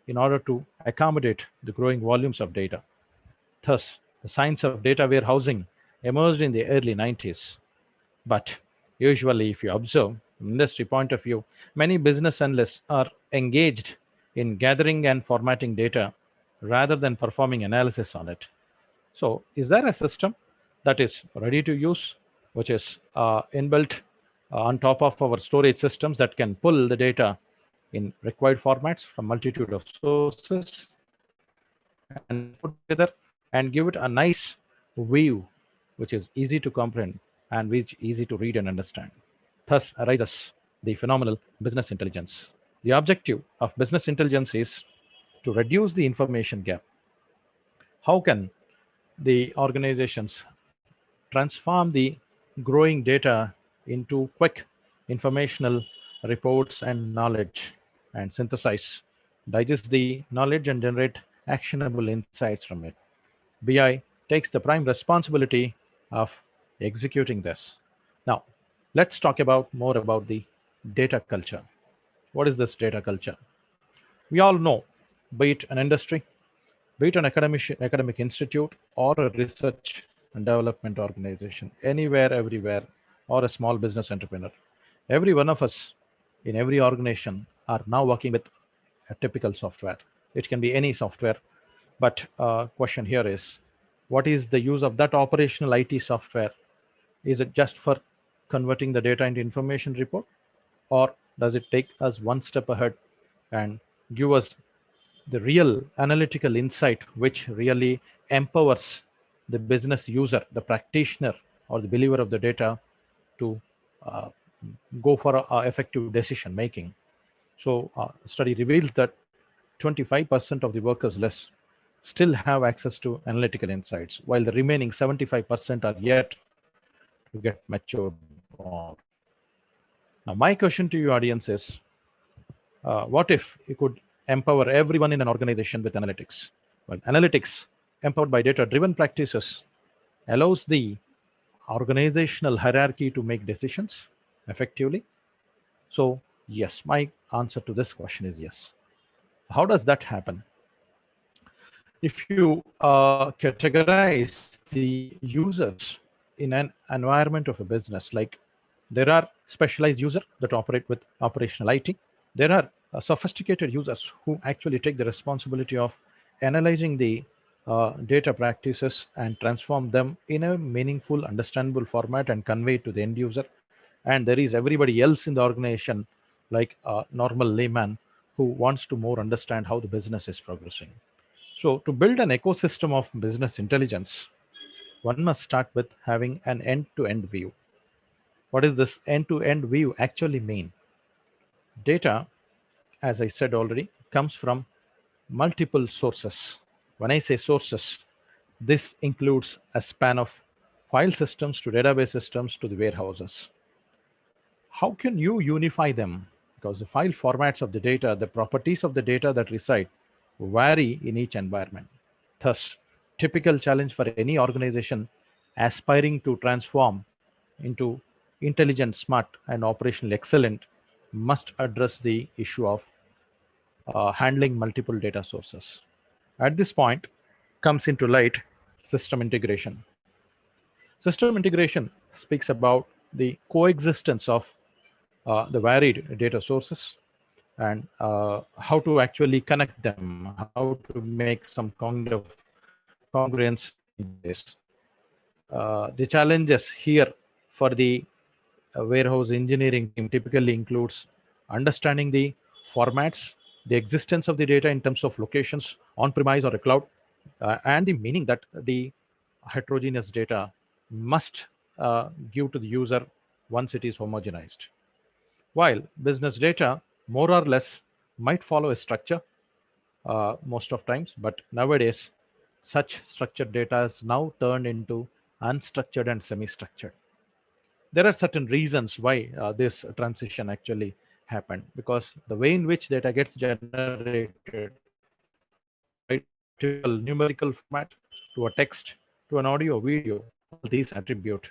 in order to accommodate the growing volumes of data. Thus, the science of data warehousing emerged in the early 90s. But usually, if you observe from industry point of view, many business analysts are engaged in gathering and formatting data rather than performing analysis on it. So, is there a system that is ready to use, which is inbuilt on top of our storage systems that can pull the data in required formats from multitude of sources and put together and give it a nice view, which is easy to comprehend and which easy to read and understand? Thus arises the phenomenal business intelligence. The objective of business intelligence is to reduce the information gap. How can the organizations transform the growing data into quick informational reports and knowledge and synthesize, digest the knowledge and generate actionable insights from it? BI takes the prime responsibility of executing this. Now, let's talk about more about the data culture. What is this data culture? We all know, be it an industry, be it an academic institute or a research and development organization, anywhere, everywhere, or a small business entrepreneur, every one of us in every organization are now working with a typical software. It can be any software, but question here is, what is the use of that operational IT software? Is it just for converting the data into information report, or does it take us one step ahead and give us the real analytical insight which really empowers the business user, the practitioner or the believer of the data to uh, go for effective decision making? So study reveals that 25% of the workers less still have access to analytical insights, while the remaining 75% are yet to get matured more. Now, my question to you audience is, what if you could empower everyone in an organization with analytics? Well, analytics empowered by data-driven practices allows the organizational hierarchy to make decisions effectively. So yes, my answer to this question is yes. How does that happen? If you categorize the users in an environment of a business, like there are specialized users that operate with operational IT, there are sophisticated users who actually take the responsibility of analyzing the data practices and transform them in a meaningful, understandable format and convey it to the end user. And there is everybody else in the organization, like a normal layman, who wants to more understand how the business is progressing. So to build an ecosystem of business intelligence, one must start with having an end-to-end view. What does this end-to-end view actually mean? Data, as I said already, comes from multiple sources. When I say sources, this includes a span of file systems to database systems to the warehouses. How can you unify them? Because the file formats of the data, the properties of the data that reside vary in each environment. Thus, typical challenge for any organization aspiring to transform into intelligent, smart, and operational excellent must address the issue of handling multiple data sources. At this point comes into light system integration. System integration speaks about the coexistence of the varied data sources and how to actually connect them, how to make some kind of congruence into this. The challenges here for the warehouse engineering team typically includes understanding the formats, the existence of the data in terms of locations, on-premise or a cloud, and the meaning that the heterogeneous data must give to the user once it is homogenized. While business data more or less might follow a structure most of times, but nowadays such structured data is now turned into unstructured and semi-structured. There are certain reasons why this transition actually happened, because the way in which data gets generated from a typical numerical format to a text to an audio video, all these attribute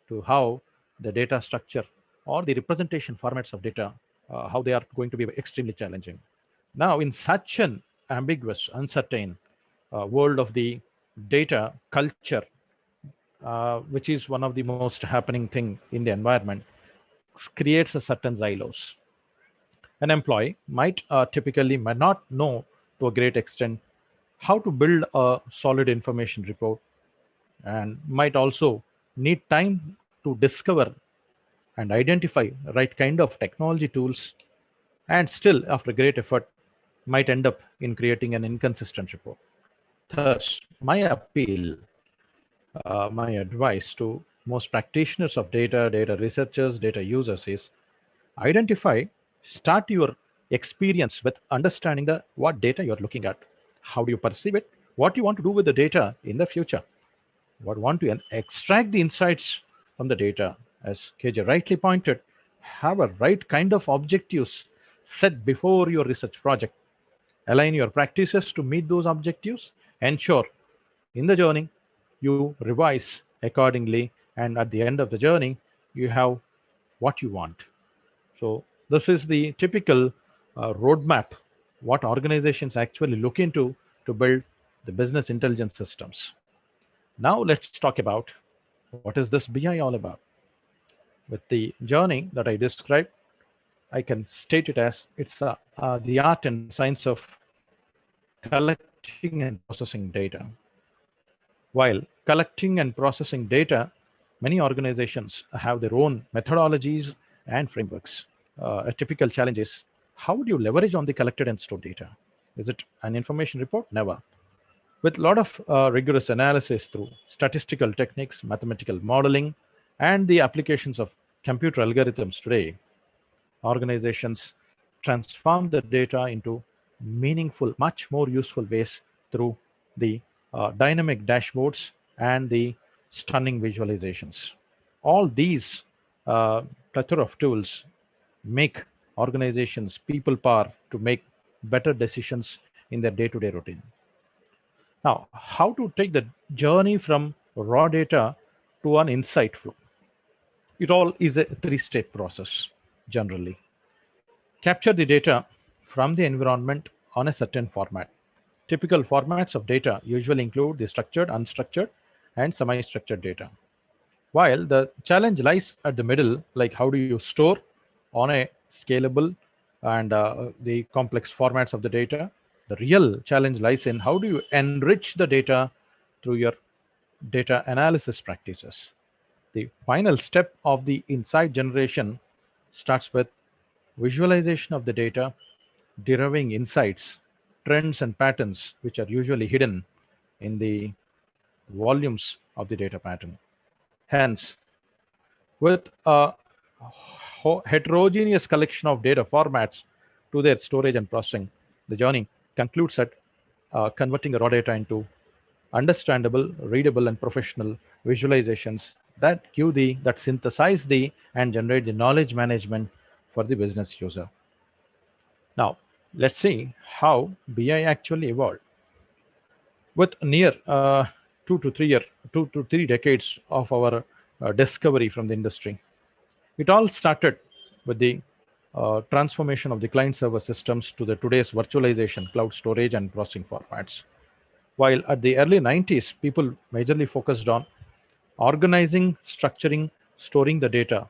to how the data structure or the representation formats of data, how they are going to be extremely challenging. Now, in such an ambiguous, uncertain world of the data culture, which is one of the most happening thing in the environment, creates a certain silos. An employee might typically might not know to a great extent how to build a solid information report, and might also need time to discover and identify right kind of technology tools, and still after great effort might end up in creating an inconsistent report. Thus, my appeal, my advice to most practitioners of data, data researchers, data users is identify, start your experience with understanding the what data you're looking at, how do you perceive it, what you want to do with the data in the future, what want to extract the insights from the data. As KJ rightly pointed, have a right kind of objectives set before your research project. Align your practices to meet those objectives. Ensure in the journey you revise accordingly, and at the end of the journey you have what you want. So this is the typical roadmap what organizations actually look into to build the business intelligence systems. Now let's talk about what is this BI all about. With the journey that I described, I can state it as it's the art and science of collecting and processing data. While collecting and processing data, many organizations have their own methodologies and frameworks. A typical challenge is how do you leverage on the collected and stored data? Is it an information report? Never. With a lot of rigorous analysis through statistical techniques, mathematical modeling, and the applications of computer algorithms today, organizations transform the data into meaningful, much more useful ways through the dynamic dashboards and the stunning visualizations. All these plethora of tools make organizations people power to make better decisions in their day-to-day routine. Now, how to take the journey from raw data to an insight flow? It all is a three-step process generally. Capture the data from the environment on a certain format. Typical formats of data usually include the structured, unstructured, and semi-structured data. While the challenge lies at the middle, like how do you store on a scalable and the complex formats of the data, The real challenge lies in how do you enrich the data through your data analysis practices. The final step of the insight generation starts with visualization of the data, deriving insights, trends, and patterns which are usually hidden in the volumes of the data pattern. Hence, with a heterogeneous collection of data formats to their storage and processing, the journey concludes at converting raw data into understandable, readable, and professional visualizations that synthesize the and generate the knowledge management for the business user. Now, let's see how BI actually evolved. With near 2 to 3 decades of our discovery from the industry, it all started with the transformation of the client server systems to the today's virtualization, cloud storage, and processing formats. While at the early 90s, people majorly focused on organizing, structuring, storing the data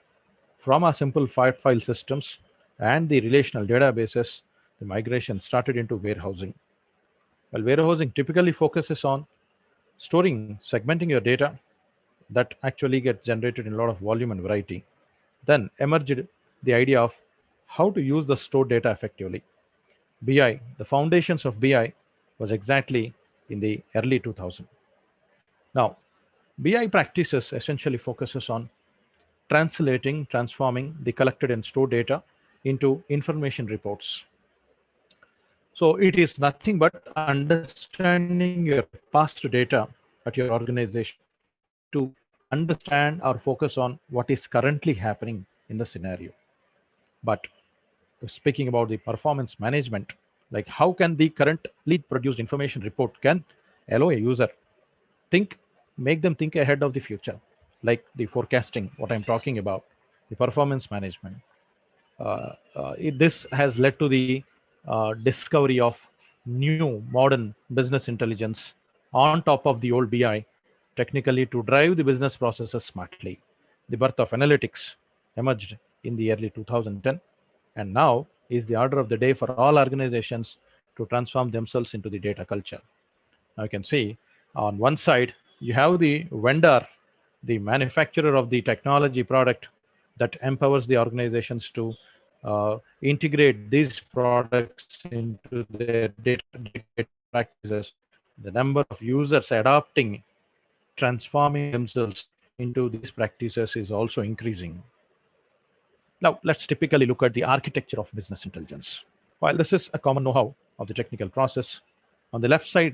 from our simple file systems and the relational databases, the migration started into warehousing. Well, warehousing typically focuses on storing, segmenting your data that actually gets generated in a lot of volume and variety. Then emerged the idea of how to use the stored data effectively. BI, the foundations of BI was exactly in the early 2000s. Now, BI practices essentially focuses on transforming the collected and stored data into information reports. So it is nothing but understanding your past data at your organization to understand or focus on what is currently happening in the scenario. But speaking about the performance management, like how can the currently produced information report can allow a user think, make them think ahead of the future, like the forecasting, what I'm talking about, the performance management. This has led to the discovery of new modern business intelligence on top of the old BI, technically to drive the business processes smartly. The birth of analytics emerged in the early 2010, and now is the order of the day for all organizations to transform themselves into the data culture. Now you can see on one side, you have the vendor, the manufacturer of the technology product that empowers the organizations to integrate these products into their data practices. The number of users adopting, transforming themselves into these practices is also increasing. Now, let's typically look at the architecture of business intelligence. While this is a common know-how of the technical process, on the left side,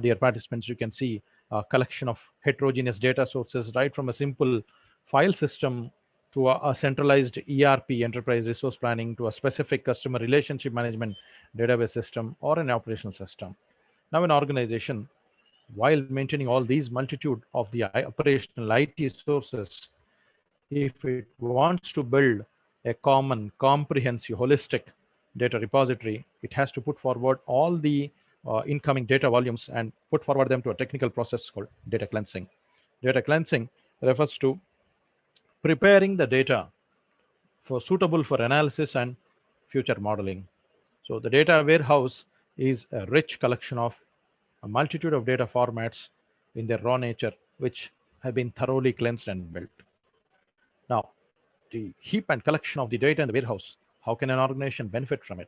dear participants, you can see a collection of heterogeneous data sources, right from a simple file system to a centralized ERP, enterprise resource planning, to a specific customer relationship management database system or an operational system. Now, an organization, while maintaining all these multitude of the operational IT sources, if it wants to build a common, comprehensive, holistic data repository, it has to put forward all the incoming data volumes and put forward them to a technical process called data cleansing. Data cleansing refers to preparing the data for suitable for analysis and future modeling. So the data warehouse is a rich collection of a multitude of data formats in their raw nature, which have been thoroughly cleansed and built. Now, the heap and collection of the data in the warehouse, how can an organization benefit from it?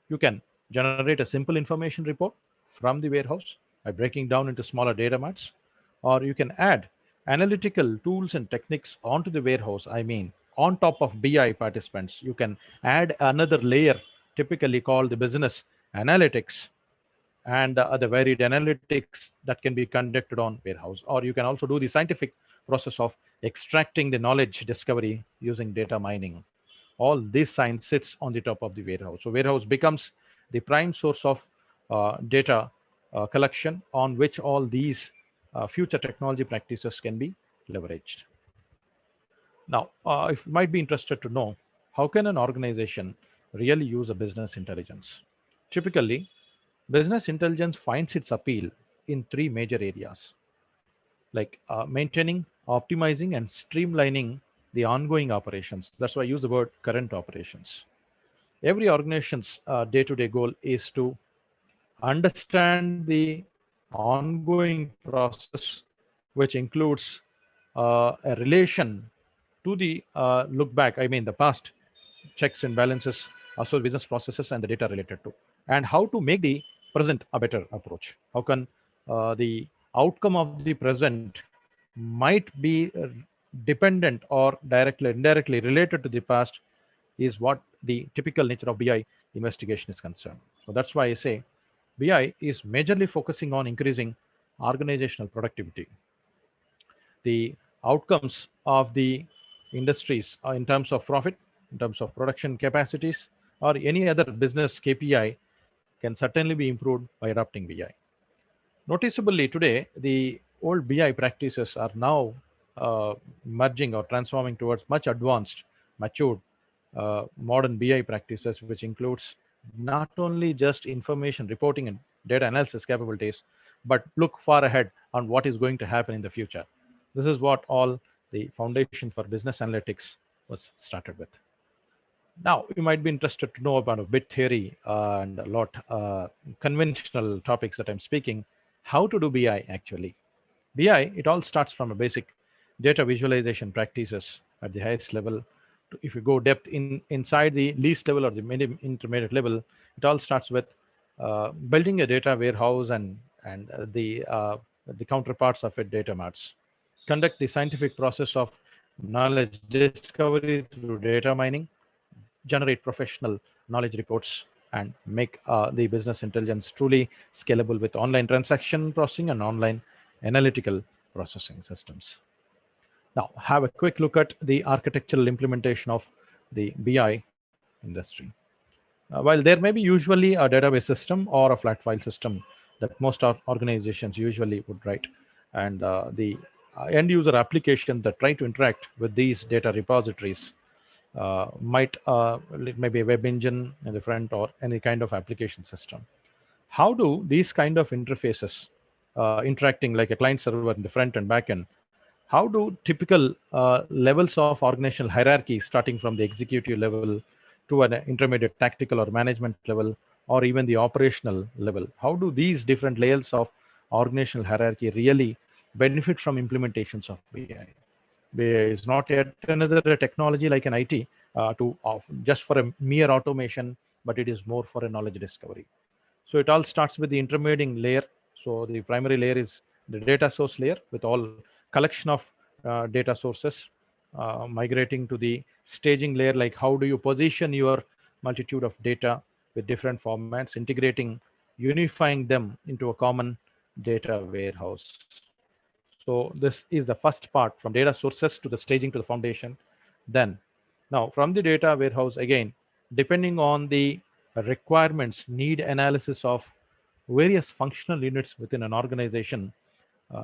You can generate a simple information report from the warehouse by breaking down into smaller data marts, or you can add analytical tools and techniques onto the warehouse. I mean, on top of BI participants, you can add another layer, typically called the business analytics, and the varied analytics that can be conducted on warehouse. Or you can also do the scientific process of extracting the knowledge discovery using data mining. All this science sits on the top of the warehouse. So warehouse becomes the prime source of data collection on which all these future technology practices can be leveraged. Now, if you might be interested to know, how can an organization really use a business intelligence? Typically, business intelligence finds its appeal in three major areas, like maintaining, optimizing, and streamlining the ongoing operations. That's why I use the word current operations. Every organization's day-to-day goal is to understand the ongoing process, which includes a relation to the look back, I mean the past checks and balances, also business processes and the data related to, and how to make the present a better approach. How can the outcome of the present might be dependent or directly indirectly related to the past is what the typical nature of BI investigation is concerned. So that's why I say BI is majorly focusing on increasing organizational productivity. The outcomes of the industries in terms of profit, in terms of production capacities, or any other business KPI can certainly be improved by adopting BI. Noticeably today, the old BI practices are now merging or transforming towards much advanced, matured, modern BI practices, which includes not only just information reporting and data analysis capabilities, but look far ahead on what is going to happen in the future. This is what all the foundation for business analytics was started with. Now, you might be interested to know about a bit theory and a lot conventional topics that I'm speaking. How to do BI actually? BI, it all starts from a basic data visualization practices at the highest level. If you go depth inside the least level or the intermediate level, it all starts with building a data warehouse and the counterparts of it, data marts. Conduct the scientific process of knowledge discovery through data mining, generate professional knowledge reports, and make the business intelligence truly scalable with online transaction processing and online analytical processing systems. Now, have a quick look at the architectural implementation of the BI industry. While there may be usually a database system or a flat file system that most organizations usually would write, and the end user application that try to interact with these data repositories it may be a web engine in the front or any kind of application system. How do these kind of interfaces interacting like a client server in the front and back end, how do typical levels of organizational hierarchy starting from the executive level to an intermediate tactical or management level or even the operational level, how do these different layers of organizational hierarchy really benefit from implementations of BI? BI is not yet another technology like an IT just for a mere automation, but it is more for a knowledge discovery. So it all starts with the intermediate layer. So the primary layer is the data source layer with all collection of data sources, migrating to the staging layer, like how do you position your multitude of data with different formats, integrating, unifying them into a common data warehouse. So this is the first part, from data sources to the staging to the foundation. Then now from the data warehouse, again, depending on the requirements, need analysis of various functional units within an organization,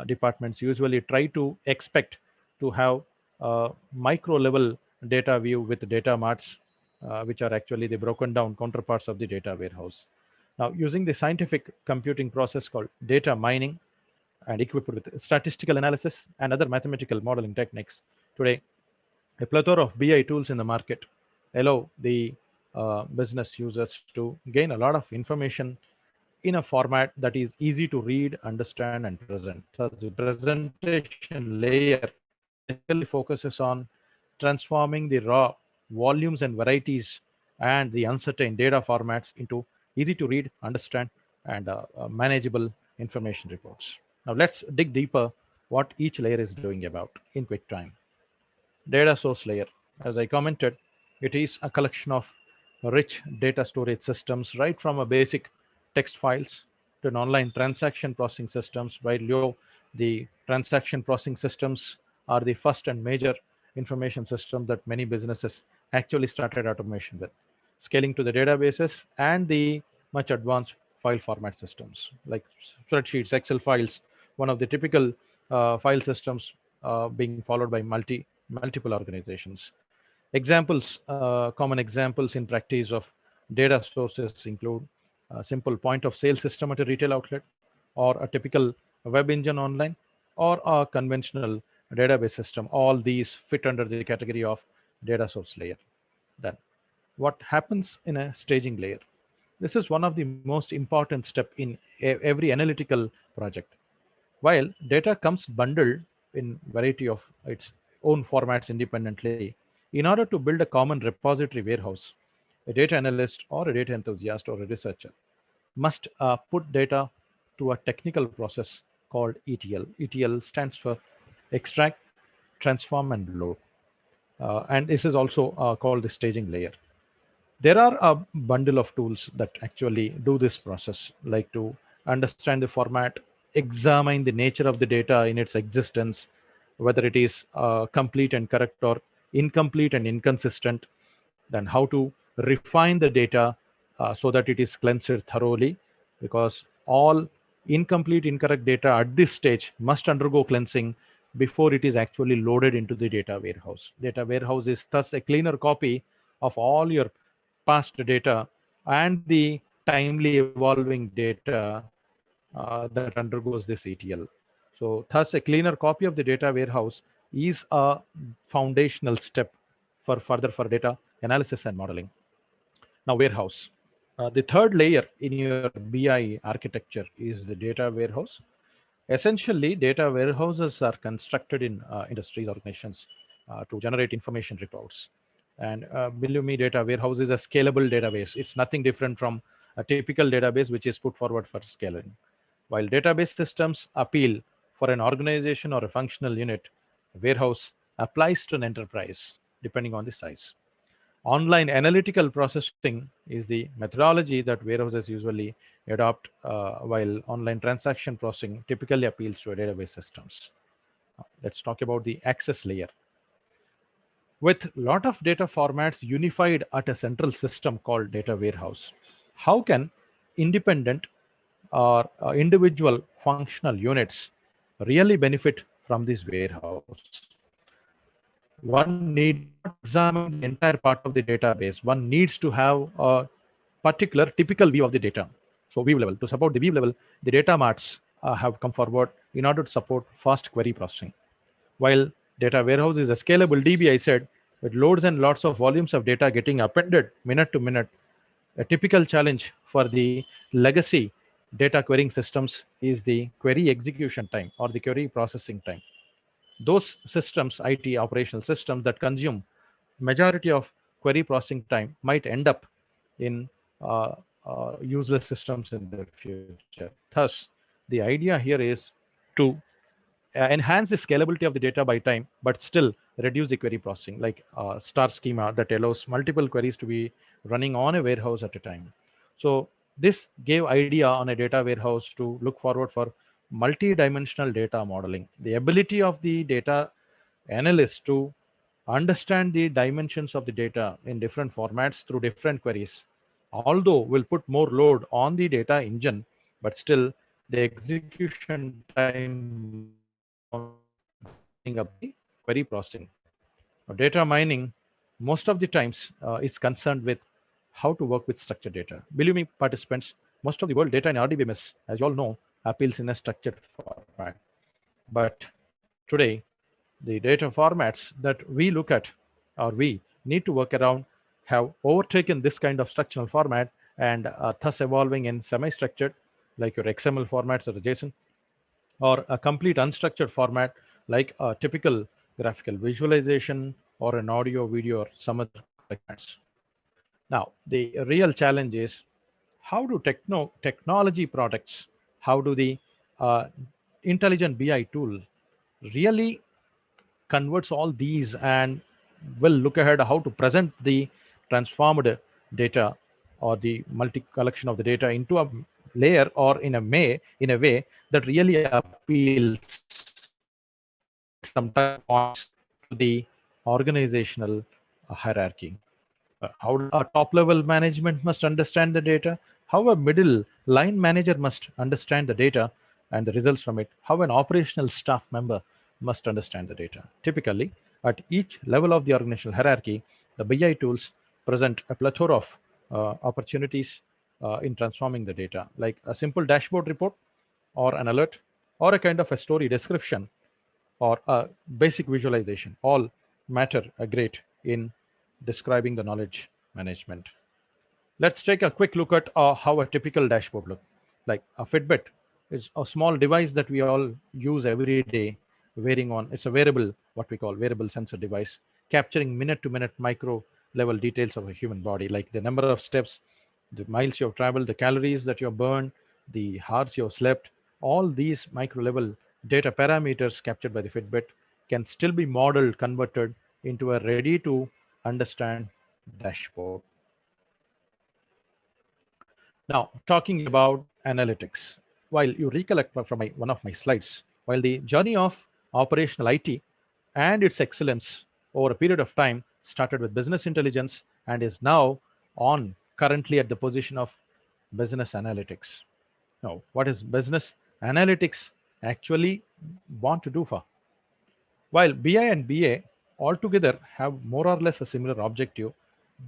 departments usually try to expect to have a micro level data view with data marts, which are actually the broken down counterparts of the data warehouse. Now, using the scientific computing process called data mining and equipped with statistical analysis and other mathematical modeling techniques, today a plethora of BI tools in the market allow the business users to gain a lot of information in a format that is easy to read, understand, and present. So the presentation layer basically focuses on transforming the raw volumes and varieties and the uncertain data formats into easy to read, understand, and manageable information reports. Now let's dig deeper what each layer is doing about in quick time. Data source layer, as I commented, it is a collection of rich data storage systems, right from a basic text files to an online transaction processing systems. While the transaction processing systems are the first and major information system that many businesses actually started automation with, scaling to the databases and the much advanced file format systems like spreadsheets, Excel files, one of the typical file systems being followed by multiple organizations. Common examples in practice of data sources include a simple point of sale system at a retail outlet, or a typical web engine online, or a conventional database system. All these fit under the category of data source layer. Then what happens in a staging layer? This is one of the most important step in every analytical project. While data comes bundled in variety of its own formats independently, in order to build a common repository warehouse, a data analyst or a data enthusiast or a researcher must put data to a technical process called ETL. ETL stands for extract, transform, and load. And this is also called the staging layer. There are a bundle of tools that actually do this process, like to understand the format, examine the nature of the data in its existence, whether it is complete and correct or incomplete and inconsistent, then how to refine the data so that it is cleansed thoroughly, because all incomplete, incorrect data at this stage must undergo cleansing before it is actually loaded into the data warehouse. Data warehouse is thus a cleaner copy of all your past data and the timely evolving data that undergoes this ETL. So thus a cleaner copy of the data warehouse is a foundational step for further for data analysis and modeling. Now warehouse. The third layer in your BI architecture is the data warehouse. Essentially, data warehouses are constructed in industries, organizations to generate information reports. And believe me, data warehouse is a scalable database. It's nothing different from a typical database which is put forward for scaling. While database systems appeal for an organization or a functional unit, a warehouse applies to an enterprise depending on the size. Online analytical processing is the methodology that warehouses usually adopt, while online transaction processing typically appeals to a database systems. Let's talk about the access layer. With lot of data formats unified at a central system called data warehouse, how can independent or individual functional units really benefit from this warehouse? One need not examine the entire part of the database. One needs to have a particular typical view of the data. So view level, to support the view level, the data marts have come forward in order to support fast query processing. While data warehouse is a scalable DB, I said, with loads and lots of volumes of data getting appended minute to minute, a typical challenge for the legacy data querying systems is the query execution time or the query processing time. Those systems, IT operational systems that consume majority of query processing time might end up in useless systems in the future. Thus, the idea here is to enhance the scalability of the data by time, but still reduce the query processing, like star schema that allows multiple queries to be running on a warehouse at a time. So this gave idea on a data warehouse to look forward for multi-dimensional data modeling. The ability of the data analyst to understand the dimensions of the data in different formats through different queries, although will put more load on the data engine, but still the execution time must speeding up the query processing. Now, data mining most of the times is concerned with how to work with structured data. Believe me, participants, most of the world data in RDBMS, as you all know, appeals in a structured format. But today, the data formats that we look at or we need to work around have overtaken this kind of structural format and thus evolving in semi-structured, like your XML formats or the JSON, or a complete unstructured format like a typical graphical visualization or an audio, video, or some other formats. Now, the real challenge is how do technology products, how do the uh, intelligent BI tool really converts all these and will look ahead how to present the transformed data or the multi collection of the data into a layer or in a way that really appeals or at some touch points to the organizational hierarchy. How a top level management must understand the data, how a middle line manager must understand the data and the results from it, how an operational staff member must understand the data. Typically, at each level of the organizational hierarchy, the BI tools present a plethora of opportunities in transforming the data, like a simple dashboard report or an alert or a kind of a story description or a basic visualization all matter a great in describing the knowledge management. Let's take a quick look at how a typical dashboard looks. Like a Fitbit is a small device that we all use every day, wearing on. It's a wearable, what we call wearable sensor device, capturing minute-to-minute micro level details of a human body, like the number of steps, the miles you have traveled, the calories that you have burned, the hours you have slept. All these micro level data parameters captured by the Fitbit can still be modeled, converted into a ready to understand dashboard. Now, talking about analytics, while you recollect from one of my slides, while the journey of operational IT and its excellence over a period of time started with business intelligence and is now on currently at the position of business analytics. Now, what is business analytics actually want to do for? While BI and BA altogether have more or less a similar objective,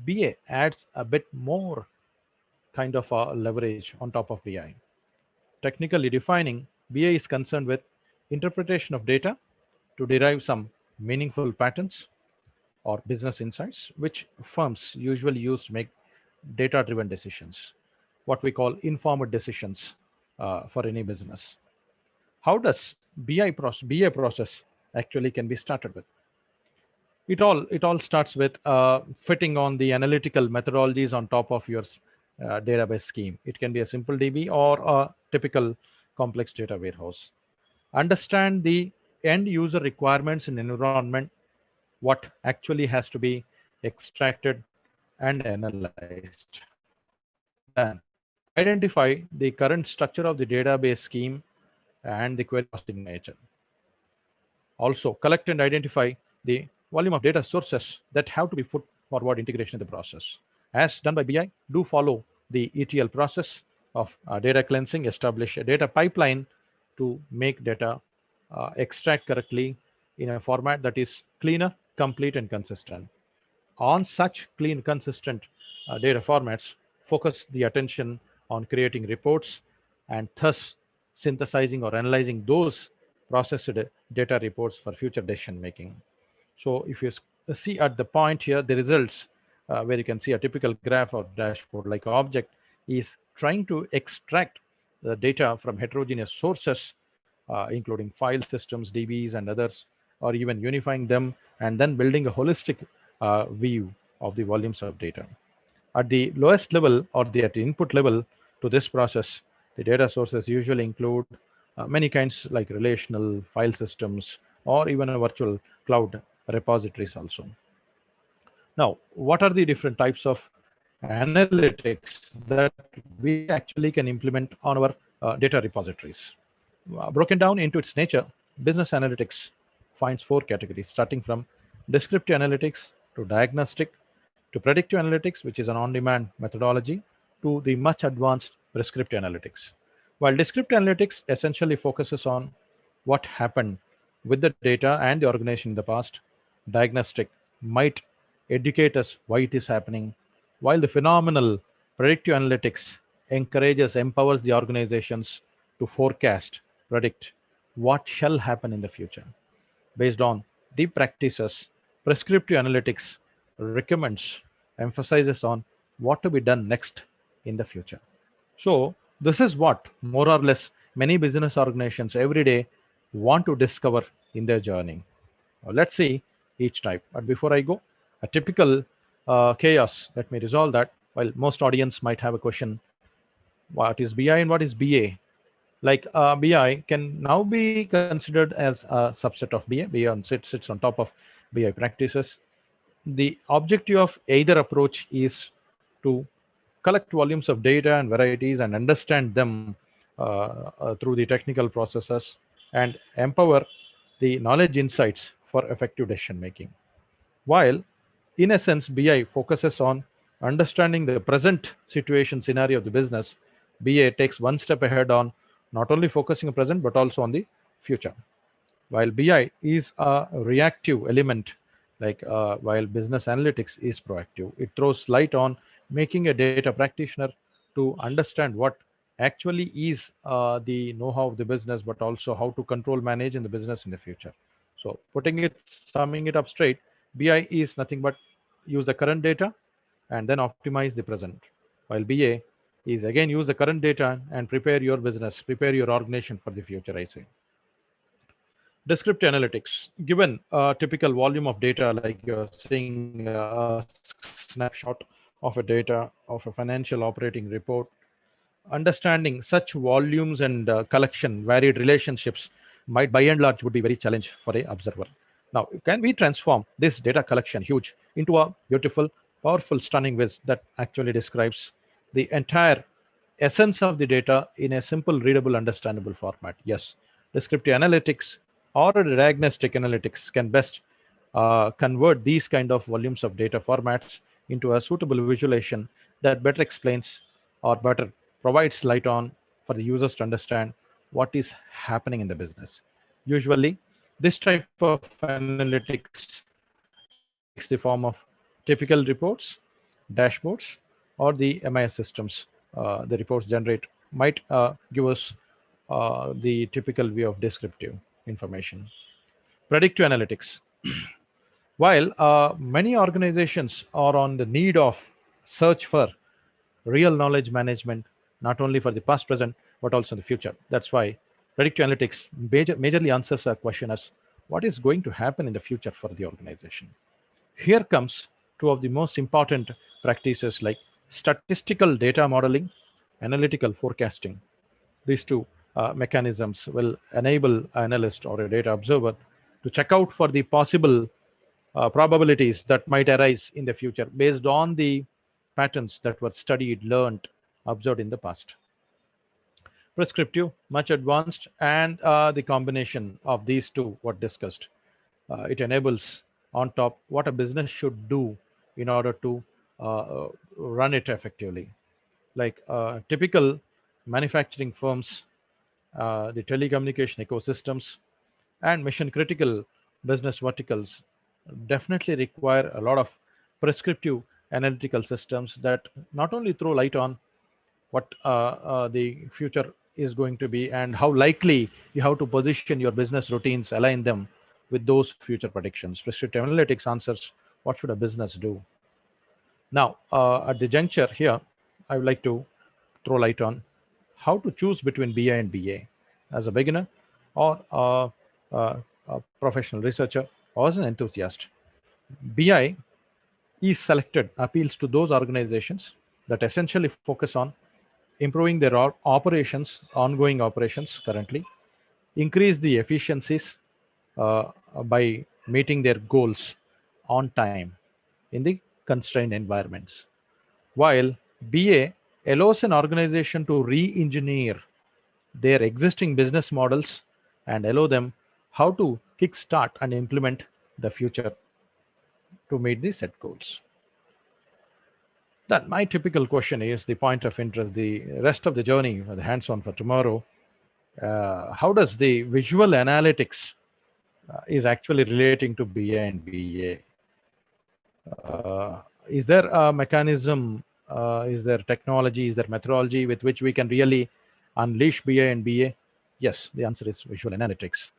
BA adds a bit more kind of a leverage on top of BI. Technically defining, BI is concerned with interpretation of data to derive some meaningful patterns or business insights, which firms usually use to make data driven decisions, what we call informed decisions for any business. How does BA process actually can be started with? It all starts with fitting on the analytical methodologies on top of your database scheme. It can be a simple DB or a typical complex data warehouse. Understand the end user requirements in environment, what actually has to be extracted and analyzed. Then identify the current structure of the database scheme and the query costing nature. Also, collect and identify the volume of data sources that have to be put forward integration in the process. As done by BI, do follow the ETL process of data cleansing, establish a data pipeline to make data extract correctly in a format that is cleaner, complete, and consistent. On such clean, consistent data formats, focus the attention on creating reports and thus synthesizing or analyzing those processed data reports for future decision making. So if you see at the point here, the results where you can see a typical graph or dashboard like object is trying to extract the data from heterogeneous sources, including file systems, DBs, and others, or even unifying them and then building a holistic view of the volumes of data. At the lowest level or at the input level to this process, the data sources usually include many kinds like relational file systems or even a virtual cloud repositories also. Now, what are the different types of analytics that we actually can implement on our data repositories? Broken down into its nature, business analytics finds four categories, starting from descriptive analytics to diagnostic to predictive analytics, which is an on-demand methodology, to the much advanced prescriptive analytics. While descriptive analytics essentially focuses on what happened with the data and the organization in the past, diagnostic might educate us why it is happening, while the phenomenal predictive analytics empowers the organizations to forecast, predict what shall happen in the future. Based on the practices, prescriptive analytics recommends, emphasizes on what to be done next in the future. So this is what more or less many business organizations every day want to discover in their journey. Let's see each type. But before I go, a typical chaos, let me resolve that. While most audience might have a question, what is BI and what is BA? Like BI can now be considered as a subset of BA. BA sits on top of BI practices. The objective of either approach is to collect volumes of data and varieties and understand them through the technical processes and empower the knowledge insights for effective decision making. While in essence, BI focuses on understanding the present situation scenario of the business, BA takes one step ahead on not only focusing on present but also on the future. While BI is a reactive element, like while business analytics is proactive, it throws light on making a data practitioner to understand what actually is the know-how of the business, but also how to control, manage in the business in the future. So summing it up straight, BI is nothing but use the current data and then optimize the present. while BA is again use the current data and prepare your business, prepare your organization for the future, I say. Descriptive analytics. Given a typical volume of data, like you're seeing a snapshot of a data of a financial operating report, understanding such volumes and collection, varied relationships might by and large would be very challenge for a observer. Now, can we transform this data collection huge into a beautiful, powerful, stunning viz that actually describes the entire essence of the data in a simple, readable, understandable format? Yes, descriptive analytics or a diagnostic analytics can best convert these kind of volumes of data formats into a suitable visualization that better explains or better provides light on for the users to understand what is happening in the business. Usually, this type of analytics takes the form of typical reports, dashboards, or the MIS systems. The reports generate might give us the typical view of descriptive information. Predictive analytics. While many organizations are on the need of search for real knowledge management, not only for the past, present, but also in the future. That's why predictive analytics majorly answers a question as what is going to happen in the future for the organization. Here comes two of the most important practices like statistical data modeling, analytical forecasting. These two mechanisms will enable an analyst or a data observer to check out for the possible probabilities that might arise in the future based on the patterns that were studied, learned, observed in the past. Prescriptive, much advanced, and the combination of these two, what discussed, it enables on top what a business should do in order to run it effectively. Like typical manufacturing firms, the telecommunication ecosystems, and mission critical business verticals definitely require a lot of prescriptive analytical systems that not only throw light on what the future is going to be and how likely you have to position your business routines, align them with those future predictions. Prescriptive analytics answers what should a business do. Now, at the juncture here, I would like to throw light on how to choose between BI and BA as a beginner or a professional researcher or as an enthusiast. BI is selected appeals to those organizations that essentially focus on improving their operations, ongoing operations currently, increase the efficiencies by meeting their goals on time in the constrained environments. While BA allows an organization to re-engineer their existing business models and allow them how to kickstart and implement the future to meet the set goals. Then my typical question is the point of interest, the rest of the journey, the hands-on for tomorrow. How does the visual analytics is actually relating to BA and BA? Is there a mechanism, is there technology, is there methodology with which we can really unleash BA and BA? Yes, the answer is visual analytics.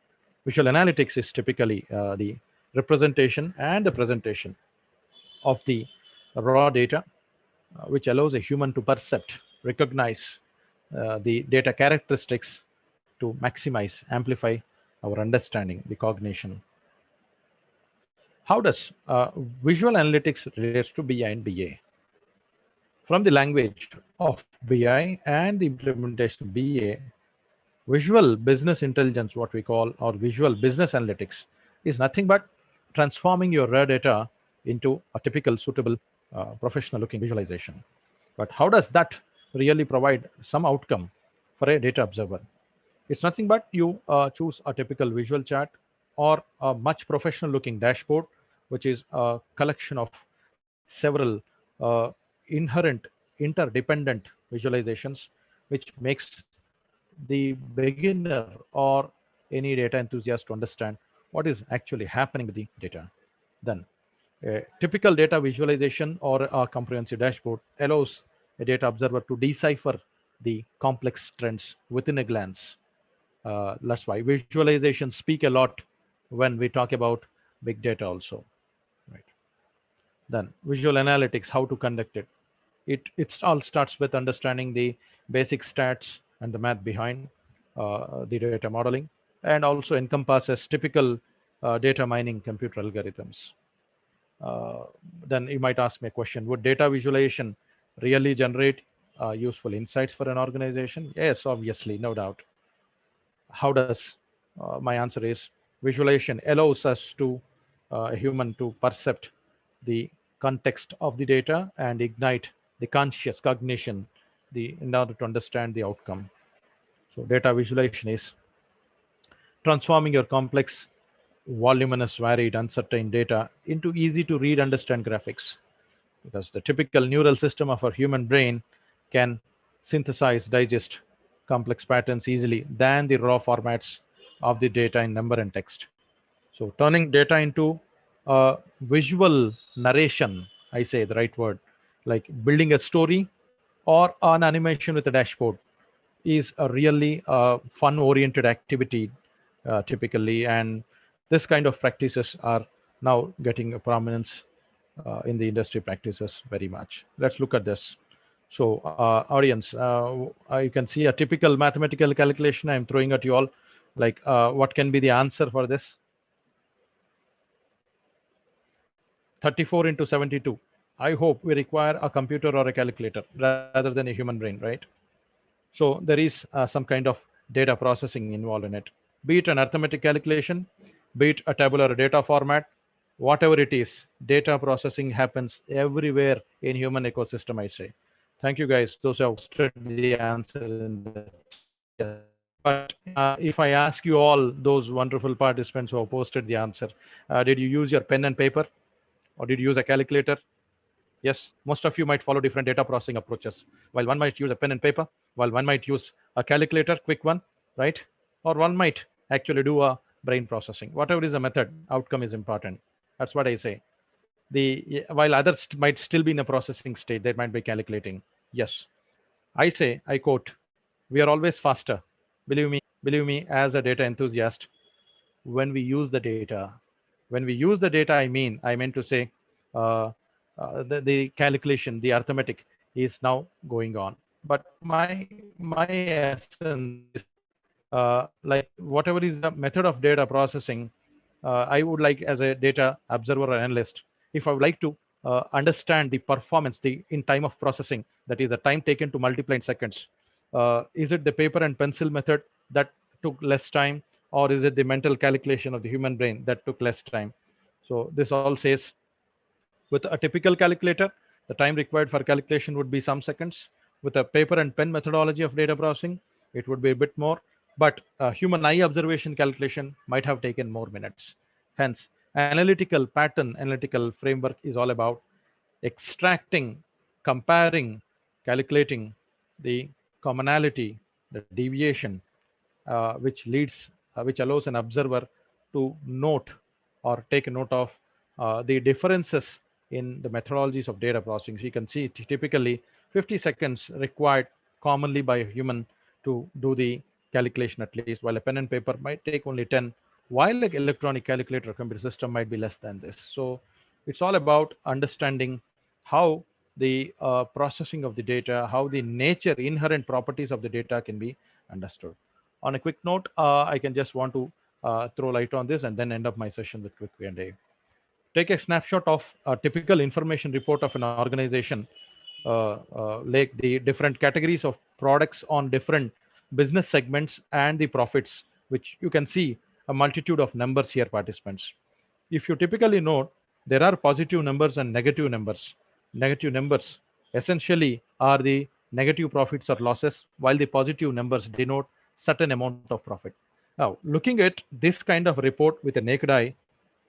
Visual analytics is typically the representation and the presentation of the raw data, which allows a human to percept, recognize the data characteristics to maximize, amplify our understanding, the cognition. How does visual analytics relates to BI and BA? From the language of BI and the implementation of BA, visual business intelligence, what we call, or visual business analytics, is nothing but transforming your raw data into a typical, suitable, professional looking visualization. But how does that really provide some outcome for a data observer? It's nothing but you choose a typical visual chart or a much professional looking dashboard, which is a collection of several inherent interdependent visualizations, which makes the beginner or any data enthusiast to understand what is actually happening with the data. Then a typical data visualization or a comprehensive dashboard allows a data observer to decipher the complex trends within a glance. That's why visualizations speak a lot when we talk about big data also. Right. Then visual analytics, how to conduct it. It all starts with understanding the basic stats and the math behind the data modeling, and also encompasses typical data mining computer algorithms. Uh, then you might ask me a question: would data visualization really generate useful insights for an organization? Yes, obviously, no doubt. How does? My answer is visualization allows us to a human to percept the context of the data and ignite the conscious cognition in order to understand the outcome. So data visualization is transforming your complex, voluminous, varied, uncertain data into easy to read, understand graphics, because the typical neural system of our human brain can synthesize, digest complex patterns easily than the raw formats of the data in number and text. So turning data into a visual narration, I say the right word, like building a story or an animation with a dashboard, is a really fun oriented activity typically, and this kind of practices are now getting a prominence in the industry practices very much. Let's look at this. So audience, you can see a typical mathematical calculation I'm throwing at you all. Like what can be the answer for this? 34 into 72. I hope we require a computer or a calculator rather than a human brain, right? So there is some kind of data processing involved in it, be it an arithmetic calculation, be it a tabular data format, whatever it is. Data processing happens everywhere in human ecosystem, I say. Thank you guys, those who have posted the answer in the chat. But if I ask you all, those wonderful participants who have posted the answer, did you use your pen and paper, or did you use a calculator? Yes, most of you might follow different data processing approaches. While one might use a pen and paper, while one might use a calculator, quick one, right? Or one might actually do a brain processing. Whatever is the method, outcome is important. That's what I say. While others might still be in a processing state, they might be calculating. Yes, I say, I quote, we are always faster. Believe me, as a data enthusiast, when we use the data. When we use the data, I meant to say uh, the calculation, the arithmetic is now going on. But my essence is like whatever is the method of data processing, I would like, as a data observer or analyst, if I would like to understand the performance, the in time of processing, that is the time taken to multiply in seconds. Is it the paper and pencil method that took less time, or is it the mental calculation of the human brain that took less time? So this all says, with a typical calculator, the time required for calculation would be some seconds. With a paper and pen methodology of data processing, it would be a bit more. But human eye observation calculation might have taken more minutes. Hence, analytical framework is all about extracting, comparing, calculating the commonality, the deviation, which allows an observer to note or take a note of the differences in the methodologies of data processing. So you can see typically 50 seconds required commonly by a human to do the calculation at least, while a pen and paper might take only 10, while an electronic calculator computer system might be less than this. So it's all about understanding how the processing of the data, how the nature, inherent properties of the data can be understood. On a quick note, I can just want to throw light on this and then end up my session with quick Q&A. Take a snapshot of a typical information report of an organization, like the different categories of products on different business segments and the profits, which you can see a multitude of numbers here, participants. If you typically note, there are positive numbers and negative numbers. Negative numbers essentially are the negative profits or losses, while the positive numbers denote certain amount of profit. Now, looking at this kind of report with a naked eye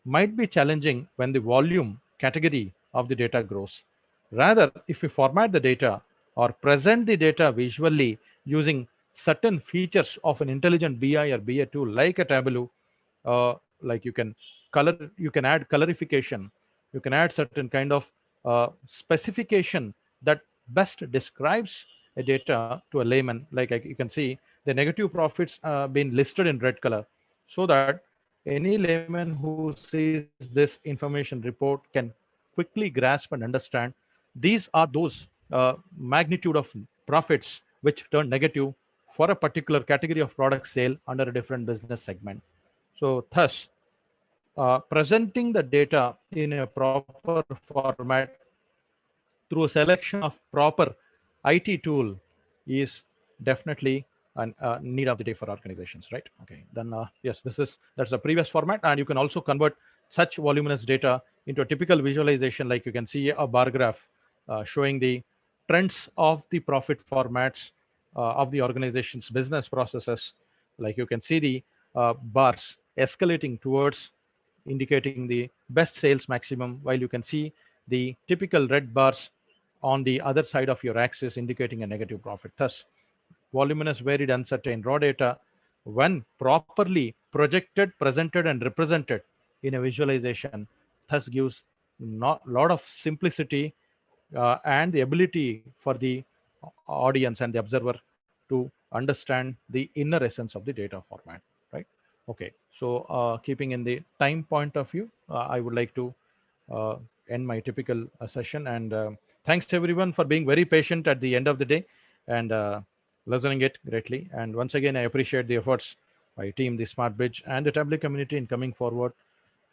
might be challenging when the volume category of the data grows. Rather, if we format the data or present the data visually using certain features of an intelligent BI or BA tool like a Tableau, like you can add colorification, you can add certain kind of specification that best describes a data to a layman. Like you can see the negative profits being listed in red color, so that any layman who sees this information report can quickly grasp and understand these are those magnitude of profits which turn negative for a particular category of product sale under a different business segment. So thus, presenting the data in a proper format through a selection of proper IT tool is definitely a need of the day for organizations, right? Okay, then yes, that's a previous format, and you can also convert such voluminous data into a typical visualization. Like you can see a bar graph showing the trends of the profit formats of the organization's business processes. Like you can see the bars escalating towards indicating the best sales maximum, while you can see the typical red bars on the other side of your axis indicating a negative profit. Thus, voluminous, varied, uncertain raw data, when properly projected, presented, and represented in a visualization, thus gives not lot of simplicity and the ability for the audience and the observer to understand the inner essence of the data format, right? Okay, so keeping in the time point of view, I would like to uh, end my typical session, and thanks everyone for being very patient at the end of the day and listening it greatly. And once again, I appreciate the efforts by team, the SmartBridge, and the Tableau community in coming forward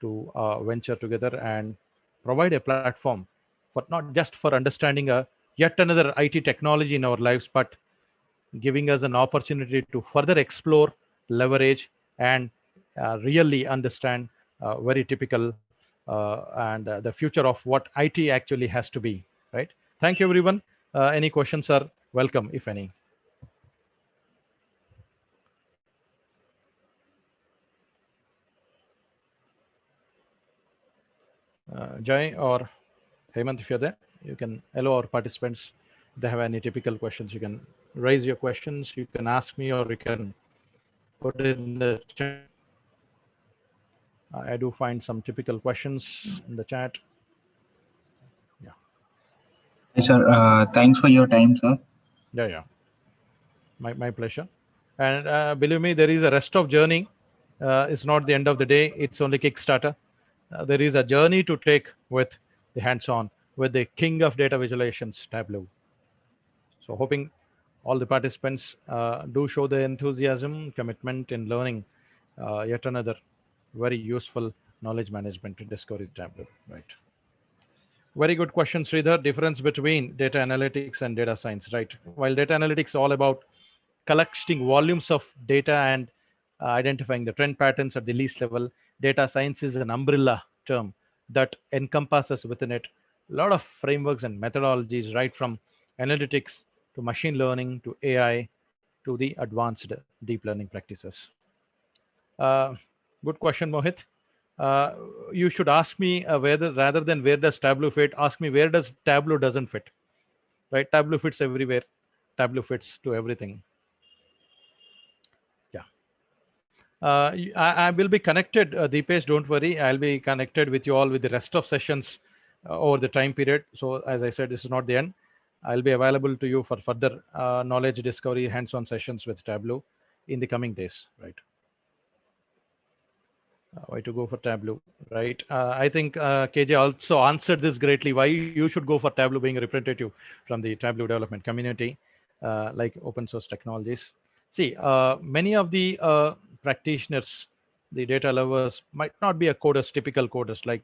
to venture together and provide a platform for not just for understanding a yet another IT technology in our lives, but giving us an opportunity to further explore, leverage, and really understand very typical and the future of what IT actually has to be, right? Thank you, everyone. Any questions are welcome, if any. Jai or Hemant, if you're there, you can allow our participants, if they have any typical questions, you can raise your questions, you can ask me, or you can put it in the chat. I do find some typical questions in the chat. Yeah. Yes, sir. Thanks for your time, sir. Yeah. My pleasure. And believe me, there is a rest of journey. It's not the end of the day. It's only Kickstarter. There is a journey to take with the hands-on, with the king of data visualizations, Tableau. So hoping all the participants do show the enthusiasm, commitment in learning yet another very useful knowledge management to discovery Tableau, right? Very good question, Sridhar. Difference between data analytics and data science, right? While data analytics all about collecting volumes of data and identifying the trend patterns at the least level, data science is an umbrella term that encompasses within it a lot of frameworks and methodologies, right from analytics to machine learning to AI to the advanced deep learning practices. Uh, Good question, Mohit. Uh, you should ask me whether, rather than where does Tableau fit, ask me where does Tableau doesn't fit, right? Tableau fits everywhere. Tableau fits to everything. Yeah. I will be connected, Deepesh, don't worry. I'll be connected with you all with the rest of sessions over the time period. So as I said, this is not the end. I'll be available to you for further knowledge discovery, hands-on sessions with Tableau in the coming days, right? Why to go for Tableau, right? I think KJ also answered this greatly. Why you should go for Tableau, being a representative from the Tableau development community, like open source technologies. See, many of the practitioners, the data lovers, might not be a coders, typical coders. Like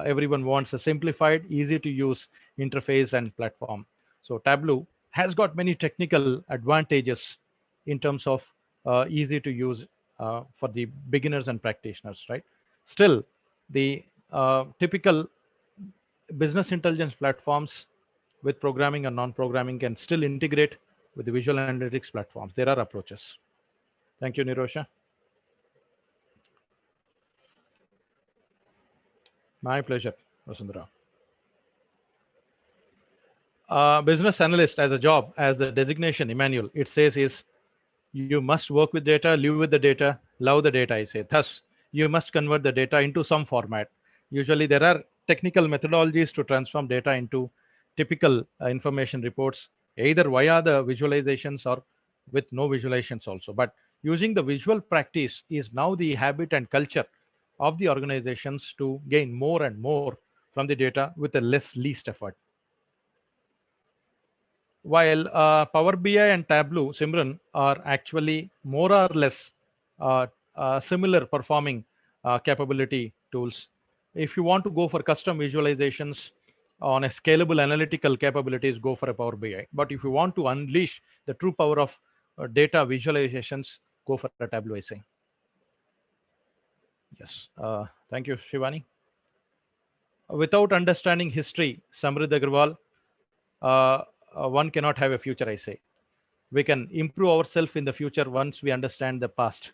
everyone wants a simplified, easy to use interface and platform. So Tableau has got many technical advantages in terms of easy to use for the beginners and practitioners, right? Still, the typical business intelligence platforms with programming and non-programming can still integrate with the visual analytics platforms. There are approaches. Thank you, Nirosha. My pleasure, Vasundhara. Business analyst as a job, as the designation, Emmanuel, it says is you must work with data, live with the data, love the data, I say. Thus, you must convert the data into some format. Usually, there are technical methodologies to transform data into typical information reports, either via the visualizations or with no visualizations also. But using the visual practice is now the habit and culture of the organizations to gain more and more from the data with a least effort. while Power BI and Tableau, Simran, are actually more or less uh, similar performing capability tools. If you want to go for custom visualizations on a scalable analytical capabilities, go for a Power BI. But if you want to unleash the true power of data visualizations, go for a Tableau, I say. Yes. Thank you, Shivani. Without understanding history, Samrid Agrawal, one cannot have a future, I say. We can improve ourselves in the future once we understand the past.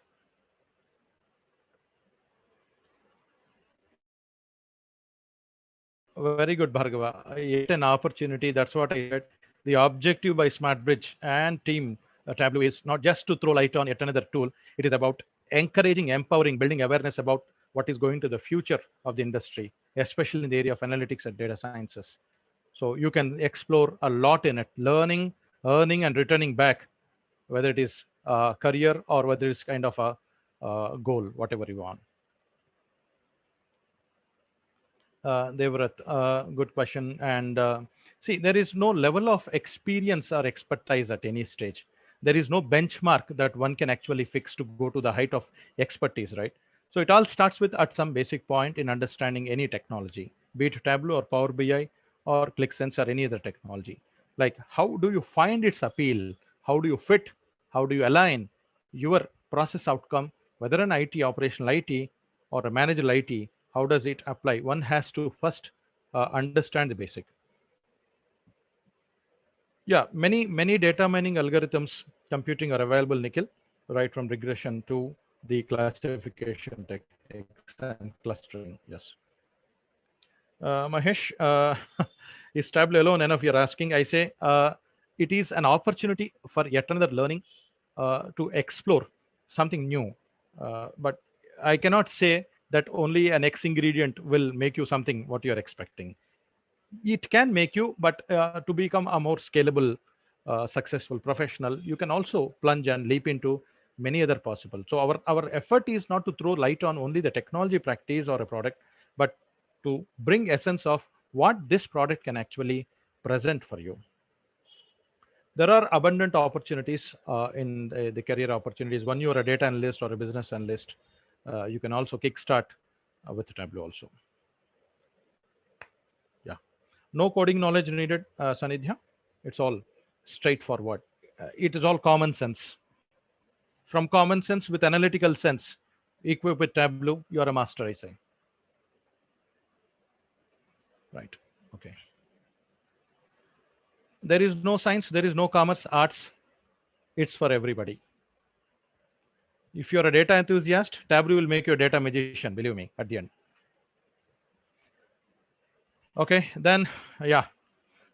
Very good, Bhargava. Yet an opportunity. That's what I said. The objective by SmartBridge and team Tableau is not just to throw light on yet another tool. It is about encouraging, empowering, building awareness about what is going to the future of the industry, especially in the area of analytics and data sciences. So you can explore a lot in it, learning, earning, and returning back, whether it is a career or whether it's kind of a goal, whatever you want. Devrat, good question. And see, there is no level of experience or expertise at any stage. There is no benchmark that one can actually fix to go to the height of expertise, right? So it all starts with at some basic point in understanding any technology, be it Tableau or Power BI or ClickSense or any other technology. Like, how do you find its appeal? How do you fit? How do you align your process outcome, whether an IT, operational IT, or a managerial IT, how does it apply? One has to first understand the basic. Yeah, many data mining algorithms computing are available, Nikhil, right from regression to the classification techniques and clustering. Yes. Mahesh, is Tableau alone enough? You're asking. I say it is an opportunity for yet another learning to explore something new. But I cannot say that only an X ingredient will make you something what you're expecting. It can make you, but to become a more scalable, successful professional, you can also plunge and leap into many other possible. So our effort is not to throw light on only the technology practice or a product, but to bring essence of what this product can actually present for you. There are abundant opportunities in the career opportunities. When you're a data analyst or a business analyst, you can also kickstart with Tableau also. Yeah, no coding knowledge needed, Sanidhya. It's all straightforward. It is all common sense. From common sense with analytical sense, equipped with Tableau, you are a master, I say. Right. Okay. There is no science, there is no commerce, arts. It's for everybody. If you're a data enthusiast, Tableau will make you a data magician, believe me, at the end. Okay, then, yeah.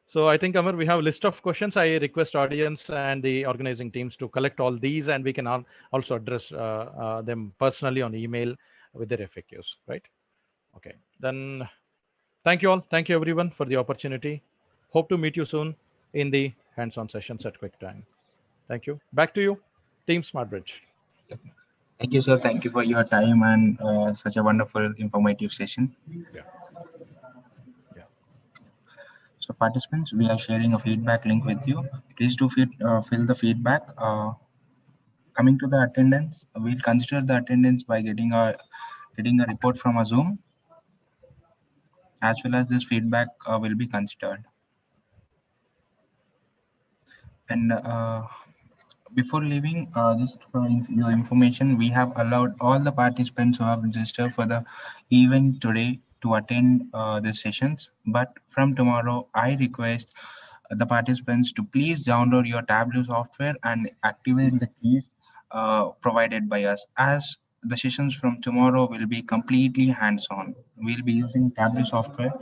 So I think, Amar, we have a list of questions. I request audience and the organizing teams to collect all these, and we can also address them personally on email with their FAQs, right? Okay, then thank you all. Thank you everyone for the opportunity. Hope to meet you soon in the hands-on sessions at quick time. Thank you. Back to you, Team SmartBridge. Thank you, sir. Thank you for your time and such a wonderful, informative session. Yeah. So participants, we are sharing a feedback link with you. Please do fill the feedback. Coming to the attendance, we'll consider the attendance by getting a report from a Zoom, as well as this feedback will be considered. And before leaving, just for your information, we have allowed all the participants who have registered for the event today to attend the sessions. But from tomorrow, I request the participants to please download your Tableau software and activate the keys provided by us, as the sessions from tomorrow will be completely hands-on. We'll be using Tableau software.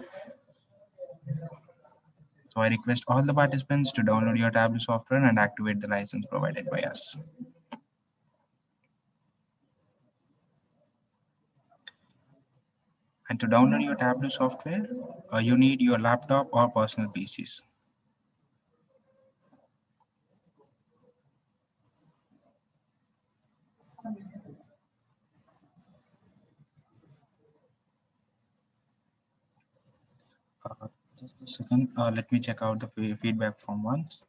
So I request all the participants to download your Tableau software and activate the license provided by us. And to download your Tableau software, you need your laptop or personal PCs. Just a second, let me check out the feedback form once.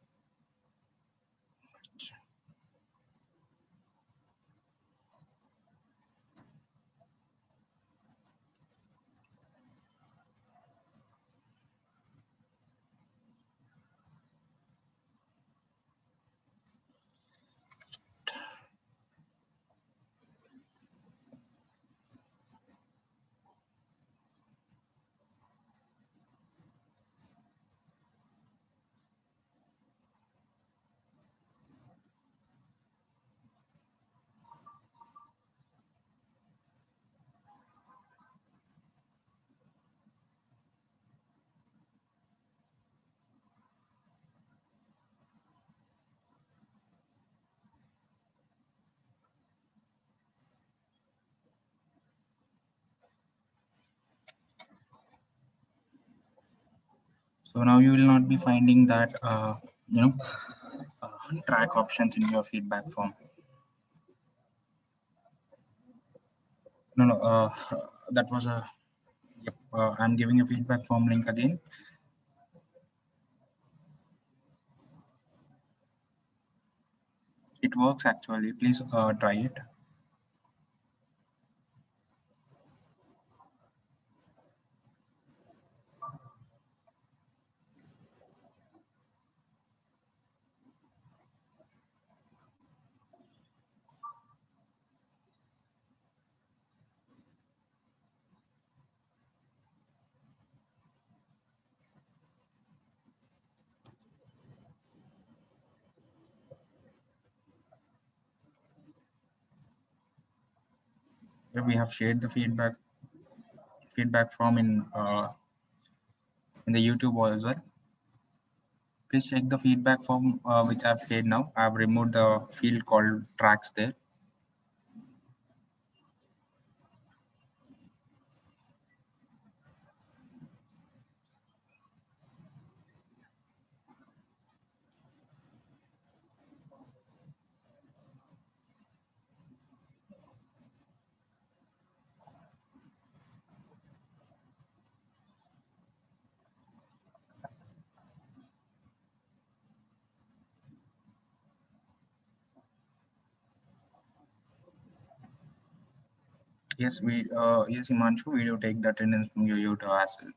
So now you will not be finding that you know track options in your feedback form. No, that was a. Yep, I'm giving a feedback form link again. It works actually. Please try it. We have shared the feedback form in the YouTube as well. Please check the feedback form which I've shared now. I've removed the field called tracks there. Yes, yes, Himanshu, we do take the attendance from your YouTube as well.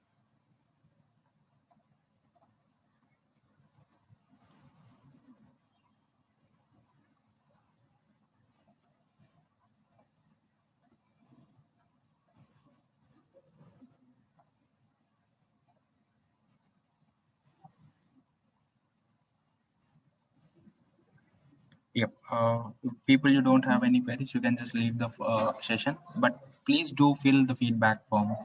Yep. People, you don't have any queries, you can just leave the session, but please do fill the feedback form.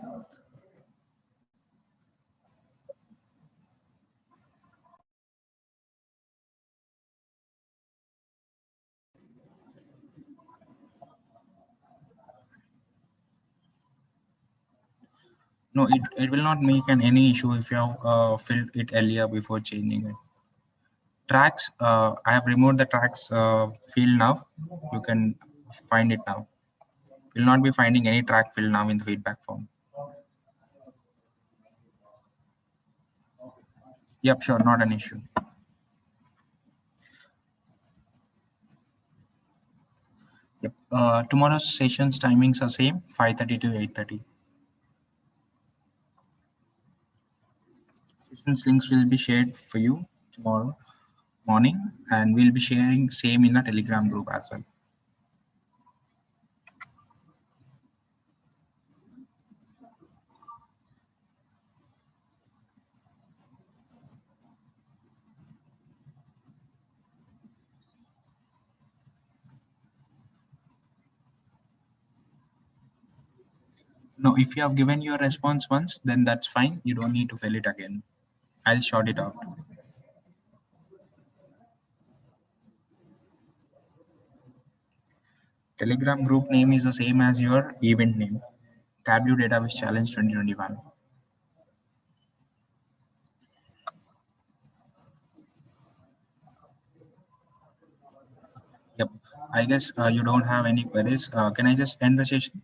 No, it will not make any issue if you have filled it earlier before changing it. Tracks, I have removed the tracks field now. You can find it now. You'll not be finding any track field now in the feedback form. Yep, sure, not an issue. Yep. Tomorrow's sessions timings are same, 5:30 to 8:30. Sessions links will be shared for you tomorrow morning, and we'll be sharing same in a Telegram group as well. No, if you have given your response once, then that's fine. You don't need to fill it again. I'll sort it out. Telegram group name is the same as your event name. Tableau DataViz Challenge 2021. Yep. I guess you don't have any queries. Can I just end the session?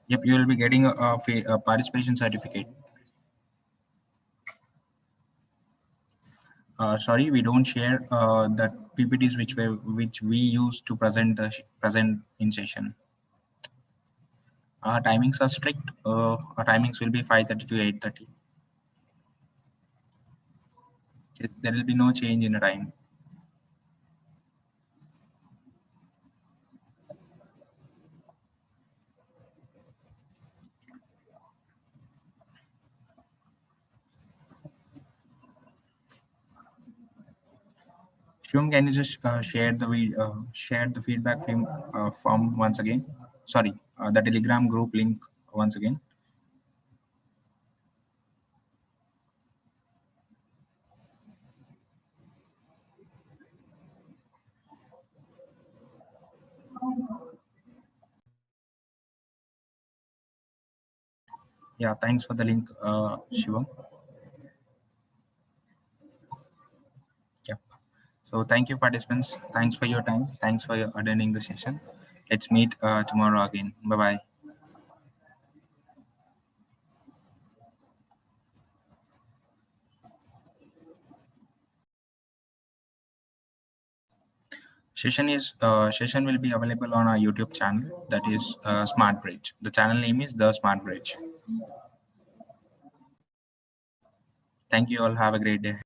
Yep, you will be getting a participation certificate. Sorry, we don't share the PPTs which we use to present in session. Our timings are strict. Our timings will be 5:30 to 8:30. There will be no change in the time. Shivam, can you just share the feedback form once again? Sorry, the Telegram group link once again. Yeah, thanks for the link, Shivam. Yeah. So thank you, participants. Thanks for your time. Thanks for your attending the session. Let's meet tomorrow again. Bye-bye. Session will be available on our YouTube channel, that is SmartBridge. The channel name is the SmartBridge. Thank you all. Have a great day.